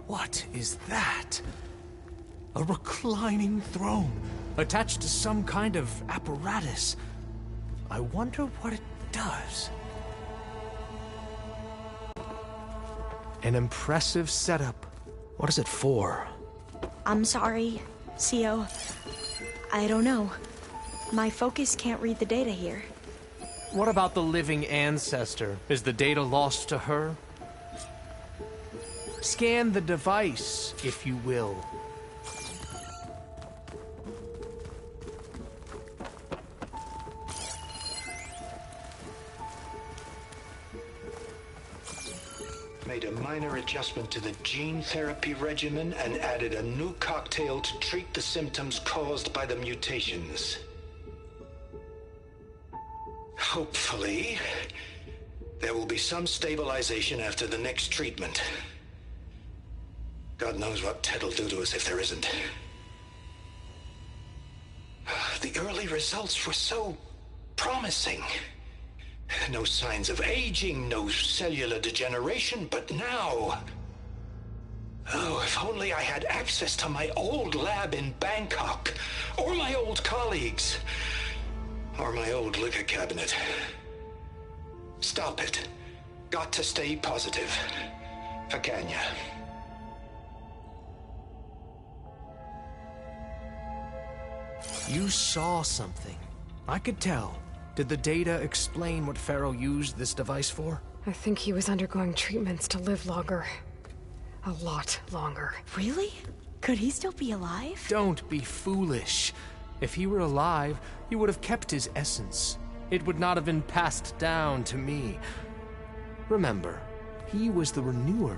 What is that? A reclining throne, attached to some kind of apparatus. I wonder what it does. An impressive setup. What is it for? I'm sorry, CO. I don't know. My focus can't read the data here. What about the living ancestor? Is the data lost to her? Scan the device, if you will. Made a minor adjustment to the gene therapy regimen and added a new cocktail to treat the symptoms caused by the mutations. Hopefully, there will be some stabilization after the next treatment. God knows what Ted'll do to us if there isn't. The early results were so promising. No signs of aging, no cellular degeneration, but now... Oh, if only I had access to my old lab in Bangkok, or my old colleagues, or my old liquor cabinet. Stop it. Got to stay positive. Fakanya. You saw something. I could tell. Did the data explain what Pharaoh used this device for? I think he was undergoing treatments to live longer. A lot longer. Really? Could he still be alive? Don't be foolish. If he were alive, he would have kept his essence. It would not have been passed down to me. Remember, he was the renewer.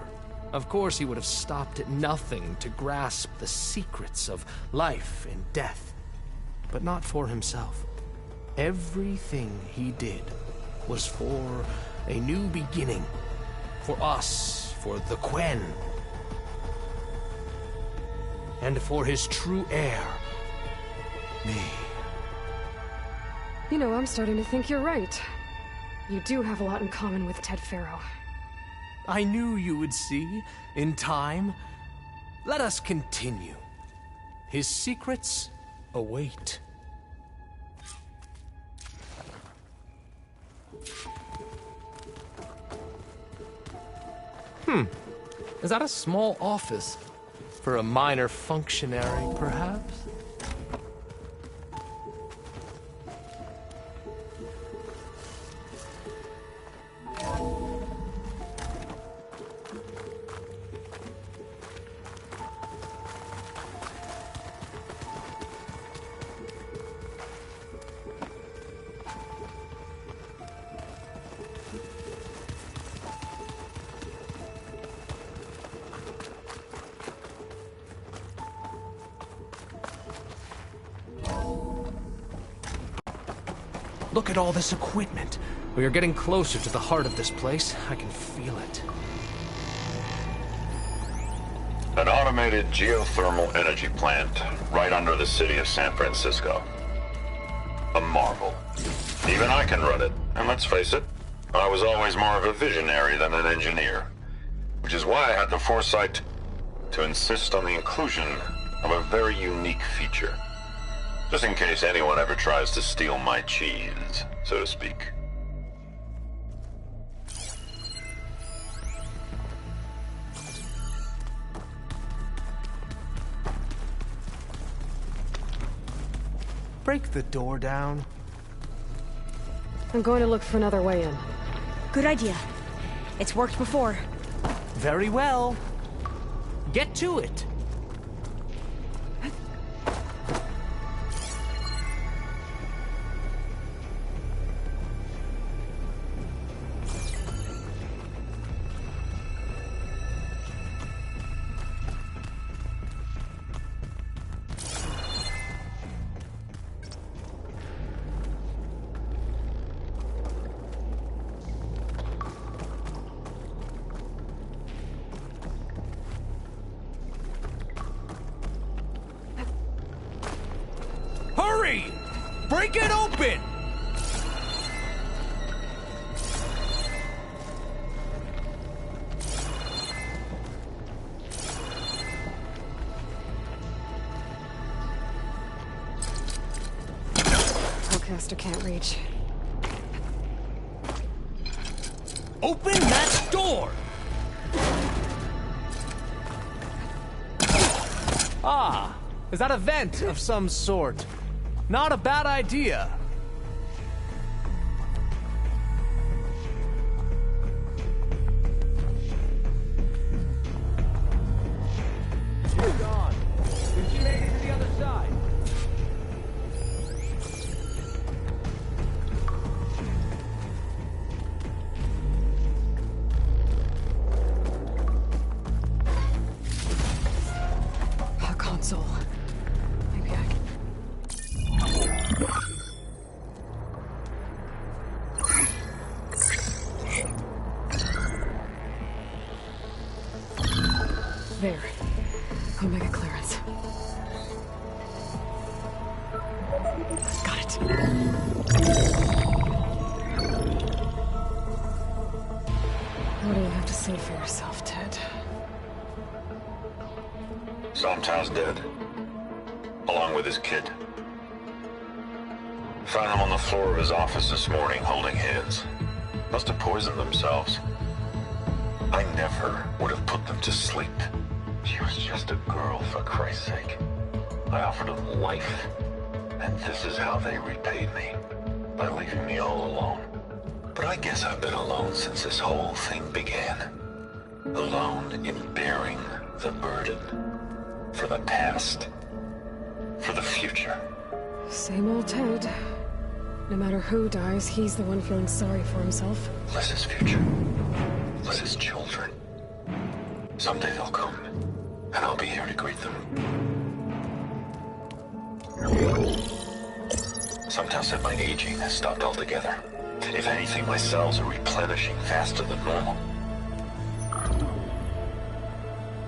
Of course, he would have stopped at nothing to grasp the secrets of life and death. But not for himself. Everything he did was for a new beginning. For us, for the Quen. And for his true heir, me. You know, I'm starting to think you're right. You do have a lot in common with Ted Pharaoh. I knew you would see, in time. Let us continue. His secrets await. Is that a small office? For a minor functionary, perhaps? Look at all this equipment. We are getting closer to the heart of this place. I can feel it. An automated geothermal energy plant right under the city of San Francisco. A marvel. Even I can run it. And let's face it, I was always more of a visionary than an engineer. Which is why I had the foresight to insist on the inclusion of a very unique feature. Just in case anyone ever tries to steal my cheese, so to speak. Break the door down. I'm going to look for another way in. Good idea. It's worked before. Very well. Get to it. Hurry! Break it open! Hellcaster can't reach. Open that door! Ah, is that a vent of some sort? Not a bad idea. She's gone. Did she make it to the other side? A console. Maybe I can... There. Omega clearance. Got it. What do you have to say for yourself, Ted? Sometimes dead. Along with his kid. Found them on the floor of his office this morning, holding hands. Must have poisoned themselves. I never would have put them to sleep. She was just a girl, for Christ's sake. I offered them life, and this is how they repaid me. By leaving me all alone. But I guess I've been alone since this whole thing began. Alone in bearing the burden. For the past. For the future. Same old Ted. No matter who dies, he's the one feeling sorry for himself. Liz's future. Liz's children. Someday they'll come, and I'll be here to greet them. Sometimes said my aging has stopped altogether. If anything, my cells are replenishing faster than normal.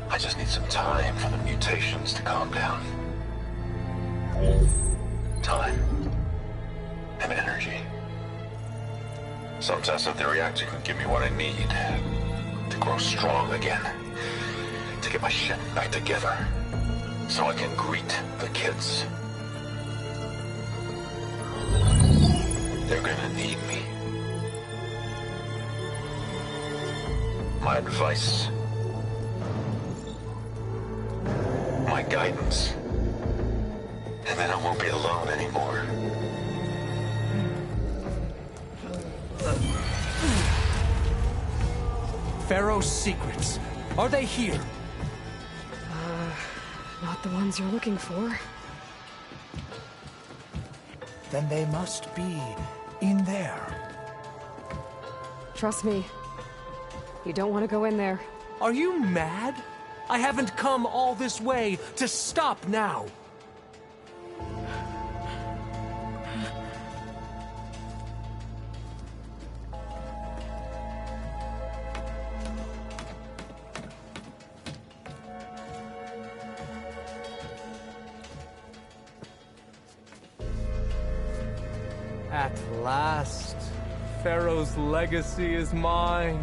I just need some time for the mutations to calm down. Time. And energy. Sometimes if the reactor can give me what I need to grow strong again. To get my shit back together. So I can greet the kids. They're gonna need me. My advice. My guidance. And then I won't be alone anymore. Pharaoh's secrets. Are they here? Not the ones you're looking for. Then they must be in there. Trust me. You don't want to go in there. Are you mad? I haven't come all this way to stop now. At last, Pharaoh's legacy is mine.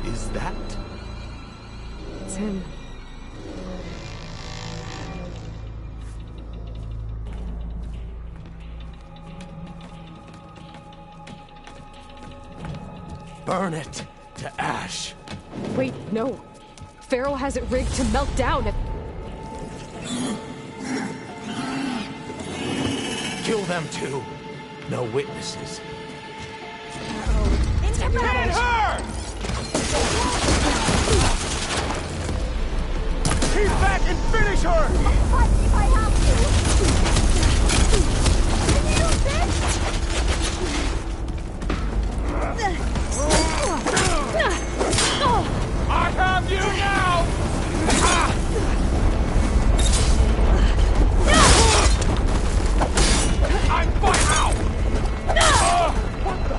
Is that? It's him. Burn it to ash. Wait, no. Pharaoh has it rigged to melt down if... Kill them too. No witnesses. Hit her! He's back and finish her! I'll fight if I have I have you now! I'm fine now! What the?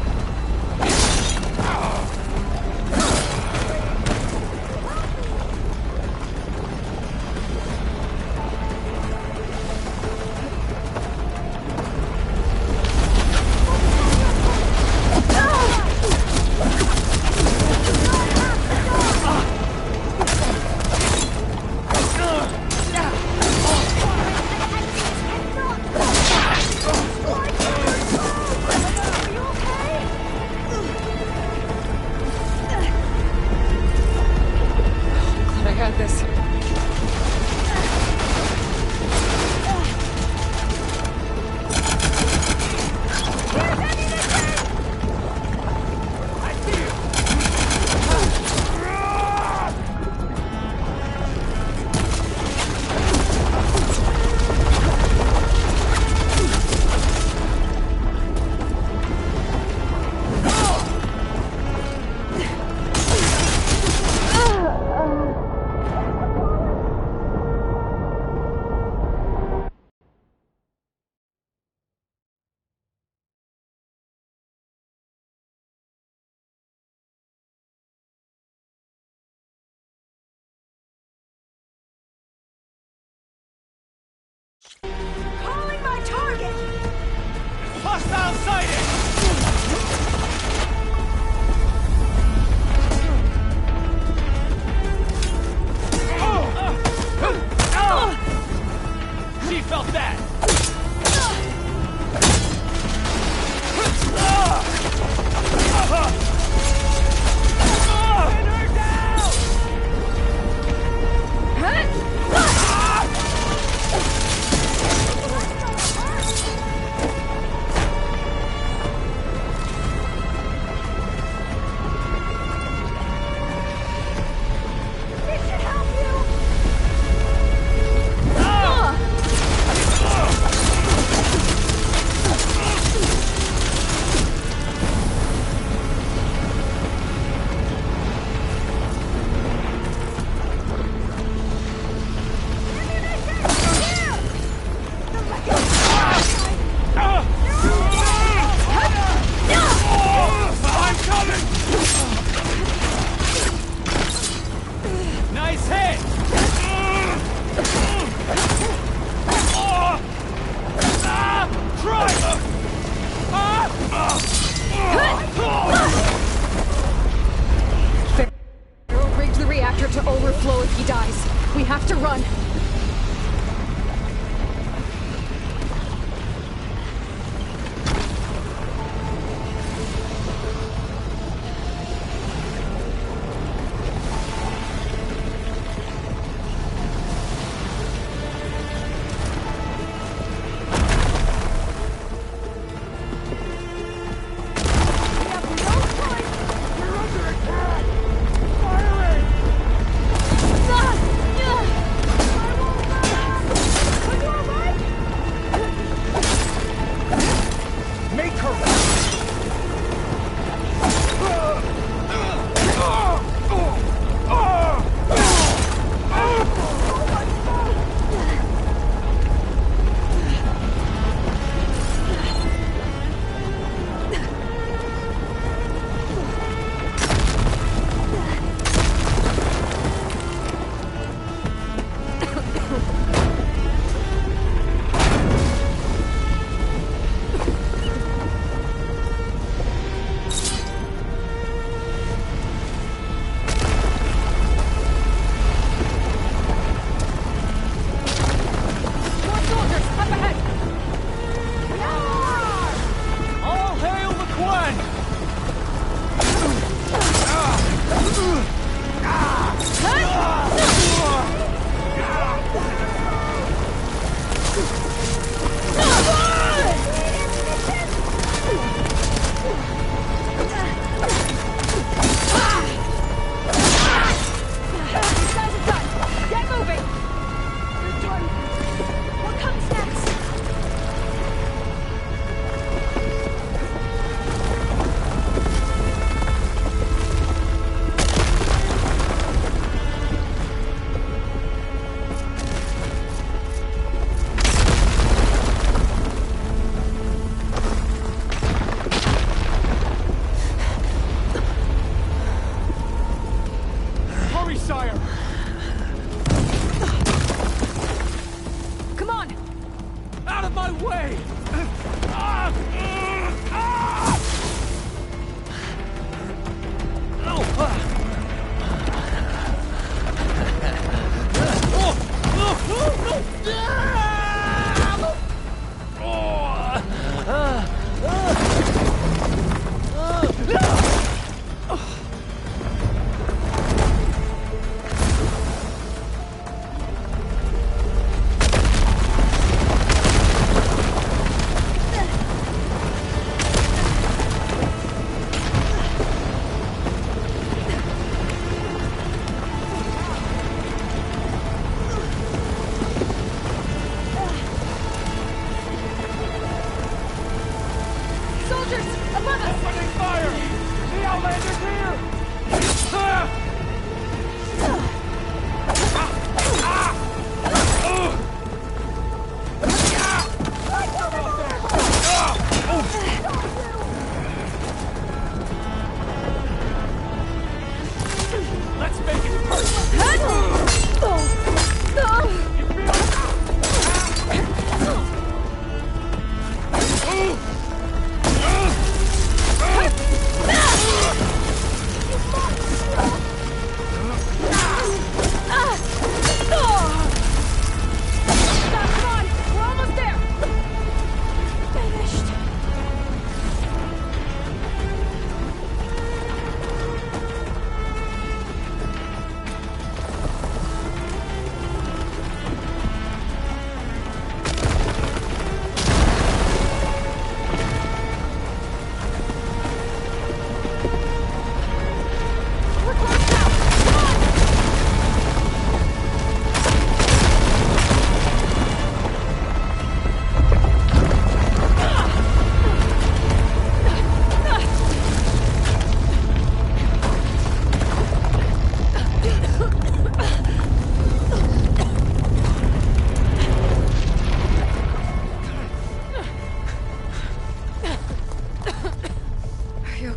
calling my target! Hostile sighted! She felt that! To overflow if he dies. We have to run.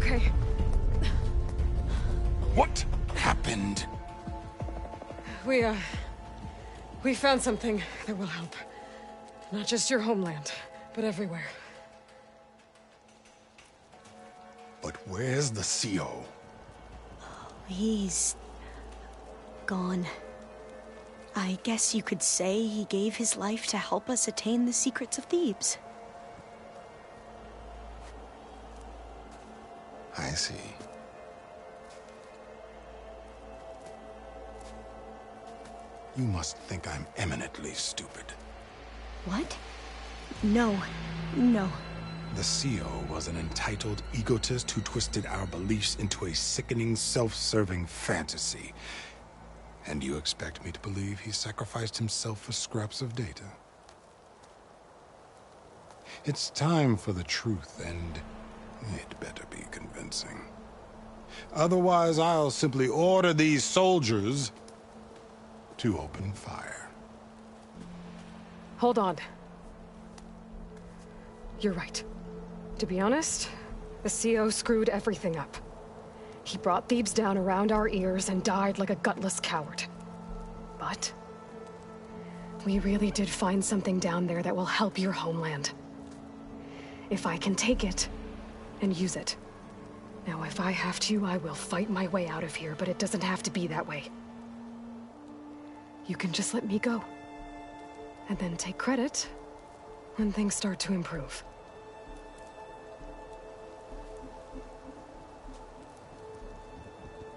okay. What happened? We found something that will help. Not just your homeland, but everywhere. But where's the CO? He's gone. I guess you could say he gave his life to help us attain the secrets of Thebes. I see. You must think I'm eminently stupid. What? No. No. The CO was an entitled egotist who twisted our beliefs into a sickening, self-serving fantasy. And you expect me to believe he sacrificed himself for scraps of data? It's time for the truth, and it better be convincing. Otherwise, I'll simply order these soldiers to open fire. Hold on. You're right. To be honest, the CO screwed everything up. He brought Thebes down around our ears and died like a gutless coward. But we really did find something down there that will help your homeland. If I can take it and use it. Now, if I have to, I will fight my way out of here, but it doesn't have to be that way. You can just let me go. And then take credit when things start to improve.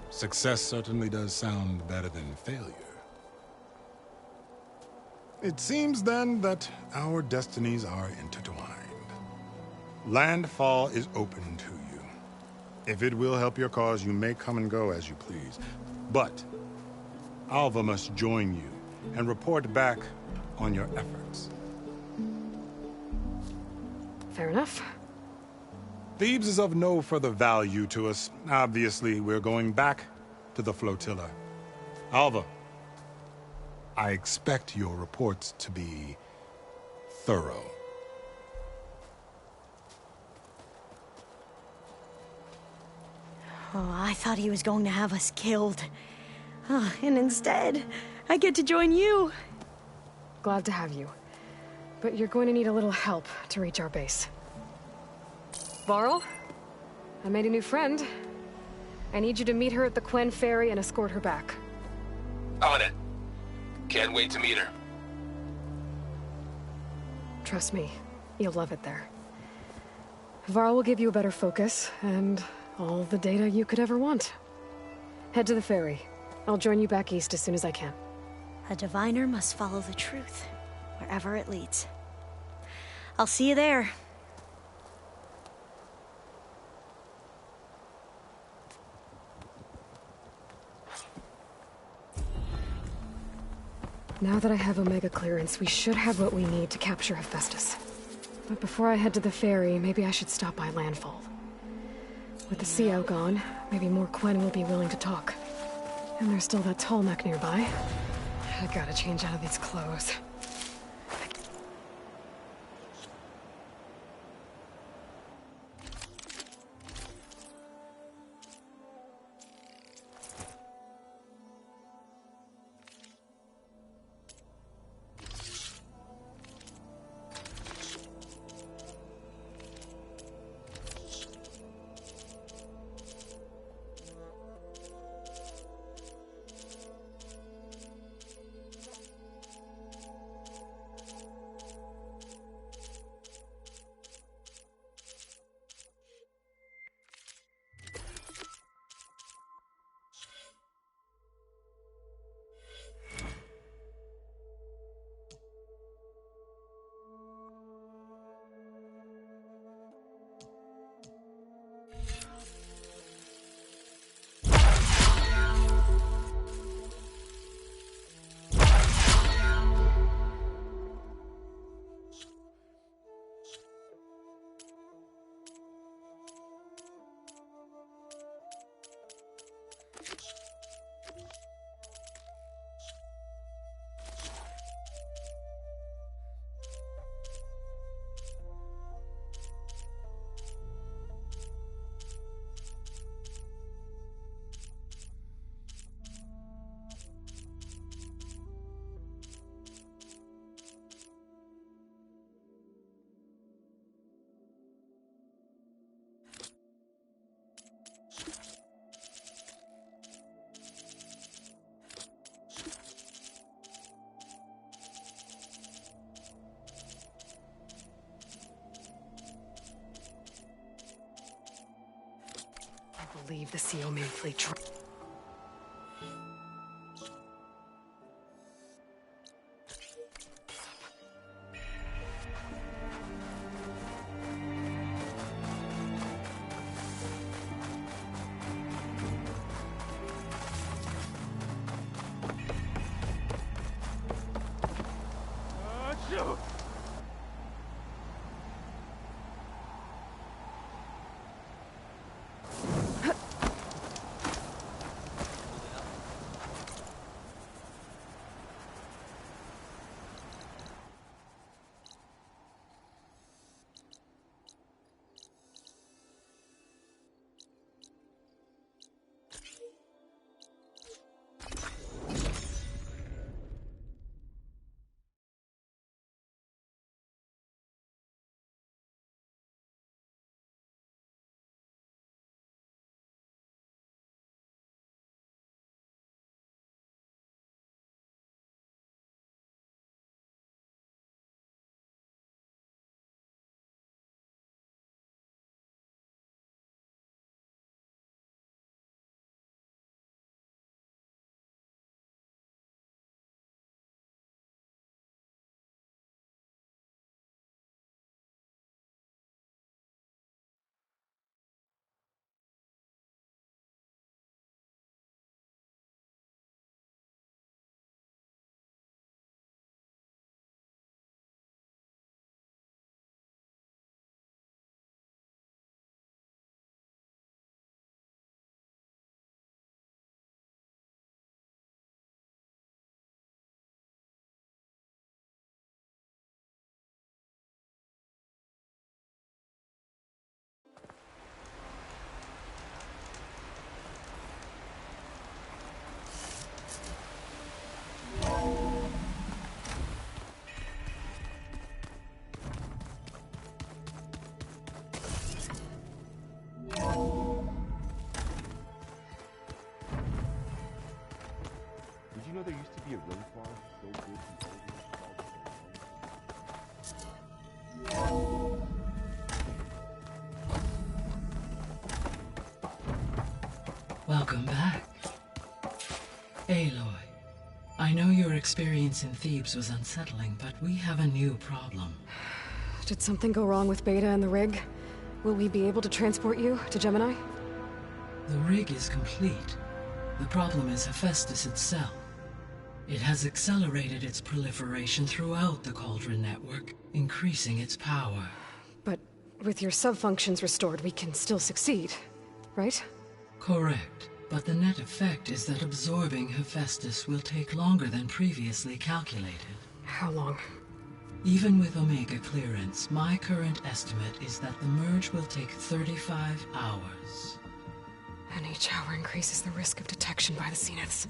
Success certainly does sound better than failure. It seems then that our destinies are intertwined. Landfall is open to you. If it will help your cause, you may come and go as you please. But Alva must join you and report back on your efforts. Fair enough. Thebes is of no further value to us. Obviously, we're going back to the flotilla. Alva, I expect your reports to be thorough. Oh, I thought he was going to have us killed. And instead, I get to join you. Glad to have you. But you're going to need a little help to reach our base. Varl, I made a new friend. I need you to meet her at the Quen Ferry and escort her back. On it. Can't wait to meet her. Trust me, you'll love it there. Varl will give you a better focus, and all the data you could ever want. Head to the ferry. I'll join you back east as soon as I can. A diviner must follow the truth, wherever it leads. I'll see you there. Now that I have Omega clearance, we should have what we need to capture Hephaestus. But before I head to the ferry, maybe I should stop by Landfall. With the CO gone, maybe more Quen will be willing to talk. And there's still that tall neck nearby. I gotta change out of these clothes. believe the CO main fleet Did you know there used to be a rose bar so good and Welcome back. Aloy, I know your experience in Thebes was unsettling, but we have a new problem. Did something go wrong with Beta and the rig? Will we be able to transport you to Gemini? The rig is complete. The problem is Hephaestus itself. It has accelerated its proliferation throughout the Cauldron network, increasing its power. But with your sub-functions restored, we can still succeed, right? Correct. But the net effect is that absorbing Hephaestus will take longer than previously calculated. How long? Even with Omega clearance, my current estimate is that the merge will take 35 hours. And each hour increases the risk of detection by the Zeniths.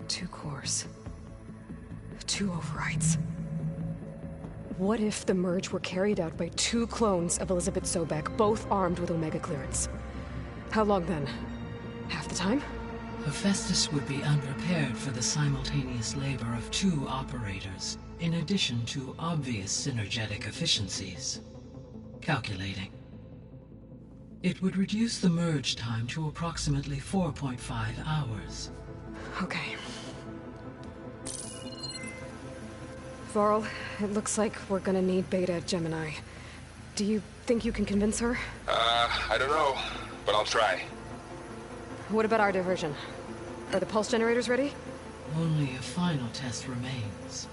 Two cores. Two overrides. What if the merge were carried out by two clones of Elizabeth Sobek, both armed with Omega clearance? How long then? Half the time? Hephaestus would be unprepared for the simultaneous labor of two operators, in addition to obvious synergetic efficiencies. Calculating. It would reduce the merge time to approximately 4.5 hours. Okay. Varl, it looks like we're gonna need Beta at Gemini. Do you think you can convince her? I don't know, but I'll try. What about our diversion? Are the pulse generators ready? Only a final test remains.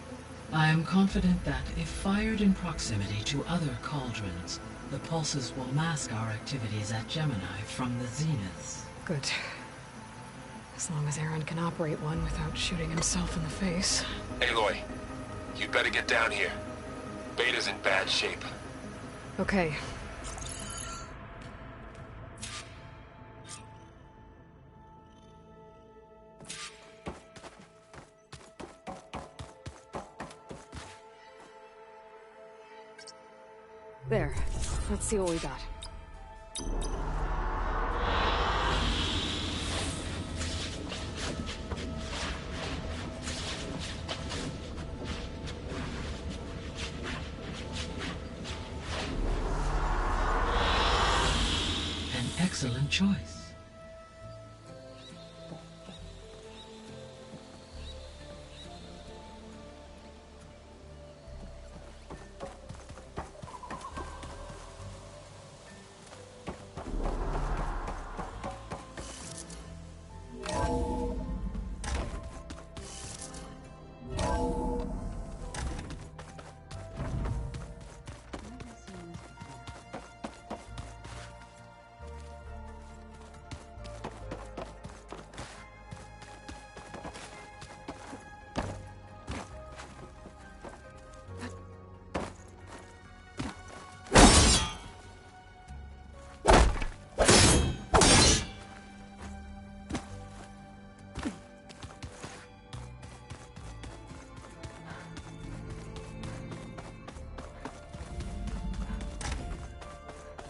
I am confident that if fired in proximity to other cauldrons, the pulses will mask our activities at Gemini from the Zeniths. Good. As long as Aaron can operate one without shooting himself in the face. Aloy, you'd better get down here. Beta's in bad shape. Okay. There. Let's see what we got. excellent choice.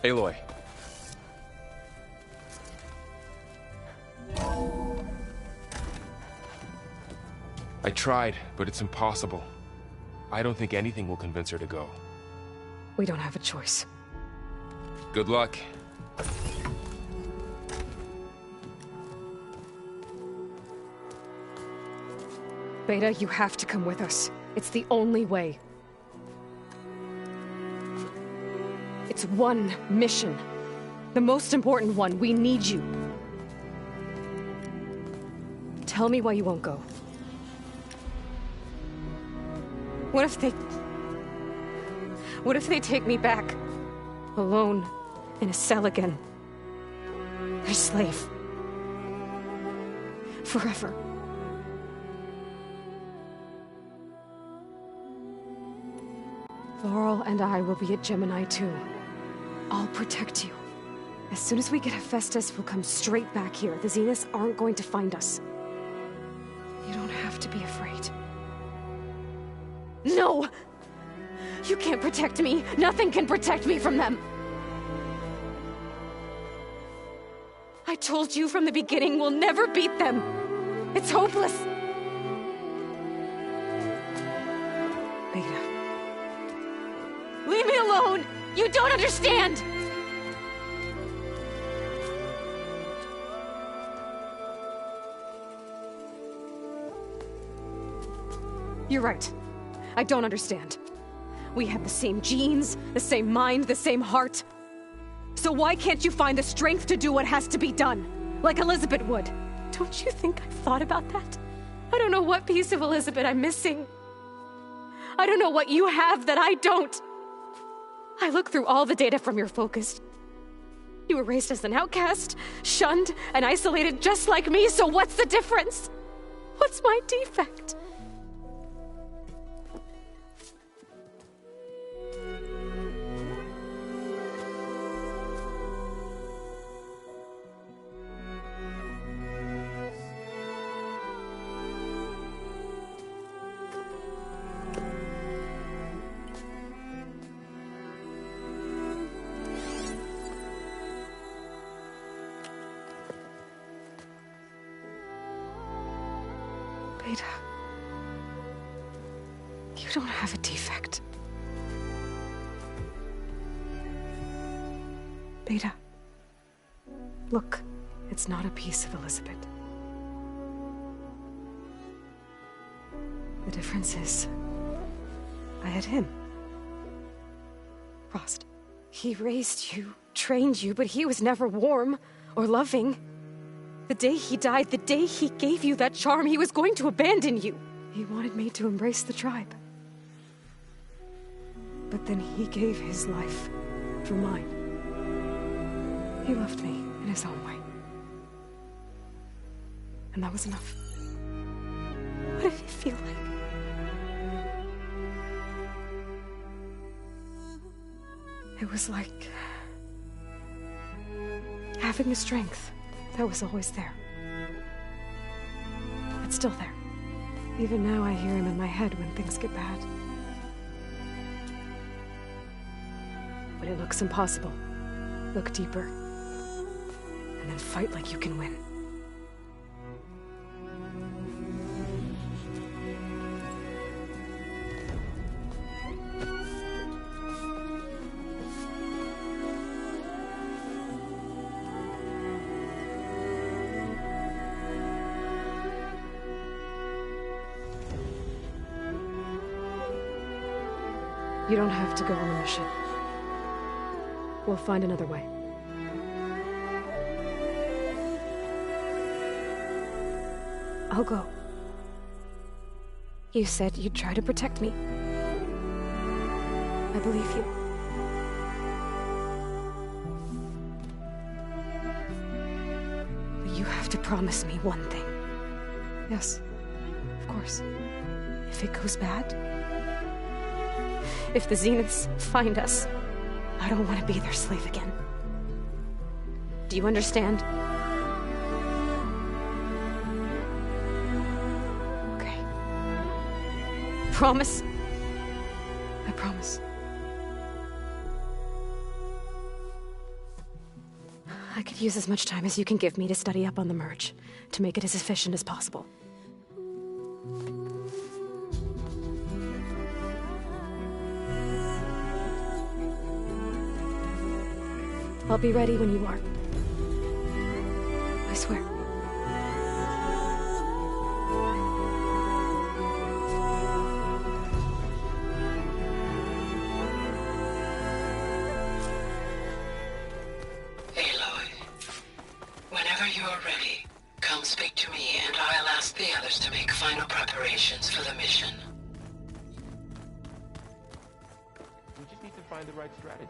Aloy. I tried, but it's impossible. I don't think anything will convince her to go. We don't have a choice. Good luck. Beta, you have to come with us. It's the only way. It's one mission. The most important one. We need you. Tell me why you won't go. What if they take me back? Alone, in a cell again. Their slave. Forever. Laurel and I will be at Gemini too. I'll protect you. As soon as we get Hephaestus, we'll come straight back here. The Zeniths aren't going to find us. You don't have to be afraid. No! You can't protect me. Nothing can protect me from them. I told you from the beginning, we'll never beat them. It's hopeless. Beta. Leave me alone! You don't understand! You're right. I don't understand. We have the same genes, the same mind, the same heart. So why can't you find the strength to do what has to be done? Like Elizabeth would. Don't you think I've thought about that? I don't know what piece of Elizabeth I'm missing. I don't know what you have that I don't. I look through all the data from your focus. You were raised as an outcast, shunned, and isolated just like me, so what's the difference? What's my defect? Beta, you don't have a defect. Beta, look, it's not a piece of Elizabeth. The difference is, I had him. Frost. He raised you, trained you, but he was never warm or loving. The day he died, the day he gave you that charm, he was going to abandon you. He wanted me to embrace the tribe. But then he gave his life for mine. He loved me in his own way. And that was enough. What did it feel like? It was like having the strength that was always there. It's still there. Even now I hear him in my head when things get bad. But it looks impossible. Look deeper. And then fight like you can win. You don't have to go on the mission. We'll find another way. I'll go. You said you'd try to protect me. I believe you. But you have to promise me one thing. Yes, of course. If it goes bad, if the Zeniths find us, I don't want to be their slave again. Do you understand? Okay. Promise? I promise. I could use as much time as you can give me to study up on the merge, to make it as efficient as possible. I'll be ready when you are. I swear. Aloy, whenever you're ready, come speak to me and I'll ask the others to make final preparations for the mission. We just need to find the right strategy.